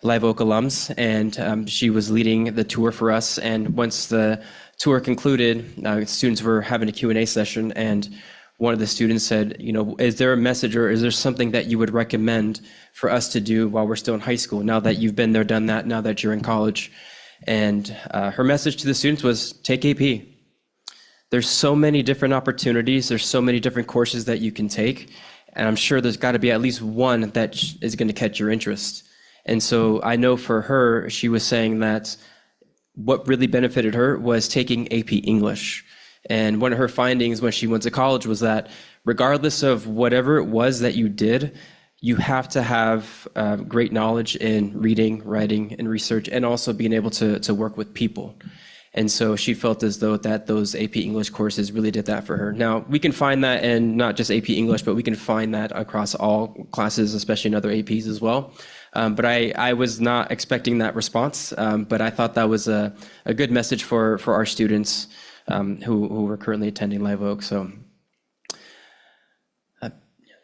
Live Oak alums, and she was leading the tour for us. And once the tour concluded, students were having a Q&A session, and one of the students said, you know, is there a message or is there something that you would recommend for us to do while we're still in high school, now that you've been there, done that, now that you're in college? And her message to the students was, take AP. There's so many different opportunities. There's so many different courses that you can take. And I'm sure there's got to be at least one that is going to catch your interest. And so I know for her, she was saying that what really benefited her was taking AP English. And one of her findings when she went to college was that regardless of whatever it was that you did, you have to have great knowledge in reading, writing, and research, and also being able to work with people. And so she felt as though that those AP English courses really did that for her. Now, we can find that in not just AP English, but we can find that across all classes, especially in other APs as well. But I was not expecting that response, but I thought that was a good message for our students who were currently attending Live Oak. So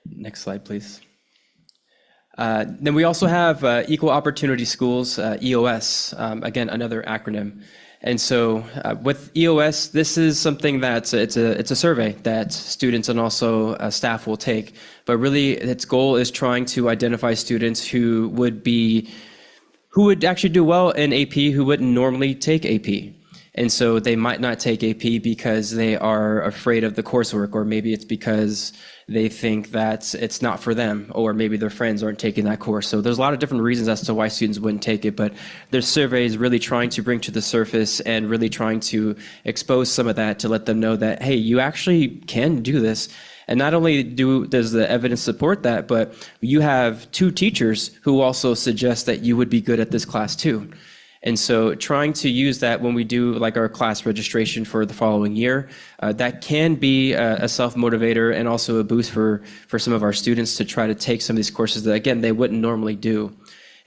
next slide, please. Then we also have Equal Opportunity Schools, EOS, again, another acronym. And so with EOS, this is something that's it's a survey that students and also staff will take. But really, its goal is trying to identify students who would actually do well in AP, who wouldn't normally take AP. And so they might not take AP because they are afraid of the coursework, or maybe it's because they think that it's not for them, or maybe their friends aren't taking that course. So there's a lot of different reasons as to why students wouldn't take it, but their survey is really trying to bring to the surface and really trying to expose some of that to let them know that, hey, you actually can do this. And not only does the evidence support that, but you have 2 teachers who also suggest that you would be good at this class too. And so trying to use that when we do like our class registration for the following year, that can be a self-motivator and also a boost for some of our students to try to take some of these courses that, again, they wouldn't normally do.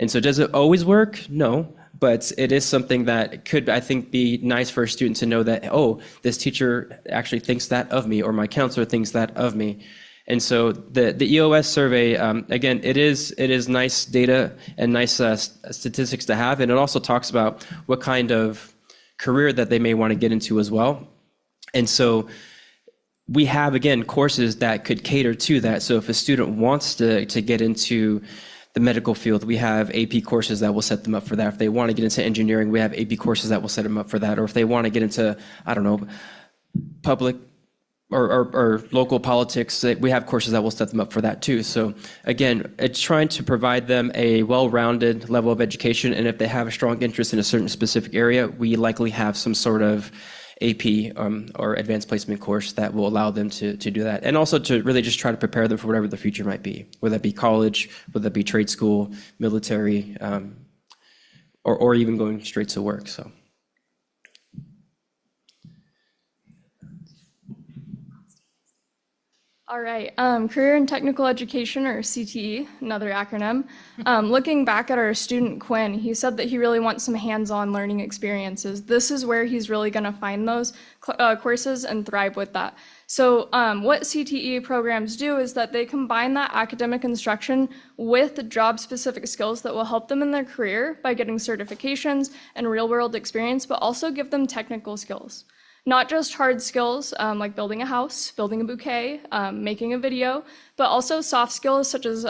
And so does it always work? No, but it is something that could, I think, be nice for a student to know that, oh, this teacher actually thinks that of me, or my counselor thinks that of me. And so the EOS survey, again, it is nice data and nice statistics to have, and it also talks about what kind of career that they may want to get into as well. And so we have, again, courses that could cater to that. So if a student wants to get into the medical field, we have AP courses that will set them up for that. If they want to get into engineering, we have AP courses that will set them up for that. Or if they want to get into, I don't know, public or local politics, we have courses that will set them up for that too. So again, it's trying to provide them a well-rounded level of education, and if they have a strong interest in a certain specific area, we likely have some sort of AP or advanced placement course that will allow them to do that. And also to really just try to prepare them for whatever the future might be, whether that be college, whether that be trade school, military, or even going straight to work. So. All right, Career and Technical Education, or CTE, another acronym. Looking back at our student Quinn, he said that he really wants some hands-on learning experiences. This is where he's really going to find those courses and thrive with that. So what CTE programs do is that they combine that academic instruction with job-specific skills that will help them in their career by getting certifications and real-world experience, but also give them technical skills. Not just hard skills like building a house, building a bouquet, making a video, but also soft skills such as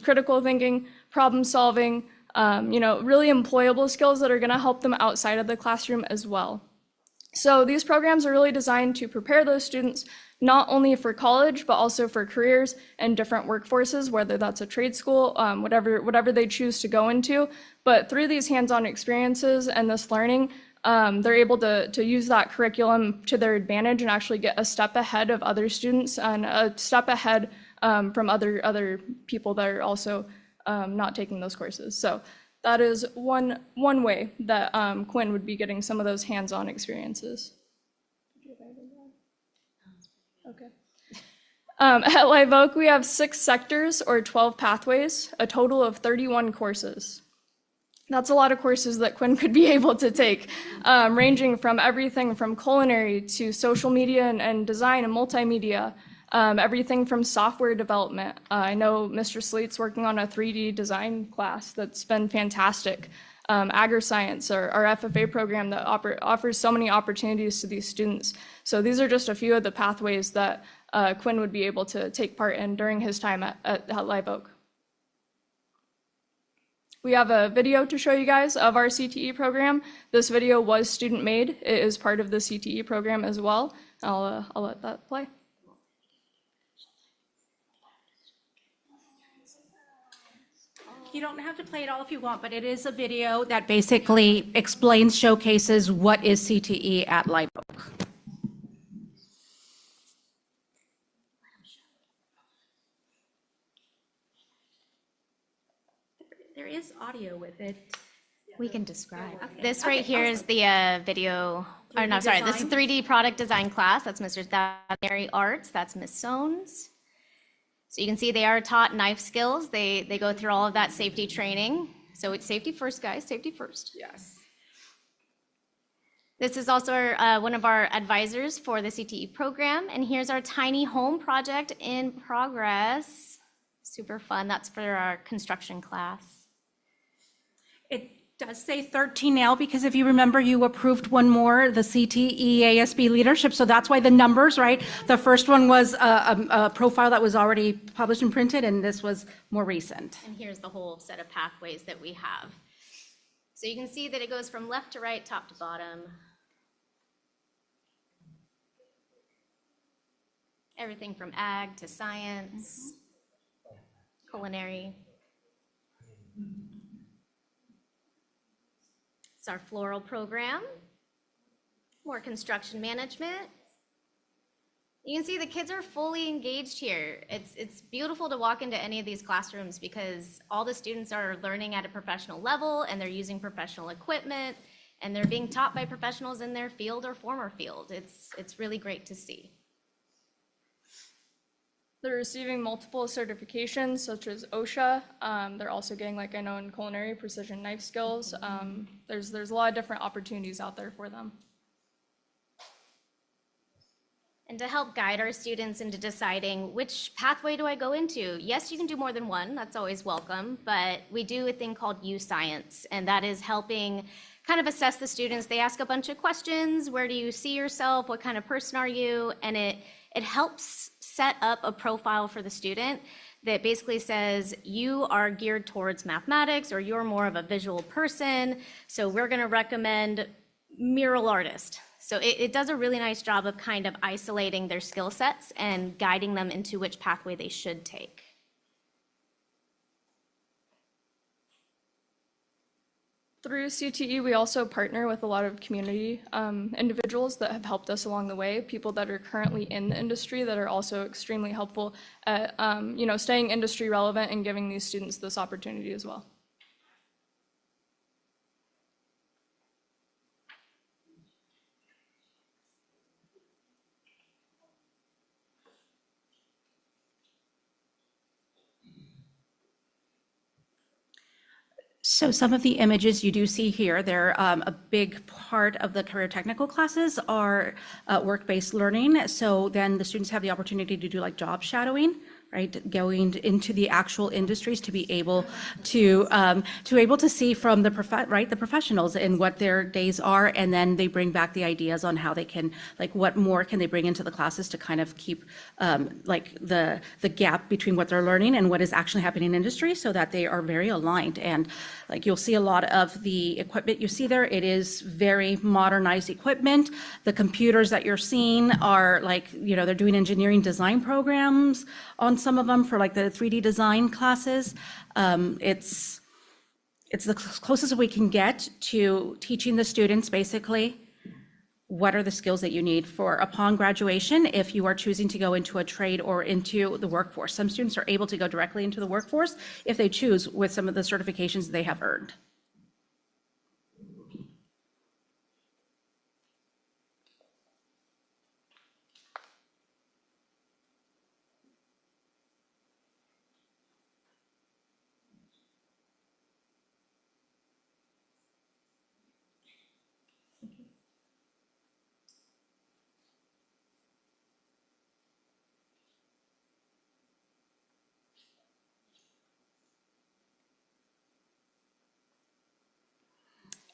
critical thinking, problem solving, really employable skills that are going to help them outside of the classroom as well. So these programs are really designed to prepare those students not only for college, but also for careers and different workforces, whether that's a trade school, whatever they choose to go into. But through these hands-on experiences and this learning, they're able to use that curriculum to their advantage and actually get a step ahead of other students and a step ahead from other people that are also not taking those courses. So that is one way that Quinn would be getting some of those hands-on experiences. Okay. At Live Oak, we have 6 sectors or 12 pathways, a total of 31 courses. That's a lot of courses that Quinn could be able to take, ranging from everything from culinary to social media and design and multimedia, everything from software development. I know Mr. Sleet's working on a 3D design class that's been fantastic. Agri-science, our FFA program that offers so many opportunities to these students. So these are just a few of the pathways that Quinn would be able to take part in during his time at Live Oak. We have a video to show you guys of our CTE program. This video was student made. It is part of the CTE program as well. I'll let that play. You don't have to play it all if you want, but it is a video that basically explains, showcases what is CTE at Live Oak. There is audio with it. We can describe. Okay. This right here is the video, or no, sorry, this is 3D product design class. That's Mr. Thaddeus Arts. That's Miss Sones. So you can see they are taught knife skills. They go through all of that safety training. So it's safety first, guys, safety first. Yes. This is also one of our advisors for the CTE program. And here's our tiny home project in progress. Super fun. That's for our construction class. It does say 13 now because if you remember, you approved one more, the CTE ASB leadership. So that's why the numbers, right? The first one was a profile that was already published and printed, and this was more recent. And here's the whole set of pathways that we have. So you can see that it goes from left to right, top to bottom. Everything from ag to science, culinary. It's our floral program, more construction management. You can see the kids are fully engaged here. It's beautiful to walk into any of these classrooms because all the students are learning at a professional level and they're using professional equipment and they're being taught by professionals in their field or former field. It's really great to see. They're receiving multiple certifications such as OSHA. They're also getting, like I know in culinary, precision knife skills. There's a lot of different opportunities out there for them. And to help guide our students into deciding which pathway do I go into? Yes, you can do more than one, that's always welcome, but we do a thing called U-Science, and that is helping kind of assess the students. They ask a bunch of questions. Where do you see yourself? What kind of person are you? And it helps set up a profile for the student that basically says you are geared towards mathematics or you're more of a visual person. So we're going to recommend mural artist. So it does a really nice job of kind of isolating their skill sets and guiding them into which pathway they should take. Through CTE, we also partner with a lot of community individuals that have helped us along the way, people that are currently in the industry that are also extremely helpful at staying industry relevant and giving these students this opportunity as well. So some of the images you do see here, they're a big part of the career technical classes are work-based learning. So then the students have the opportunity to do like job shadowing, right? Going into the actual industries to be able to see from the professionals and what their days are, and then they bring back the ideas on how they can, like, what more can they bring into the classes to kind of keep like the gap between what they're learning and what is actually happening in industry, so that they are very aligned. And like you'll see a lot of the equipment you see there, it is very modernized equipment. The computers that you're seeing are like, they're doing engineering design programs on some of them for like the 3D design classes. It's the closest we can get to teaching the students basically what are the skills that you need for upon graduation if you are choosing to go into a trade or into the workforce. Some students are able to go directly into the workforce if they choose with some of the certifications they have earned.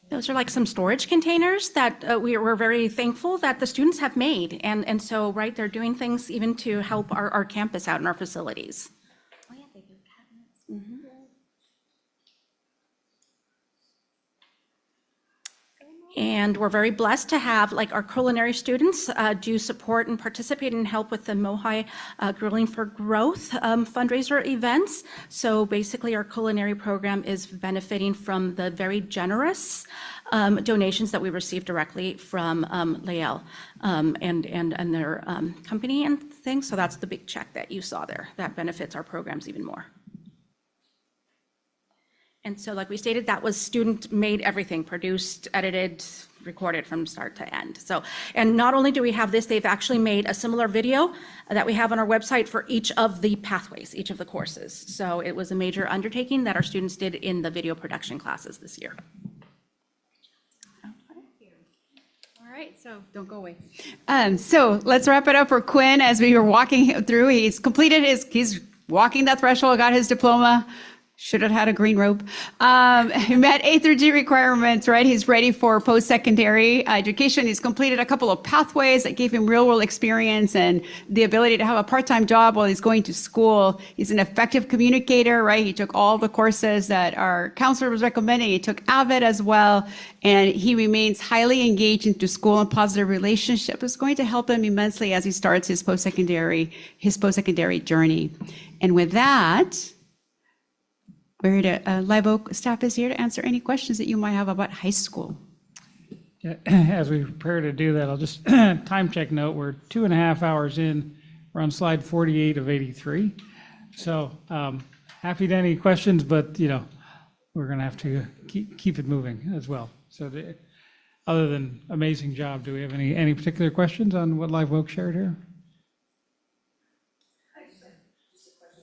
Those are like some storage containers that we're very thankful that the students have made. And so, right, they're doing things even to help our campus out in our facilities. Oh yeah, they build cabinets. Mm-hmm. And we're very blessed to have like our culinary students do support and participate and help with the Mohi Grilling for Growth fundraiser events. So basically our culinary program is benefiting from the very generous donations that we receive directly from Lael and their company and things. So that's the big check that you saw there. That benefits our programs even more. And so like we stated, that was student-made everything, produced, edited, recorded from start to end. So, and not only do we have this, they've actually made a similar video that we have on our website for each of the pathways, each of the courses. So it was a major undertaking that our students did in the video production classes this year. All right, so don't go away. So let's wrap it up for Quinn as we were walking through. He's completed he's walking that threshold, got his diploma. Should have had a green robe. He met A through G requirements, right? He's ready for post-secondary education. He's completed a couple of pathways that gave him real-world experience and the ability to have a part-time job while he's going to school. He's an effective communicator, right? He took all the courses that our counselor was recommending. He took AVID as well, and he remains highly engaged into school and positive relationship. It's going to help him immensely as he starts his post-secondary journey. And with that, Live Oak staff is here to answer any questions that you might have about high school. Yeah, as we prepare to do that, I'll just time check note, we're 2.5 hours in. We're on slide 48 of 83. So happy to any questions, but we're going to have to keep it moving as well. So other than amazing job, do we have any particular questions on what Live Oak shared here?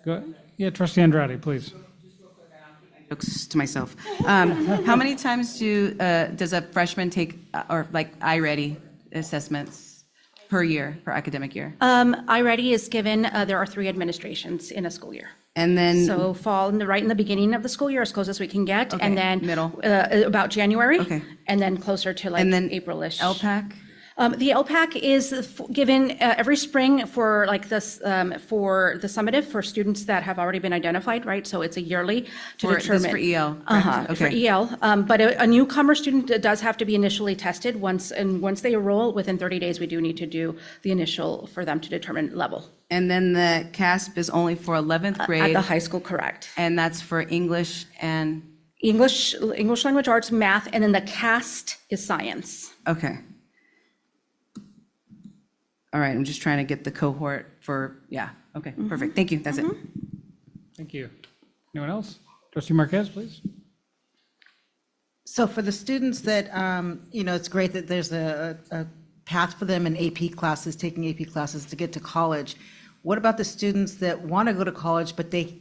Go ahead. Yeah, Trustee Andrade, please. To myself. How many times does a freshman take or like iReady assessments per year, per academic year? iReady is given, there are 3 administrations in a school year. And then so fall right in the beginning of the school year, as close as we can get, okay, and then middle about January, okay, and then closer to like and then April-ish. LPAC. The LPAC is given every spring for like this for the summative for students that have already been identified, right? So it's a yearly to determine for EL. Okay. For EL. But a newcomer student does have to be initially tested once they enroll. Within 30 days, we do need to do the initial for them to determine level. And then the CASP is only for 11th grade at the high school, correct? And that's for English and English language arts, math, and then the CAST is science. Okay. All right, I'm just trying to get the cohort for, yeah, okay, perfect. Thank you, that's it. Thank you. Anyone else? Trustee Marquez, please. So for the students that, it's great that there's a path for them in AP classes, taking AP classes to get to college. What about the students that want to go to college, but they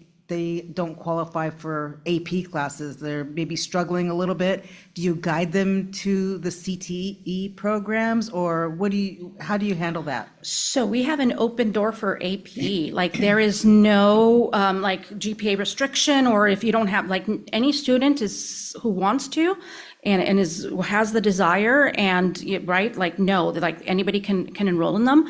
don't qualify for AP classes? They're maybe struggling a little bit. Do you guide them to the CTE programs, or how do you handle that? So we have an open door for AP. Like there is no like GPA restriction, or if you don't have, like, any student who wants to and has the desire and, right, like, no, like anybody can enroll in them.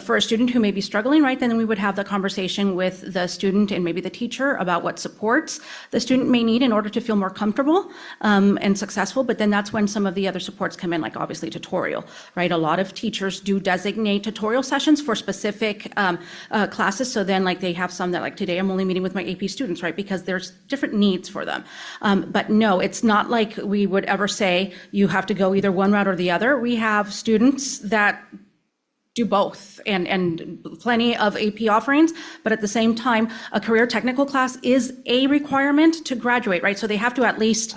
For a student who may be struggling, right, then we would have the conversation with the student and maybe the teacher about what supports the student may need in order to feel more comfortable and successful. But then that's when some of the other supports come in, like obviously tutorial, right? A lot of teachers do designate tutorial sessions for specific classes. So then, like, they have some that, like, today I'm only meeting with my AP students, right? Because there's different needs for them. But no, it's not like we would ever say you have to go either one route or the other. We have students that do both and plenty of AP offerings, but at the same time, a career technical class is a requirement to graduate, right? So they have to at least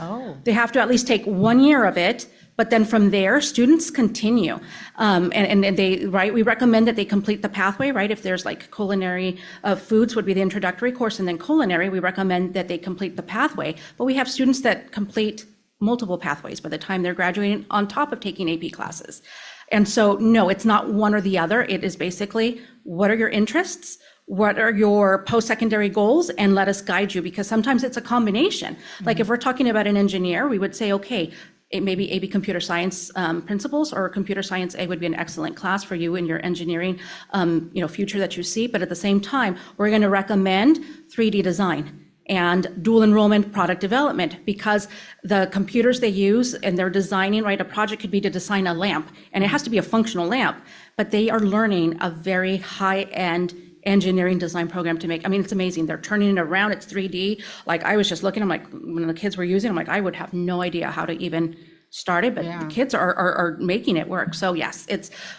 take 1 year of it, but then from there, students continue. And they, right, we recommend that they complete the pathway, right? If there's like culinary foods would be the introductory course, and then culinary, we recommend that they complete the pathway. But we have students that complete multiple pathways by the time they're graduating on top of taking AP classes. And so, no, it's not one or the other. It is basically, what are your interests? What are your post-secondary goals? And let us guide you, because sometimes it's a combination. Like if we're talking about an engineer, we would say, okay, it may be AB Computer Science principles, or Computer Science A would be an excellent class for you in your engineering future that you see. But at the same time, we're going to recommend 3D design and dual enrollment product development, because the computers they use and they're designing, right, a project could be to design a lamp, and it has to be a functional lamp, but they are learning a very high-end engineering design program to make. I mean, it's amazing. They're turning it around. It's 3D. Like, I was just looking, I'm like, when the kids were using it, I'm like, I would have no idea how to even start it, but the kids are making it work. So yes,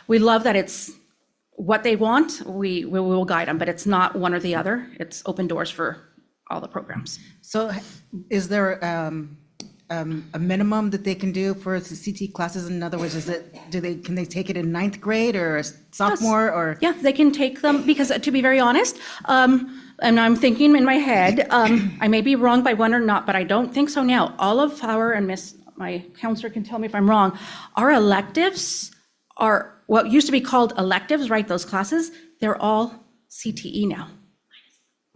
we love that it's what they want. We will guide them, but it's not one or the other. It's open doors for all the programs. So is there a minimum that they can do for the CT classes? In other words, can they take it in 9th grade or a sophomore? Yes. Or yeah, they can take them, because to be very honest, and I'm thinking in my head, I may be wrong by one or not, but I don't think so now. All of our, and my counselor can tell me if I'm wrong, our electives are what used to be called electives, right? Those classes, they're all CTE now.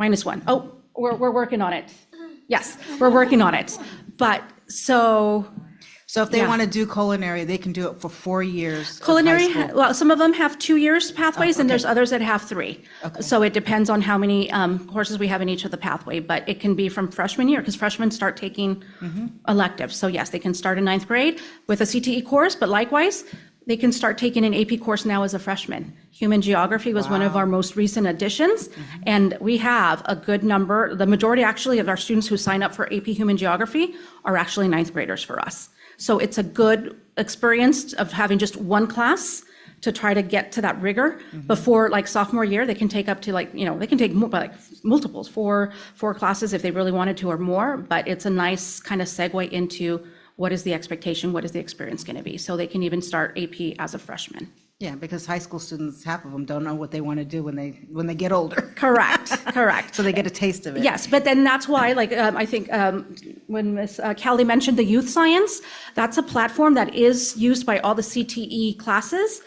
-1. Oh, we're working on it. Yes, we're working on it. But so if they want to do culinary, they can do it for 4 years. Culinary, well, some of them have 2 years pathways, and there's others that have 3. So it depends on how many courses we have in each of the pathway, but it can be from freshman year, because freshmen start taking electives. So yes, they can start in 9th grade with a CTE course, but likewise, they can start taking an AP course now as a freshman. Human geography was one of our most recent additions, and we have a good number. The majority actually of our students who sign up for AP Human Geography are actually 9th graders for us. So it's a good experience of having just one class to try to get to that rigor. Before, like, sophomore year, they can take up to, like, they can take multiples, four classes if they really wanted to or more, but it's a nice kind of segue into what is the expectation, what is the experience going to be? So they can even start AP as a freshman. Yeah, because high school students, half of them don't know what they want to do when they get older. Correct. So they get a taste of it. Yes, but then that's why, like, I think when Ms. Callie mentioned the youth science, that's a platform that is used by all the CTE classes.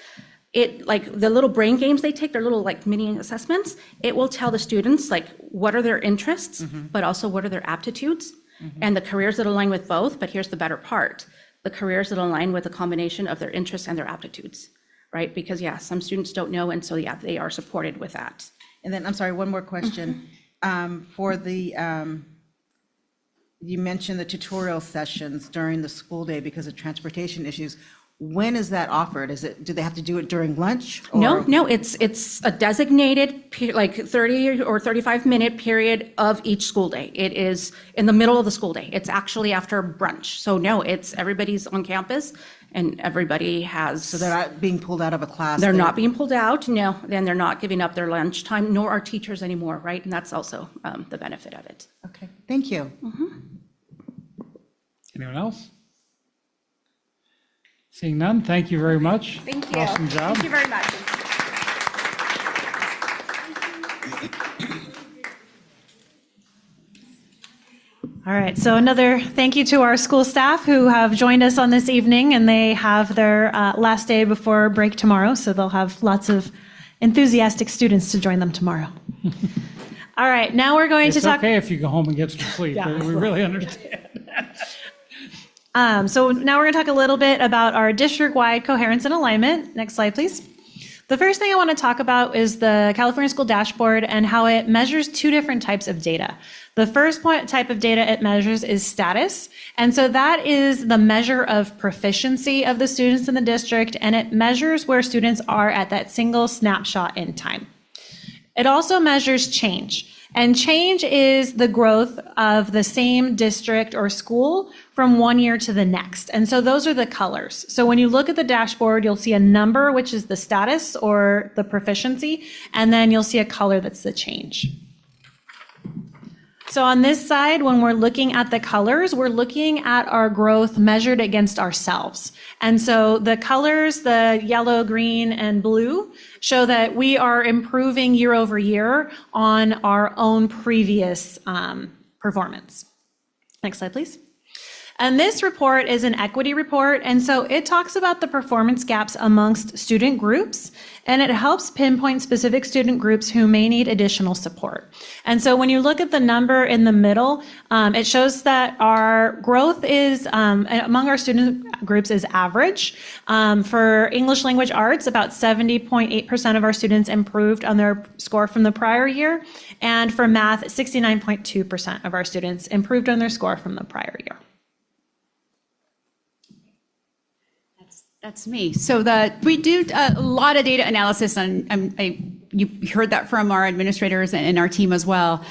It, like, the little brain games they take, their little, like, mini assessments, it will tell the students, like, what are their interests, but also what are their aptitudes. And the careers that align with both, but here's the better part, the careers that align with a combination of their interests and their aptitudes, right? Because some students don't know, and so they are supported with that. And then, I'm sorry, one more question. For the, you mentioned the tutorial sessions during the school day because of transportation issues. when is that offered? Do they have to do it during lunch? No, it's a designated, like 30 or 35-minute period of each school day. It is in the middle of the school day. It's actually after brunch. So no, everybody's on campus and everybody has. So they're not being pulled out of a class? They're not being pulled out, no. Then they're not giving up their lunchtime, nor are teachers anymore, right? And that's also the benefit of it. Okay, thank you. Anyone else? Seeing none, thank you very much. Thank you. Awesome job. Thank you very much. All right, so another thank you to our school staff who have joined us on this evening, and they have their last day before break tomorrow, so they'll have lots of enthusiastic students to join them tomorrow. All right, now we're going to talk. It's okay if you go home and get some sleep. Yeah. We really understand. So now we're going to talk a little bit about our district-wide coherence and alignment. Next slide, please. The first thing I want to talk about is the California School Dashboard and how it measures two different types of data. The first type of data it measures is status. And so that is the measure of proficiency of the students in the district, and it measures where students are at that single snapshot in time. It also measures change. And change is the growth of the same district or school from one year to the next. And so those are the colors. So when you look at the dashboard, you'll see a number, which is the status or the proficiency, and then you'll see a color that's the change. So on this side, when we're looking at the colors, we're looking at our growth measured against ourselves. And so the colors, the yellow, green, and blue, show that we are improving year over year on our own previous performance. Next slide, please. And this report is an equity report, and so it talks about the performance gaps amongst student groups, and it helps pinpoint specific student groups who may need additional support. And so when you look at the number in the middle, it shows that our growth is among our student groups is average. For English language arts, about 70.8% of our students improved on their score from the prior year, and for math, 69.2% of our students improved on their score from the prior year. That's me. So we do a lot of data analysis, and you heard that from our administrators and our team as well.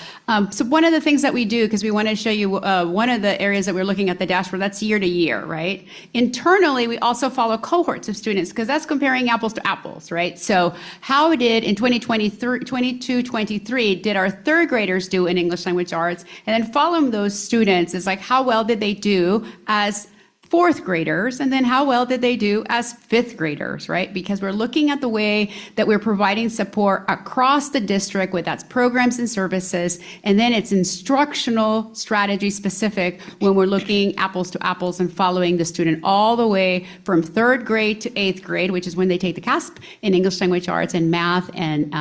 So one of the things that we do, because we want to show you one of the areas that we're looking at the dashboard, that's year to year, right? Internally, we also follow cohorts of students, because that's comparing apples to apples, right? So how did, in 22-23, did our third graders do in English language arts? And then following those students is like, how well did they do as fourth graders, and then how well did they do as fifth graders, right? Because we're looking at the way that we're providing support across the district with that's programs and services, and then it's instructional strategy specific when we're looking apples to apples and following the student all the way from third grade to eighth grade, which is when they take the CASP in English language arts and math and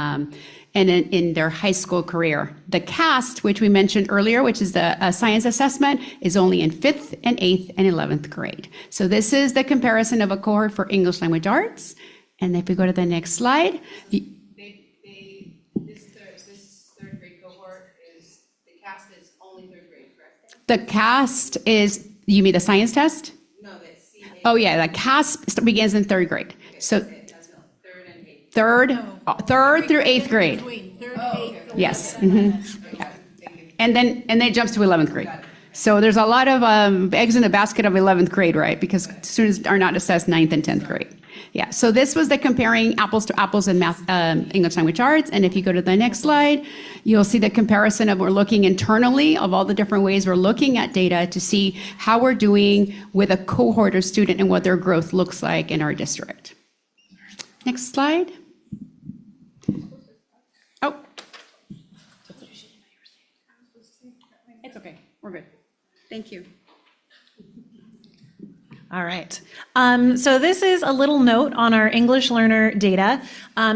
in their high school career. The CAST, which we mentioned earlier, which is the science assessment, is only in 5th and 8th and 11th grade. So this is the comparison of a cohort for English language arts. And if we go to the next slide. This third grade cohort is, the CAST is only third grade, correct? The CAST is, you mean the science test? No, the CA. Oh yeah, the CASP begins in third grade. So third through eighth grade. Yes. Mm-hmm. Yeah. And then it jumps to 11th grade. So there's a lot of eggs in the basket of 11th grade, right? Because students are not assessed 9th and 10th grade. Yeah. So this was the comparing apples to apples in math, English language arts. And if you go to the next slide, you'll see the comparison of we're looking internally of all the different ways we're looking at data to see how we're doing with a cohort or student and what their growth looks like in our district. Next slide. Oh. It's okay. We're good. Thank you. All right. So this is a little note on our English learner data.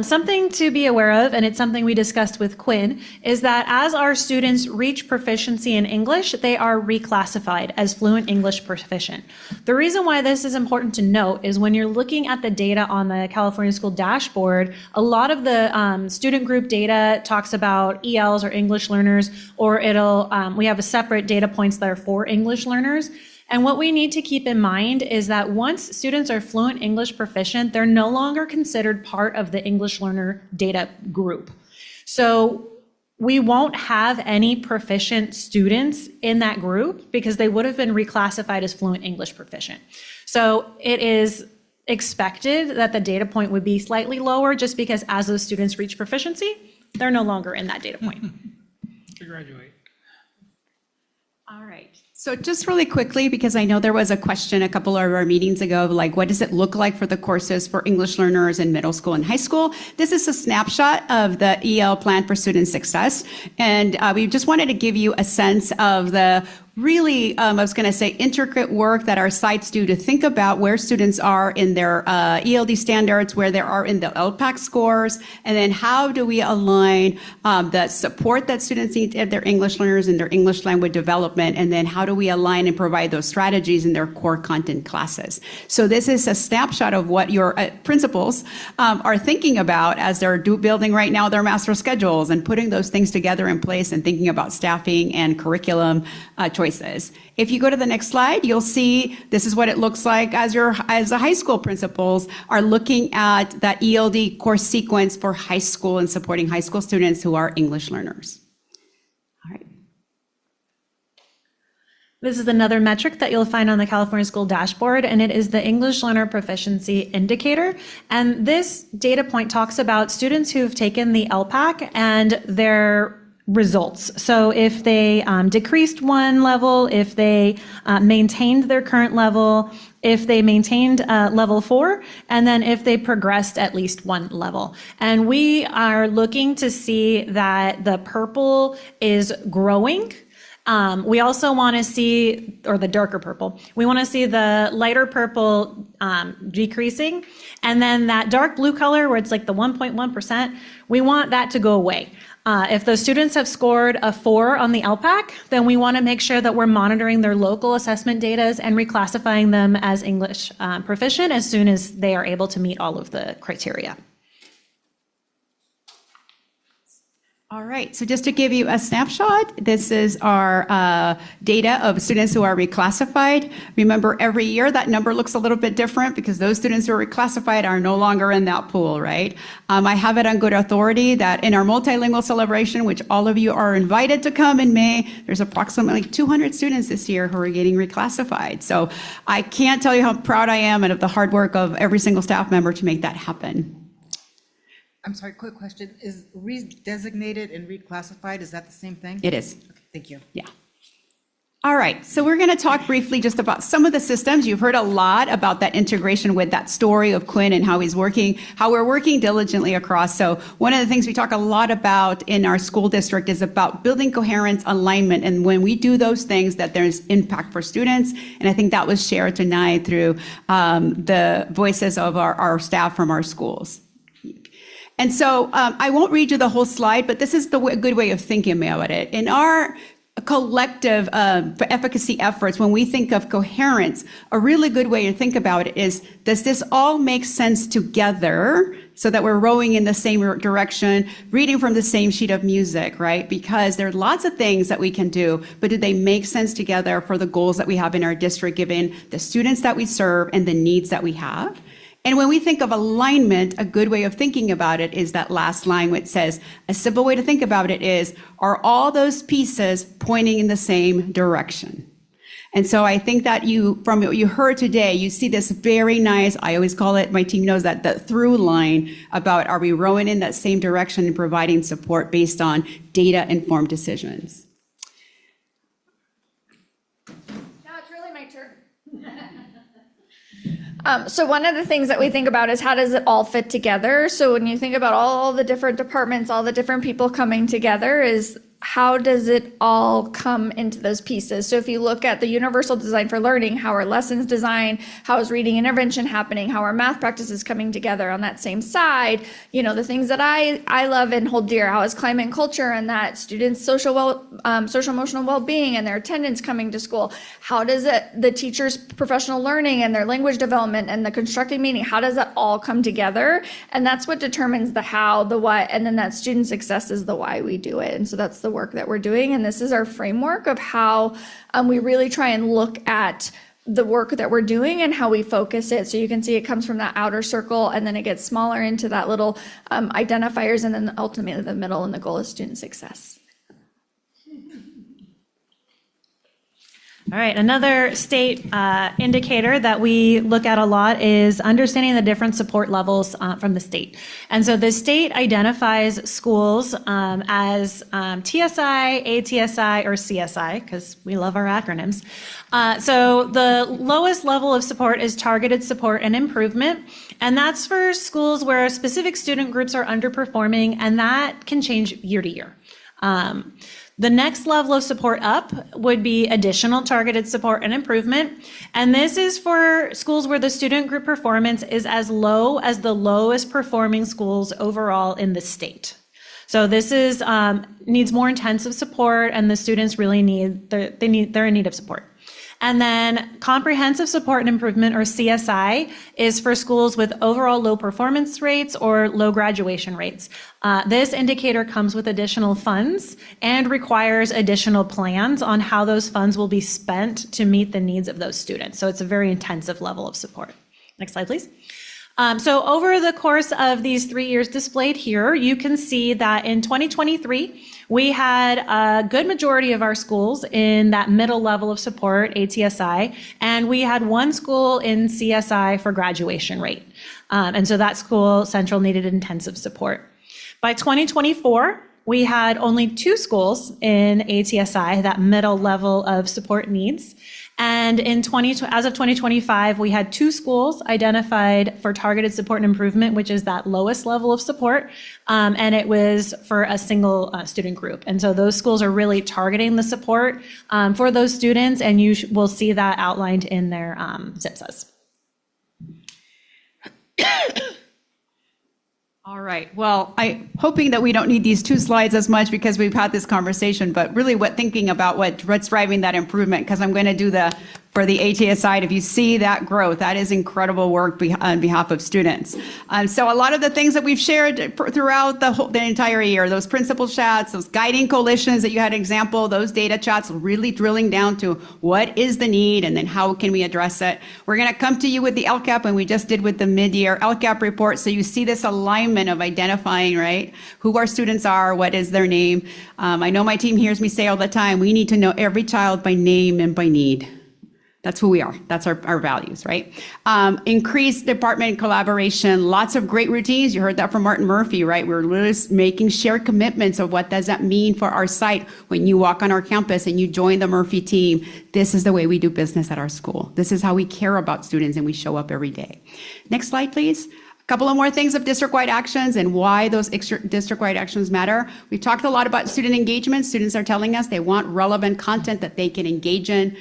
Something to be aware of, and it's something we discussed with Quinn, is that as our students reach proficiency in English, they are reclassified as fluent English proficient. The reason why this is important to note is when you're looking at the data on the California School Dashboard, a lot of the student group data talks about ELs or English learners, or we have a separate data points that are for English learners. And what we need to keep in mind is that once students are fluent English proficient, they're no longer considered part of the English learner data group. So we won't have any proficient students in that group because they would have been reclassified as fluent English proficient. So it is expected that the data point would be slightly lower just because as those students reach proficiency, they're no longer in that data point. To graduate. All right. So just really quickly, because I know there was a question a couple of our meetings ago, like what does it look like for the courses for English learners in middle school and high school? This is a snapshot of the EL plan for student success. And we just wanted to give you a sense of the really, I was going to say, intricate work that our sites do to think about where students are in their ELD standards, where they are in the LPAC scores, and then how do we align the support that students need of their English learners in their English language development, and then how do we align and provide those strategies in their core content classes. So this is a snapshot of what your principals are thinking about as they're building right now their master schedules and putting those things together in place and thinking about staffing and curriculum choices. If you go to the next slide, you'll see this is what it looks like as the high school principals are looking at that ELD course sequence for high school and supporting high school students who are English learners. All right. This is another metric that you'll find on the California School Dashboard, and it is the English Learner Proficiency Indicator. And this data point talks about students who've taken the LPAC and their results. So if they decreased one level, if they maintained their current level, if they maintained level 4, and then if they progressed at least one level. And we are looking to see that the purple is growing. We also want to see, or the darker purple, we want to see the lighter purple decreasing. And then that dark blue color where it's like the 1.1%, we want that to go away. If those students have scored a 4 on the LPAC, then we want to make sure that we're monitoring their local assessment data and reclassifying them as English proficient as soon as they are able to meet all of the criteria. All right, so just to give you a snapshot, this is our data of students who are reclassified. Remember, every year that number looks a little bit different because those students who are reclassified are no longer in that pool, right? I have it on good authority that in our multilingual celebration, which all of you are invited to come in May, there's approximately 200 students this year who are getting reclassified. So I can't tell you how proud I am and of the hard work of every single staff member to make that happen. I'm sorry, quick question. Is redesignated and reclassified, is that the same thing? It is. Okay, thank you. Yeah. All right, so we're going to talk briefly just about some of the systems. You've heard a lot about that integration with that story of Quinn and how he's working, how we're working diligently across. So one of the things we talk a lot about in our school district is about building coherence, alignment, and when we do those things, that there's impact for students. And I think that was shared tonight through the voices of our staff from our schools. And so I won't read you the whole slide, but this is the good way of thinking about it. In our collective efficacy efforts, when we think of coherence, a really good way to think about it is, does this all make sense together so that we're rowing in the same direction, reading from the same sheet of music, right? Because there are lots of things that we can do, but do they make sense together for the goals that we have in our district, given the students that we serve and the needs that we have? And when we think of alignment, a good way of thinking about it is that last line which says, a simple way to think about it is, are all those pieces pointing in the same direction? And so I think that from what you heard today, you see this very nice, I always call it, my team knows that, the through line about, are we rowing in that same direction and providing support based on data-informed decisions? Now it's really my turn. So one of the things that we think about is, how does it all fit together? So when you think about all the different departments, all the different people coming together, is how does it all come into those pieces? So if you look at the universal design for learning, how are lessons designed, how is reading intervention happening, how are math practices coming together on that same side, the things that I love and hold dear, how is climate and culture and that students' social emotional well-being and their attendance coming to school, how does the teachers' professional learning and their language development and the constructing meaning, how does that all come together? And that's what determines the how, the what, and then that student success is the why we do it. And so that's the the work that we're doing. And this is our framework of how we really try and look at the work that we're doing and how we focus it. So you can see it comes from that outer circle, and then it gets smaller into that little identifiers, and then ultimately the middle, and the goal is student success. All right, another state indicator that we look at a lot is understanding the different support levels from the state. And so the state identifies schools as TSI, ATSI, or CSI, because we love our acronyms. So the lowest level of support is targeted support and improvement. And that's for schools where specific student groups are underperforming, and that can change year to year. The next level of support up would be additional targeted support and improvement. And this is for schools where the student group performance is as low as the lowest performing schools overall in the state. So this is needs more intensive support, and the students really they're in need of support. And then comprehensive support and improvement, or CSI, is for schools with overall low performance rates or low graduation rates. This indicator comes with additional funds and requires additional plans on how those funds will be spent to meet the needs of those students. So it's a very intensive level of support. Next slide, please. So over the course of these 3 years displayed here, you can see that in 2023, we had a good majority of our schools in that middle level of support, ATSI, and we had one school in CSI for graduation rate. And so that school, Central, needed intensive support. By 2024, we had only 2 schools in ATSI, that middle level of support needs. And as of 2025, we had 2 schools identified for targeted support and improvement, which is that lowest level of support, and it was for a single student group. And so those schools are really targeting the support for those students, and you will see that outlined in their ZIPSAs. All right. Well, I'm hoping that we don't need these 2 slides as much because we've had this conversation, but really thinking about what's driving that improvement, because I'm going to do for the ATSI, if you see that growth, that is incredible work on behalf of students. So a lot of the things that we've shared throughout the entire year, those principal chats, those guiding coalitions that you had an example, those data chats, really drilling down to what is the need and then how can we address it. We're going to come to you with the LCAP, and we just did with the mid-year LCAP report. So you see this alignment of identifying, right, who our students are, what is their name. I know my team hears me say all the time, we need to know every child by name and by need. That's who we are. That's our values, right? Increased department collaboration, lots of great routines. You heard that from Martin Murphy, right? We're really making shared commitments of what does that mean for our site when you walk on our campus and you join the Murphy team. This is the way we do business at our school. This is how we care about students, and we show up every day. Next slide, please. Couple of more things of district-wide actions and why those district-wide actions matter. We've talked a lot about student engagement. Students are telling us they want relevant content that they can engage in.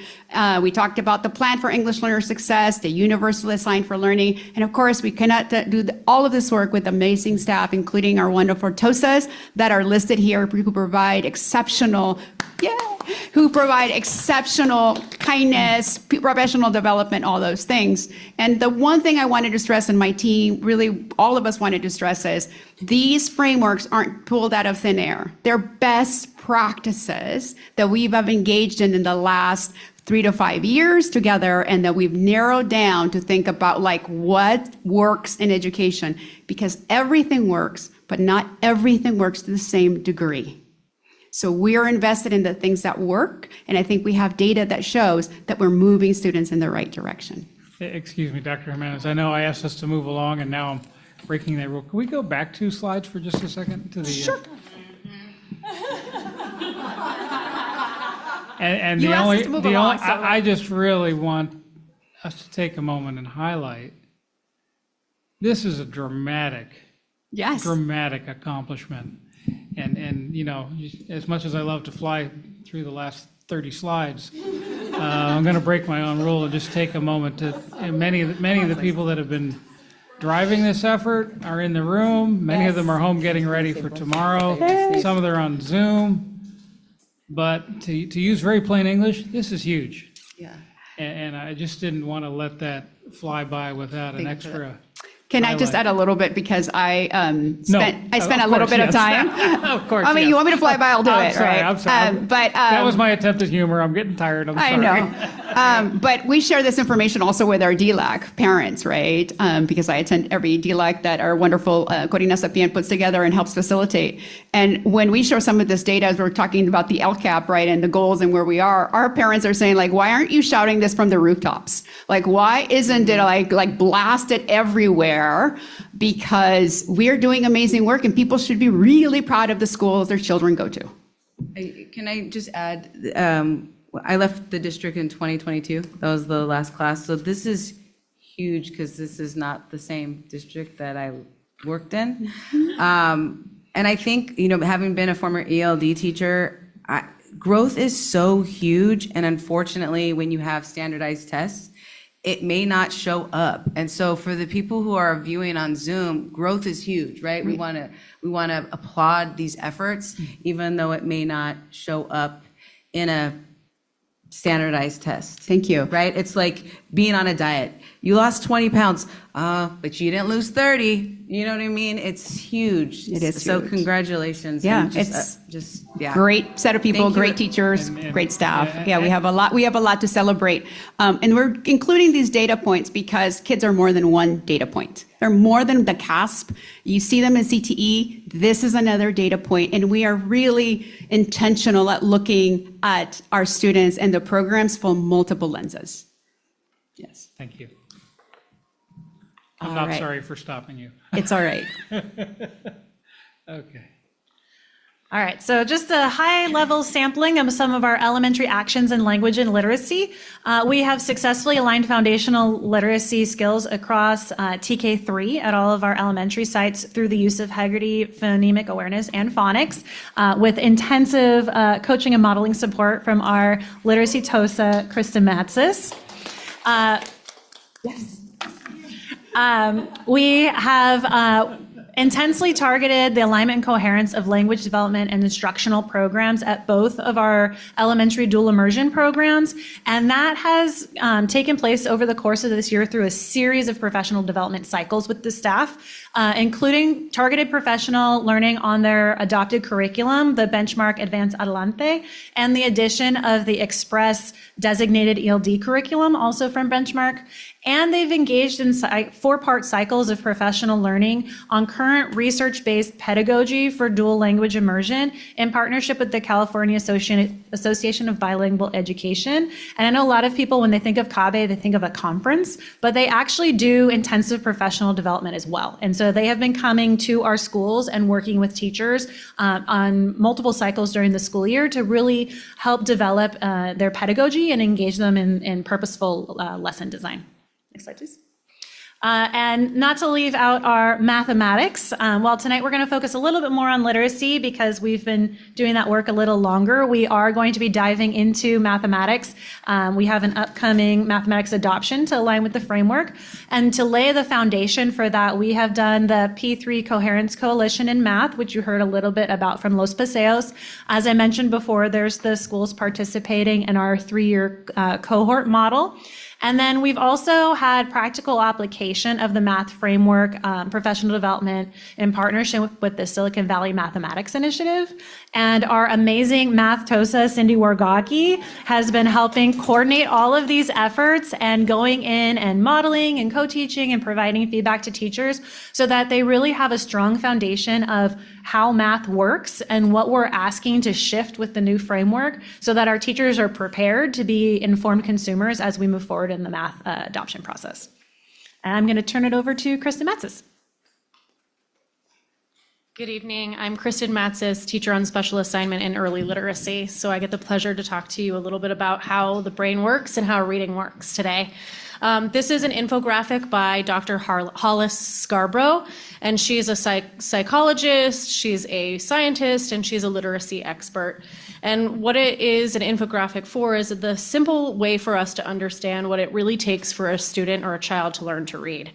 We talked about the plan for English learner success, the universal assigned for learning, and of course, we cannot do all of this work with amazing staff, including our wonderful TOSAs that are listed here, who provide exceptional kindness, professional development, all those things. And the one thing I wanted to stress, and my team, really all of us wanted to stress, is these frameworks aren't pulled out of thin air. They're best practices that we've engaged in the last 3 to 5 years together, and that we've narrowed down to think about like what works in education, because everything works, but not everything works to the same degree. So we're invested in the things that work, and I think we have data that shows that we're moving students in the right direction. Excuse me, Dr. Jimenez. I know I asked us to move along, and now I'm breaking that rule. Can we go back 2 slides for just a second to the? Sure. And You the asked only, us to move the along, only, so- I just really want us to take a moment and highlight. This is a dramatic accomplishment. And you know, as much as I love to fly through the last 30 slides, I'm going to break my own rule and just take a moment to. And many of the people that have been driving this effort are in the room. Many of them are home getting ready for tomorrow. Some of them are on Zoom. But to use very plain English, this is huge. Yeah. And I just didn't want to let that fly by without an extra Can I just add a little bit because I spent a little bit of time. Of course. I mean, you want me to fly by, I'll do it, right? I'm sorry. But that was my attempt at humor. I'm getting tired. I'm sorry. I know. But we share this information also with our DLAC parents, right? Because I attend every DLAC that our wonderful Corina Sapien puts together and helps facilitate. And when we show some of this data, as we're talking about the LCAP, right, and the goals and where we are, our parents are saying, like, why aren't you shouting this from the rooftops? Like, why isn't it like blasted everywhere? Because we're doing amazing work and people should be really proud of the schools their children go to. Can I just add, I left the district in 2022. That was the last class. So this is huge because this is not the same district that I worked in. And I think, having been a former ELD teacher, growth is so huge. And unfortunately, when you have standardized tests, it may not show up. And so for the people who are viewing on Zoom, growth is huge, right? We want to applaud these efforts, even though it may not show up in a standardized test. Thank you. Right? It's like being on a diet. You lost 20 pounds, but you didn't lose 30. You know what I mean? It's huge. It is So huge. congratulations. Yeah, And just great set of people, Thank you. great teachers, great staff. We have a lot to celebrate. And we're including these data points because kids are more than one data point. They're more than the CASP. You see them in CTE. This is another data point, and we are really intentional at looking at our students and the programs from multiple lenses. Yes. Thank you. I'm All not right. sorry for stopping you. It's all right. Okay. All right, so just a high-level sampling of some of our elementary actions in language and literacy. We have successfully aligned foundational literacy skills across TK3 at all of our elementary sites through the use of Haggerty phonemic awareness and phonics, with intensive coaching and modeling support from our literacy TOSA, Krista Matsis. We have intensely targeted the alignment and coherence of language development and instructional programs at both of our elementary dual immersion programs. And that has taken place over the course of this year through a series of professional development cycles with the staff, including targeted professional learning on their adopted curriculum, the Benchmark Advanced Adelante, and the addition of the Express designated ELD curriculum, also from Benchmark. And they've engaged in 4-part cycles of professional learning on current research-based pedagogy for dual language immersion in partnership with the California Association of Bilingual Education. And I know a lot of people, when they think of CABE, they think of a conference, but they actually do intensive professional development as well. And so they have been coming to our schools and working with teachers on multiple cycles during the school year to really help develop their pedagogy and engage them in purposeful lesson design. Next slide, please. And not to leave out our mathematics, while tonight we're going to focus a little bit more on literacy because we've been doing that work a little longer, we are going to be diving into mathematics. We have an upcoming mathematics adoption to align with the framework. And to lay the foundation for that, we have done the P3 Coherence Coalition in Math, which you heard a little bit about from Los Paseos. As I mentioned before, there's the schools participating in our 3-year cohort model. And then we've also had practical application of the math framework, professional development in partnership with the Silicon Valley Mathematics Initiative. And our amazing math TOSA, Cindy Wargocki, has been helping coordinate all of these efforts and going in and modeling and co-teaching and providing feedback to teachers so that they really have a strong foundation of how math works and what we're asking to shift with the new framework so that our teachers are prepared to be informed consumers as we move forward in the math adoption process. And I'm going to turn it over to Kristen Matsis. Good evening. I'm Kristen Matsis, teacher on special assignment in early literacy. So I get the pleasure to talk to you a little bit about how the brain works and how reading works today. This is an infographic by Dr. Hollis Scarborough, and she's a psychologist, she's a scientist, and she's a literacy expert. And what it is an infographic for is the simple way for us to understand what it really takes for a student or a child to learn to read.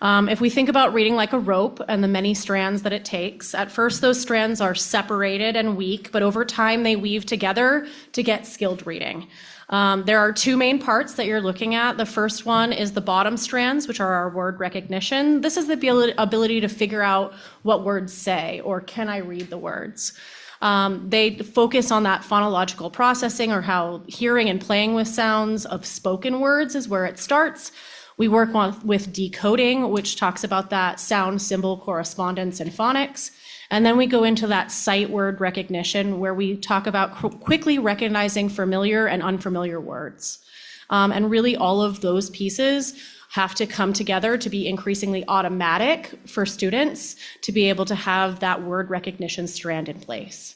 If we think about reading like a rope and the many strands that it takes, at first those strands are separated and weak, but over time they weave together to get skilled reading. There are two main parts that you're looking at. The first one is the bottom strands, which are our word recognition. This is the ability to figure out what words say, or can I read the words? They focus on that phonological processing, or how hearing and playing with sounds of spoken words is where it starts. We work with decoding, which talks about that sound symbol correspondence and phonics. And then we go into that sight word recognition, where we talk about quickly recognizing familiar and unfamiliar words. And really all of those pieces have to come together to be increasingly automatic for students to be able to have that word recognition strand in place.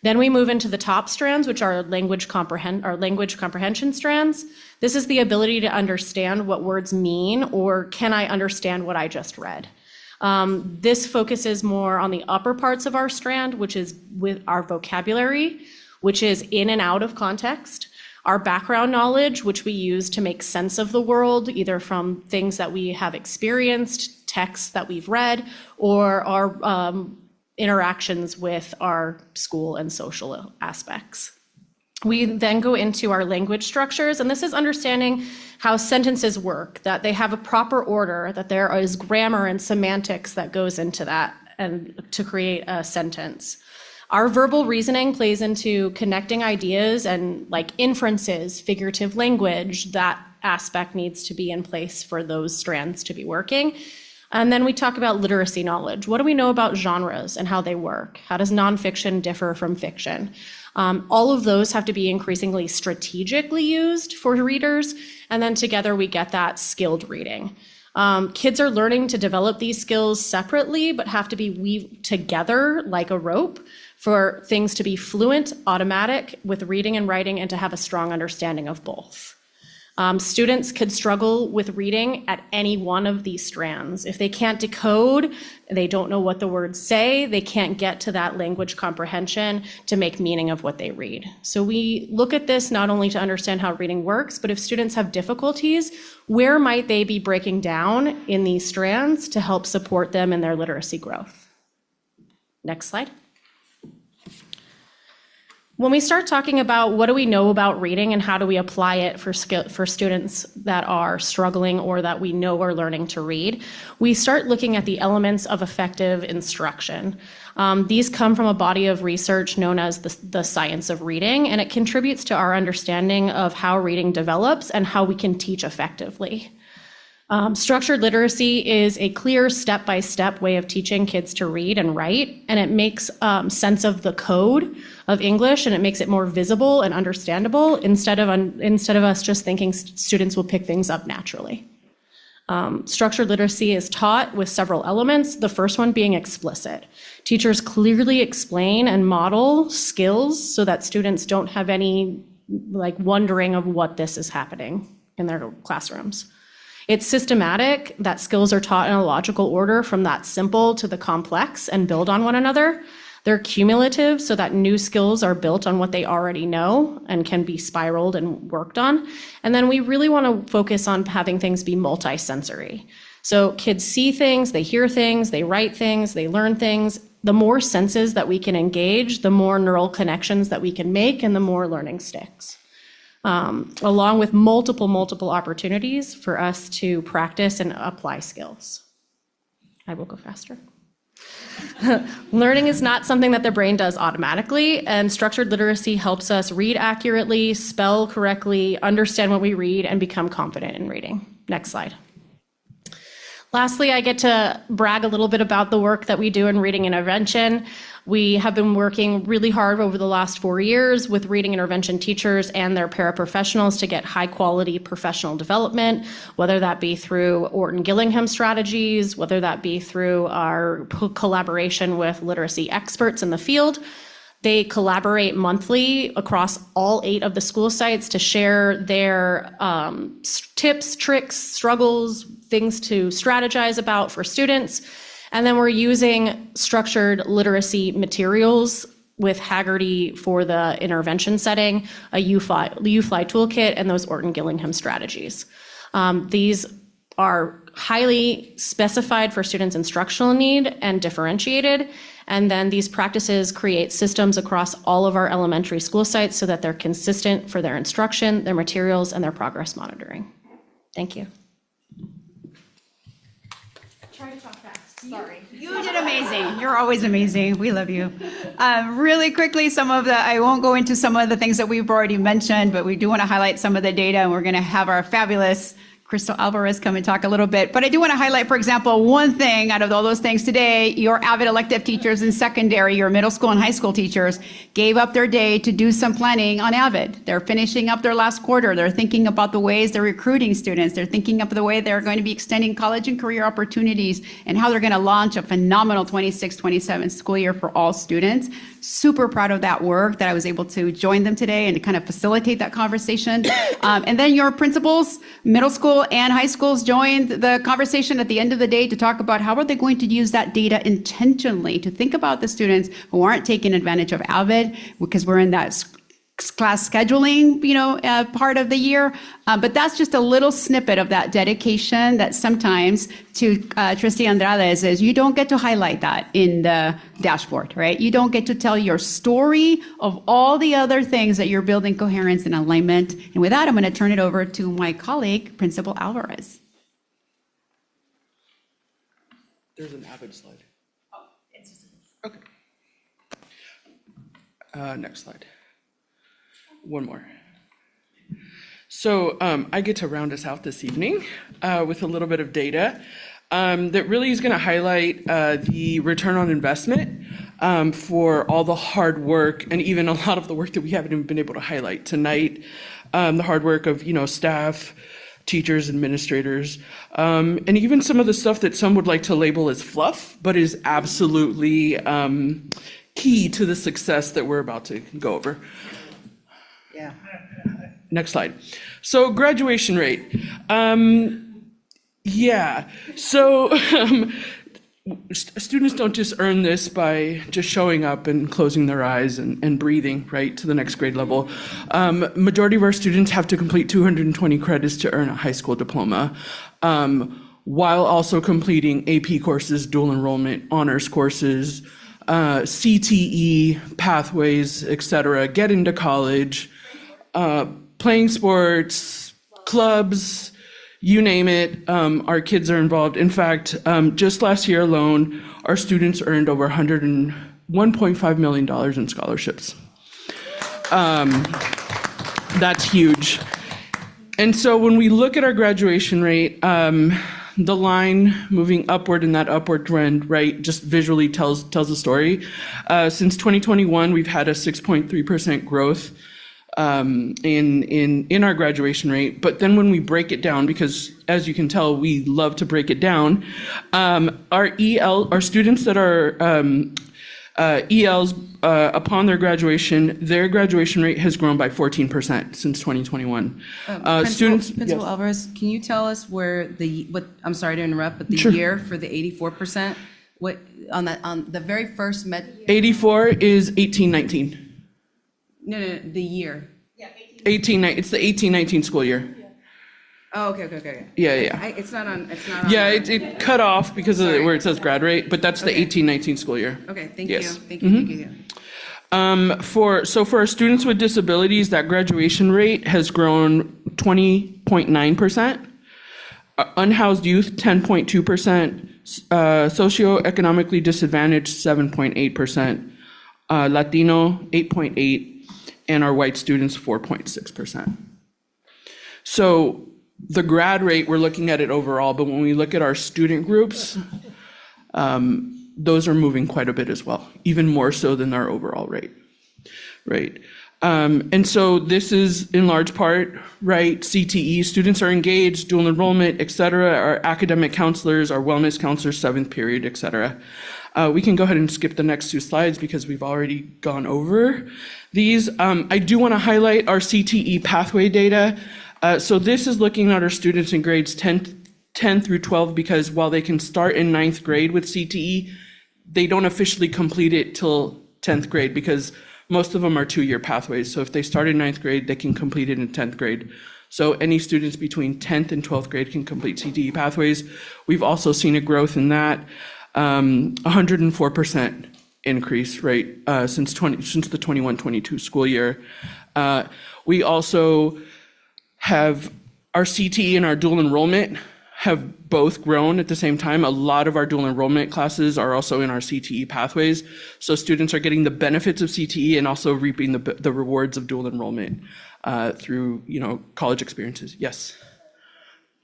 Then we move into the top strands, which are language comprehension strands. This is the ability to understand what words mean, or can I understand what I just read? This focuses more on the upper parts of our strand, which is with our vocabulary, which is in and out of context, our background knowledge, which we use to make sense of the world, either from things that we have experienced, texts that we've read, or our interactions with our school and social aspects. We then go into our language structures, and this is understanding how sentences work, that they have a proper order, that there is grammar and semantics that goes into that and to create a sentence. Our verbal reasoning plays into connecting ideas and like inferences, figurative language. That aspect needs to be in place for those strands to be working. And then we talk about literacy knowledge. What do we know about genres and how they work? How does nonfiction differ from fiction? All of those have to be increasingly strategically used for readers, and then together we get that skilled reading. Kids are learning to develop these skills separately, but have to be weaved together like a rope for things to be fluent, automatic with reading and writing, and to have a strong understanding of both. Students could struggle with reading at any one of these strands. If they can't decode, they don't know what the words say, they can't get to that language comprehension to make meaning of what they read. So we look at this not only to understand how reading works, but if students have difficulties, where might they be breaking down in these strands to help support them in their literacy growth? Next slide. When we start talking about what do we know about reading and how do we apply it for students that are struggling or that we know are learning to read, we start looking at the elements of effective instruction. These come from a body of research known as the science of reading, and it contributes to our understanding of how reading develops and how we can teach effectively. Structured literacy is a clear step-by-step way of teaching kids to read and write, and it makes sense of the code of English, and it makes it more visible and understandable instead of us just thinking students will pick things up naturally. Structured literacy is taught with several elements, the first one being explicit. Teachers clearly explain and model skills so that students don't have any wondering of what this is happening in their classrooms. It's systematic, that skills are taught in a logical order from that simple to the complex and build on one another. They're cumulative so that new skills are built on what they already know and can be spiraled and worked on. And then we really want to focus on having things be multisensory. So kids see things, they hear things, they write things, they learn things. The more senses that we can engage, the more neural connections that we can make, and the more learning sticks. Along with multiple opportunities for us to practice and apply skills. I will go faster. Learning is not something that the brain does automatically, and structured literacy helps us read accurately, spell correctly, understand what we read, and become confident in reading. Next slide. Lastly, I get to brag a little bit about the work that we do in reading intervention. We have been working really hard over the last 4 years with reading intervention teachers and their paraprofessionals to get high quality professional development, whether that be through Orton Gillingham strategies, whether that be through our collaboration with literacy experts in the field. They collaborate monthly across all 8 of the school sites to share their tips, tricks, struggles, things to strategize about for students. And then we're using structured literacy materials with Haggerty for the intervention setting, a UFly toolkit, and those Orton Gillingham strategies. These are highly specified for students' instructional need and differentiated. And then these practices create systems across all of our elementary school sites so that they're consistent for their instruction, their materials, and their progress monitoring. Thank you. Try to talk fast. Sorry. You did amazing. You're always amazing. We love you. Really quickly, I won't go into some of the things that we've already mentioned, but we do want to highlight some of the data, and we're going to have our fabulous Crystal Alvarez come and talk a little bit. But I do want to highlight, for example, one thing out of all those things today. Your AVID elective teachers in secondary, your middle school and high school teachers, gave up their day to do some planning on AVID. They're finishing up their last quarter. They're thinking about the ways they're recruiting students. They're thinking of the way they're going to be extending college and career opportunities and how they're going to launch a phenomenal 26-27 school year for all students. Super proud of that work, that I was able to join them today and to kind of facilitate that conversation. And then your principals, middle school and high schools, joined the conversation at the end of the day to talk about how are they going to use that data intentionally to think about the students who aren't taking advantage of AVID, because we're in that class scheduling, part of the year. But that's just a little snippet of that dedication that sometimes, to Trustee Andrade, is you don't get to highlight that in the dashboard, right? You don't get to tell your story of all the other things that you're building coherence and alignment. And with that, I'm going to turn it over to my colleague, Principal Alvarez. There's an AVID slide. Oh, it's just okay. Next slide. One more. So I get to round us out this evening with a little bit of data that really is going to highlight the return on investment for all the hard work, and even a lot of the work that we haven't even been able to highlight tonight, the hard work of staff, teachers, administrators, and even some of the stuff that some would like to label as fluff, but is absolutely key to the success that we're about to go over. Yeah. Next slide. So graduation rate. Students don't just earn this by just showing up and closing their eyes and breathing right to the next grade level. Majority of our students have to complete 220 credits to earn a high school diploma, while also completing AP courses, dual enrollment, honors courses, CTE, pathways, etc., get into college, playing sports, clubs, you name it, our kids are involved. In fact, just last year alone, our students earned over $1.5 million in scholarships. That's huge. And so when we look at our graduation rate, the line moving upward in that upward trend, right, just visually tells a story. Since 2021, we've had a 6.3% growth in our graduation rate. But then when we break it down, because as you can tell, we love to break it down, our students that are ELs upon their graduation rate has grown by 14% since 2021. Principal Alvarez, can you tell us I'm sorry to interrupt, but the year for the 84%, what on the very first 84 is 18-19. No, the year. Yeah, 18-19. It's the 18-19 school year. Oh, okay. Yeah. It's not on. Yeah, it cut off because of where it says grad rate, but that's the 18-19 school year. Okay, thank Yes. you. Thank you. For our students with disabilities, that graduation rate has grown 20.9%. Unhoused youth, 10.2%. Socioeconomically disadvantaged, 7.8%. Latino, 8.8%. And our white students, 4.6%. So the grad rate, we're looking at it overall, but when we look at our student groups, those are moving quite a bit as well, even more so than our overall rate, right? And so this is in large part, right, CTE, students are engaged, dual enrollment, et cetera, our academic counselors, our wellness counselors, 7th period, et cetera. We can go ahead and skip the next 2 slides because we've already gone over these. I do want to highlight our CTE pathway data. So this is looking at our students in grades 10 through 12, because while they can start in 9th grade with CTE, they don't officially complete it till 10th grade because most of them are 2-year pathways. So if they start in 9th grade, they can complete it in 10th grade. So any students between 10th and 12th grade can complete CTE pathways. We've also seen a growth in that, 104% increase, right, since the 21-22 school year. We also have our CTE and our dual enrollment have both grown at the same time. A lot of our dual enrollment classes are also in our CTE pathways. So students are getting the benefits of CTE and also reaping the rewards of dual enrollment through, college experiences. Yes,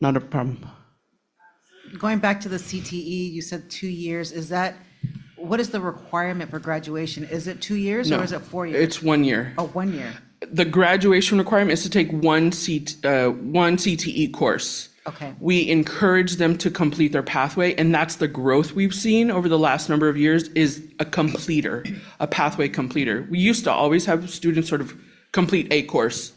not a problem. Going back to the CTE, you said 2 years. What is the requirement for graduation? Is it 2 years No, or is it 4 years? it's 1 year. Oh, 1 year. The graduation requirement is to take one CTE course. Okay. We encourage them to complete their pathway, and that's the growth we've seen over the last number of years is a completer, a pathway completer. We used to always have students sort of complete a course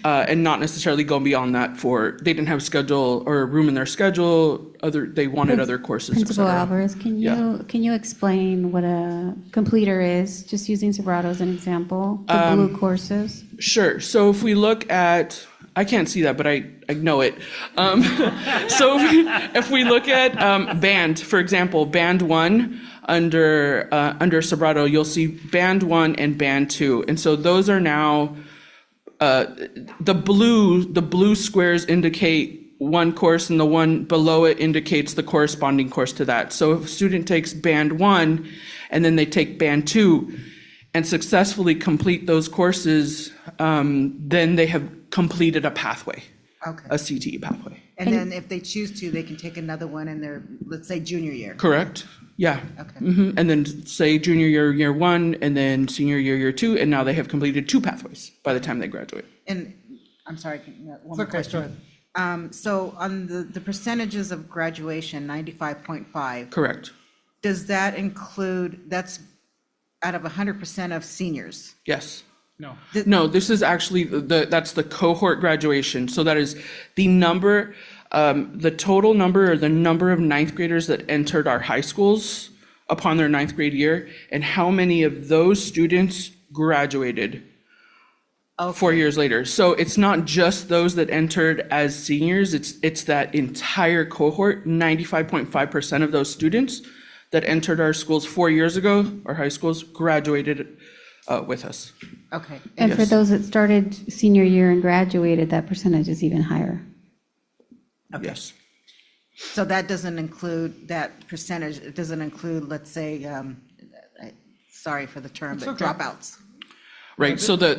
and not necessarily go beyond that they didn't have schedule or room in their schedule, they wanted other courses, et Principal cetera. Alvarez, can you explain what a completer is, just using Serato as an example, the blue courses? Sure. So if we look at, I can't see that, but I know it. So if we look at band, for example, band 1 under Serato, you'll see band 1 and band 2. And so those are now, the blue squares indicate one course and the one below it indicates the corresponding course to that. So if a student takes band 1 and then they take band 2 and successfully complete those courses, then they have completed a pathway, Okay. a CTE pathway. And then if they choose to, they can take another one in their, let's say, junior year. Correct. Yeah. Okay. And then say junior year 1, and then senior year 2, and now they have completed 2 pathways by the time they graduate. And, I'm sorry, one more Okay, question. go ahead. So on the percentages of graduation, 95.5. Correct. Does that include, that's out of 100% of seniors? Yes. No. No, this is actually that's the cohort graduation. So that is the number, the total number or the number of 9th graders that entered our high schools upon their 9th grade year, and how many of those students graduated 4 years later. So it's not just those that entered as seniors, it's that entire cohort, 95.5% of those students that entered our schools 4 years ago, our high schools, graduated with us. Okay. And for Yes. those that started senior year and graduated, that percentage is even higher. Yes. So that doesn't include, that percentage, it doesn't include, let's say, sorry for the term, but okay. dropouts. Right, so the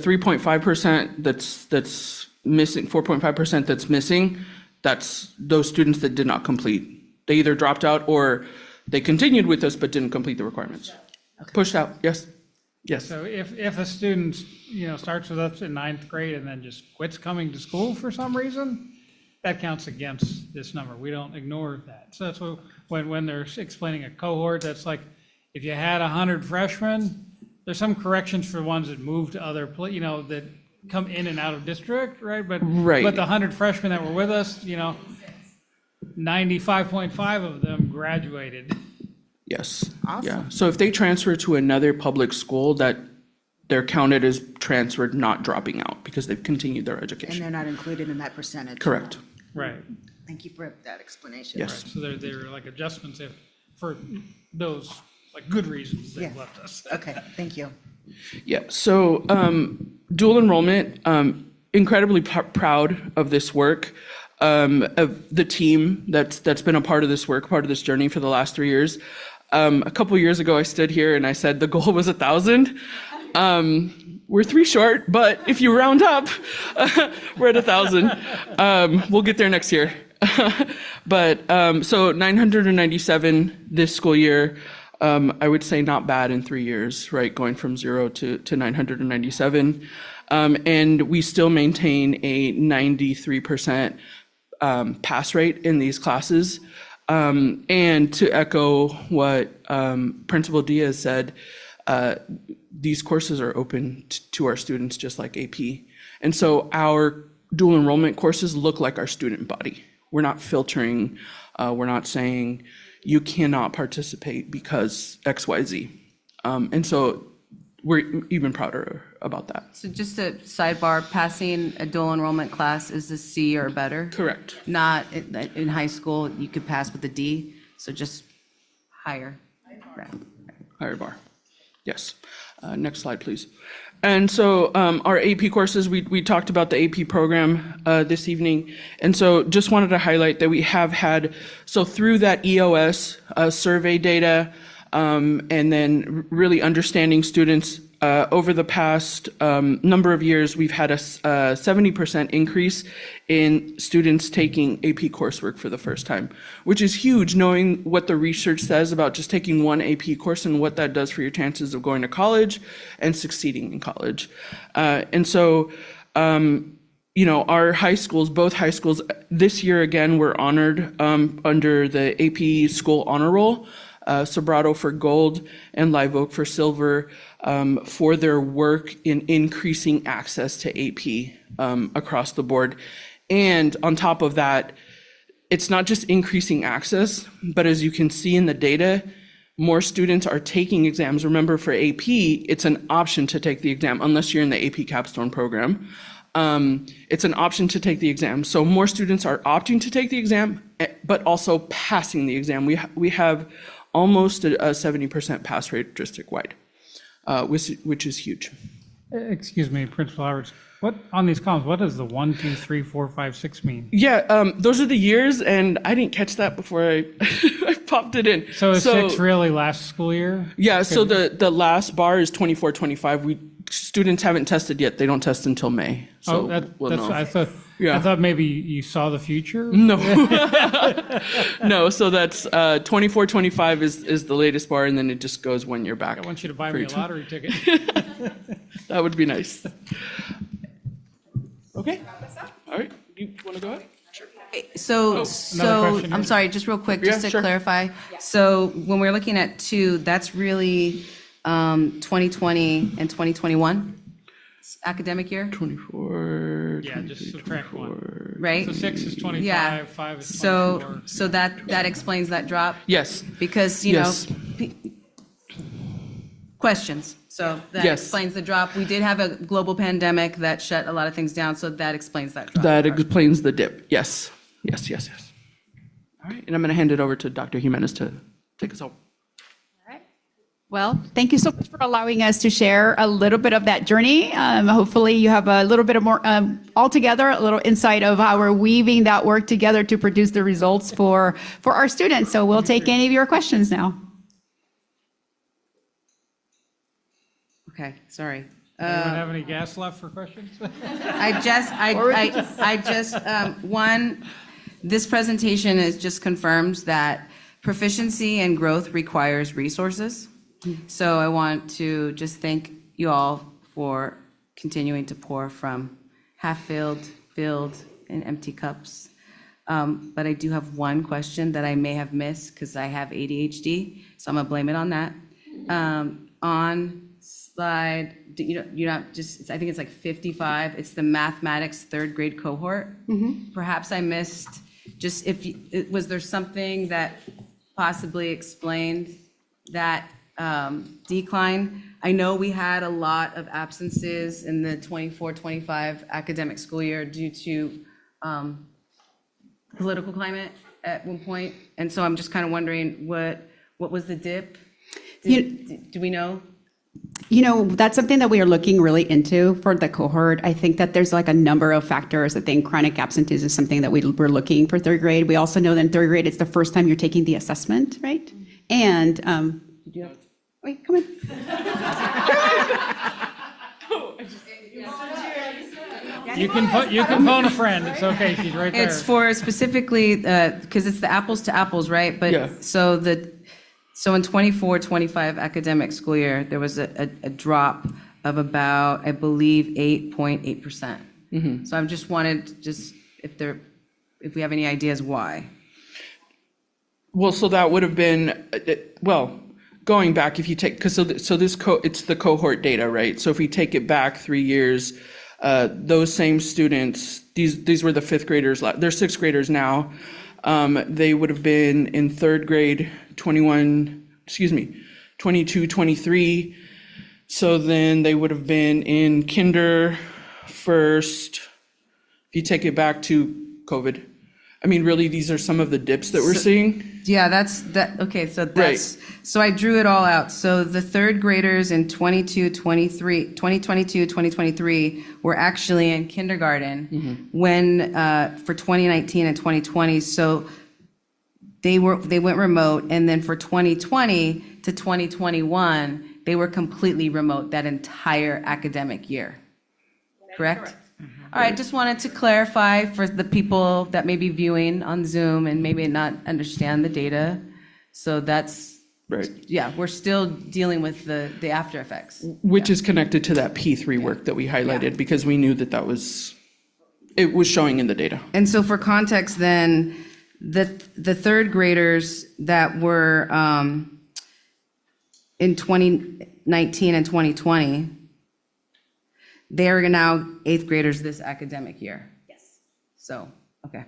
3.5% that's missing, 4.5% that's missing, that's those students that did not complete. They either dropped out or they continued with us but didn't complete the requirements. Pushed out, yes, yes. So if a student, starts with us in 9th grade and then just quits coming to school for some reason, that counts against this number. We don't ignore that. So that's what, when they're explaining a cohort, that's like, if you had 100 freshmen, there's some corrections for ones that move to other, that come in and out of district, right? Right. But the 100 freshmen that were with us, 95.5 of them graduated. Yes. Awesome. Yeah. So if they transfer to another public school, that they're counted as transferred, not dropping out because they've continued their And education. they're not included in that percentage. Correct. Right. Thank you for that explanation. Yes. So there are like adjustments for those, like, good reasons they've Yeah. left us. Okay, thank you. Yeah. So dual enrollment, incredibly proud of this work, of the team that's been a part of this work, part of this journey for the last 3 years. A couple years ago, I stood here and I said the goal was 1,000. We're 3 short, but if you round up, we're at 1,000. We'll get there next year. But so 997 this school year. I would say not bad in 3 years, right? Going from 0 to 997. And we still maintain a 93% pass rate in these classes. And to echo what Principal Diaz said, these courses are open to our students just like AP. And so our dual enrollment courses look like our student body. We're not filtering, we're not saying you cannot participate because XYZ. And so we're even prouder about that. So just a sidebar, passing a dual enrollment class is a C or better? Correct. Not in high school, you could pass with a D, so just higher. Right. Higher bar. Yes. Next slide, please. And so our AP courses, we talked about the AP program this evening. And so just wanted to highlight that we have had, so through that EOS survey data, and then really understanding students over the past number of years, we've had a 70% increase in students taking AP coursework for the first time, which is huge, knowing what the research says about just taking one AP course and what that does for your chances of going to college and succeeding in college. And so, you know, our high schools, both high schools, this year again, were honored under the AP School Honor Roll. Sobrato for gold and Live Oak for silver for their work in increasing access to AP across the board. And on top of that, it's not just increasing access, but as you can see in the data, more students are taking exams. Remember, for AP, it's an option to take the exam unless you're in the AP Capstone program. It's an option to take the exam. So more students are opting to take the exam, but also passing the exam. We have almost a 70% pass rate district-wide, which is huge. Excuse me, Principal Roberts. What, on these columns, what does the 1, 2, 3, 4, 5, 6 mean? Yeah, those are the years, and I didn't catch that before I popped it in. So is 6 really last school year? Yeah, so the last bar is 24, 25. Students haven't tested yet. They don't test until May. So we'll know. I thought maybe you saw the future? No. No, so that's 24, 25 is the latest bar, and then it just goes 1 year back. I want you to buy me a lottery ticket. That would be nice. Okay. All right. You want to go ahead? Sure. So I'm sorry, just real quick, just to clarify. So when we're looking at 2, that's really 2020 and 2021 academic year? 24. Yeah, just subtract 1. Right? So 6 is 25, Yeah. 5 is 24. So that explains that drop? Yes. Because, you know, questions. So that explains the drop. We did have a global pandemic that shut a lot of things down, so that explains that drop. That explains the dip. Yes. Yes, yes, yes. All right. And I'm going to hand it over to Dr. Jimenez to take us home. Well, thank you so much for allowing us to share a little bit of that journey. Hopefully you have a little bit of more, altogether, a little insight of how we're weaving that work together to produce the results for our students. So we'll take any of your questions now. Okay, sorry. Anyone have any gas left for questions? This presentation just confirms that proficiency and growth requires resources. So I want to just thank you all for continuing to pour from half-filled, filled, and empty cups. But I do have one question that I may have missed because I have ADHD, so I'm gonna blame it on that. On slide, you're not just, I think it's like 55, it's the mathematics 3rd grade cohort. Perhaps I missed, just was there something that possibly explained that decline? I know we had a lot of absences in the 24-25 academic school year due to political climate at one point, and so I'm just kind of wondering what was the dip? Do we know? You know, that's something that we are looking really into for the cohort. I think that there's like a number of factors. I think chronic absenteeism is something that we're looking for 3rd grade. We also know that in 3rd grade, it's the first time you're taking the assessment, right? And, wait, come in. You can phone a friend. It's okay. She's right there. It's for specifically, because it's the apples to apples, right? But Yeah. So in 24-25 academic school year, there was a drop of about, I believe, 8.8%. So I just wanted, if we have any ideas why. Well, so that would have been, going back, if you take, because it's the cohort data, right? So if we take it back 3 years, those same students, these were the 5th graders, they're 6th graders now. They would have been in 3rd grade, 22, 23, So then they would have been in kinder first, if you take it back to COVID. I mean, really, these are some of the dips that we're seeing. Yeah, okay, so that's, so I drew it all out. So the third graders in 2023 were actually in kindergarten when, for 2019 and 2020. So they went remote, and then for 2020 to 2021, they were completely remote that entire academic year. Correct? All right, just wanted to clarify for the people that may be viewing on Zoom and maybe not understand the data. So that's, yeah, we're still dealing with the after effects. Which is connected to that P3 work that we highlighted because we knew that it was showing in the data. And so for context then, the third graders that were in 2019 and 2020, they are now eighth graders this academic year. Yes. So, okay.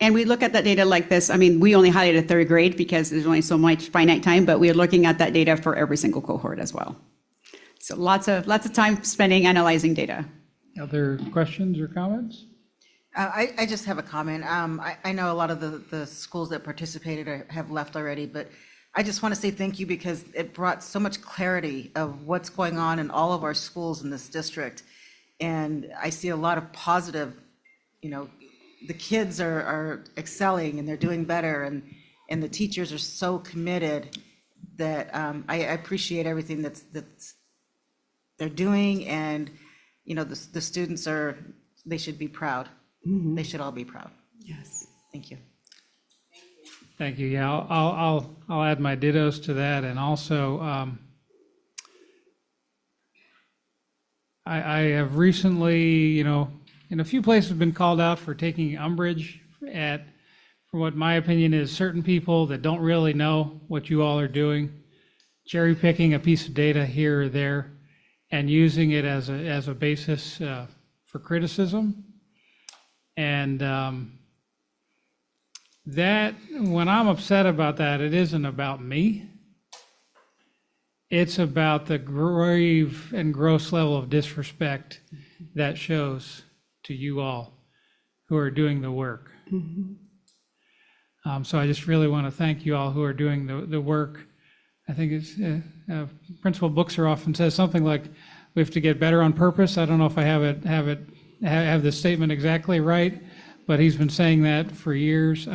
And we look at that data like this. I mean, we only highlighted third grade because there's only so much finite time, but we are looking at that data for every single cohort as well. So lots of time spending analyzing data. Other questions or comments? I just have a comment. I know a lot of the schools that participated have left already, but I just want to say thank you because it brought so much clarity of what's going on in all of our schools in this district. And I see a lot of positive, the kids are excelling and they're doing better, and the teachers are so committed that I appreciate everything that's they're doing. And, the students they should be proud. They should all be proud. Yes. Thank you. Thank you. Yeah, I'll add my dittos to that, and also I have recently, in a few places, been called out for taking umbrage for what my opinion is certain people that don't really know what you all are doing, cherry picking a piece of data here or there, and using it as a basis for criticism, and that when I'm upset about that, it isn't about me. It's about the grave and gross level of disrespect that shows to you all who are doing the work. So I just really want to thank you all who are doing the work. I think it's Principal Bookser often says something like, "We have to get better on purpose." I don't know if I have the statement exactly right, but he's been saying that for years.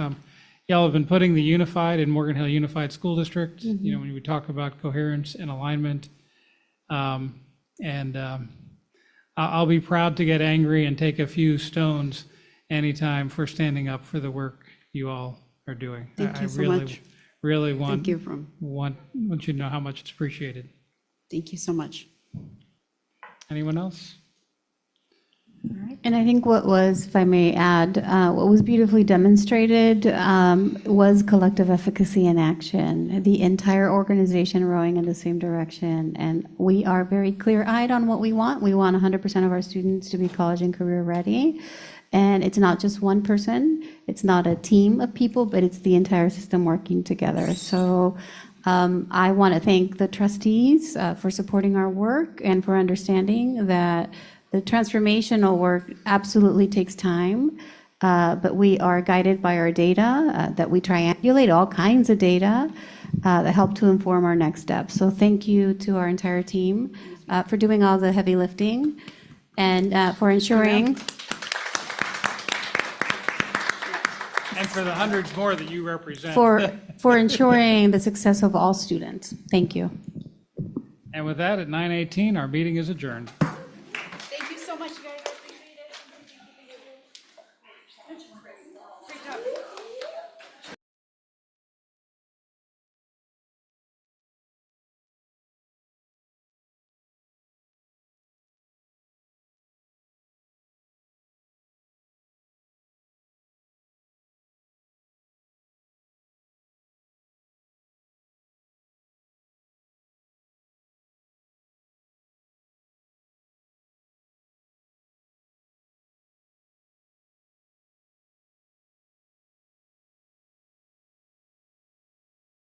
Y'all have been putting the Unified in Morgan Hill Unified School District, when we talk about coherence and alignment. I'll be proud to get angry and take a few stones anytime for standing up for the work you all are doing. Thank you so much. Really want you to know how much it's appreciated. Thank you so much. Anyone else? And I think what was, if I may add, what was beautifully demonstrated was collective efficacy in action, the entire organization rowing in the same direction. And we are very clear-eyed on what we want. We want 100% of our students to be college and career ready. And it's not just one person, it's not a team of people, but it's the entire system working together. So I want to thank the trustees for supporting our work and for understanding that the transformational work absolutely takes time, but we are guided by our data, that we triangulate all kinds of data that help to inform our next steps. So thank you to our entire team for doing all the heavy lifting and for ensuring. And for the hundreds more that you represent. For ensuring the success of all students. Thank you. And with that, at 9:18, our meeting is adjourned.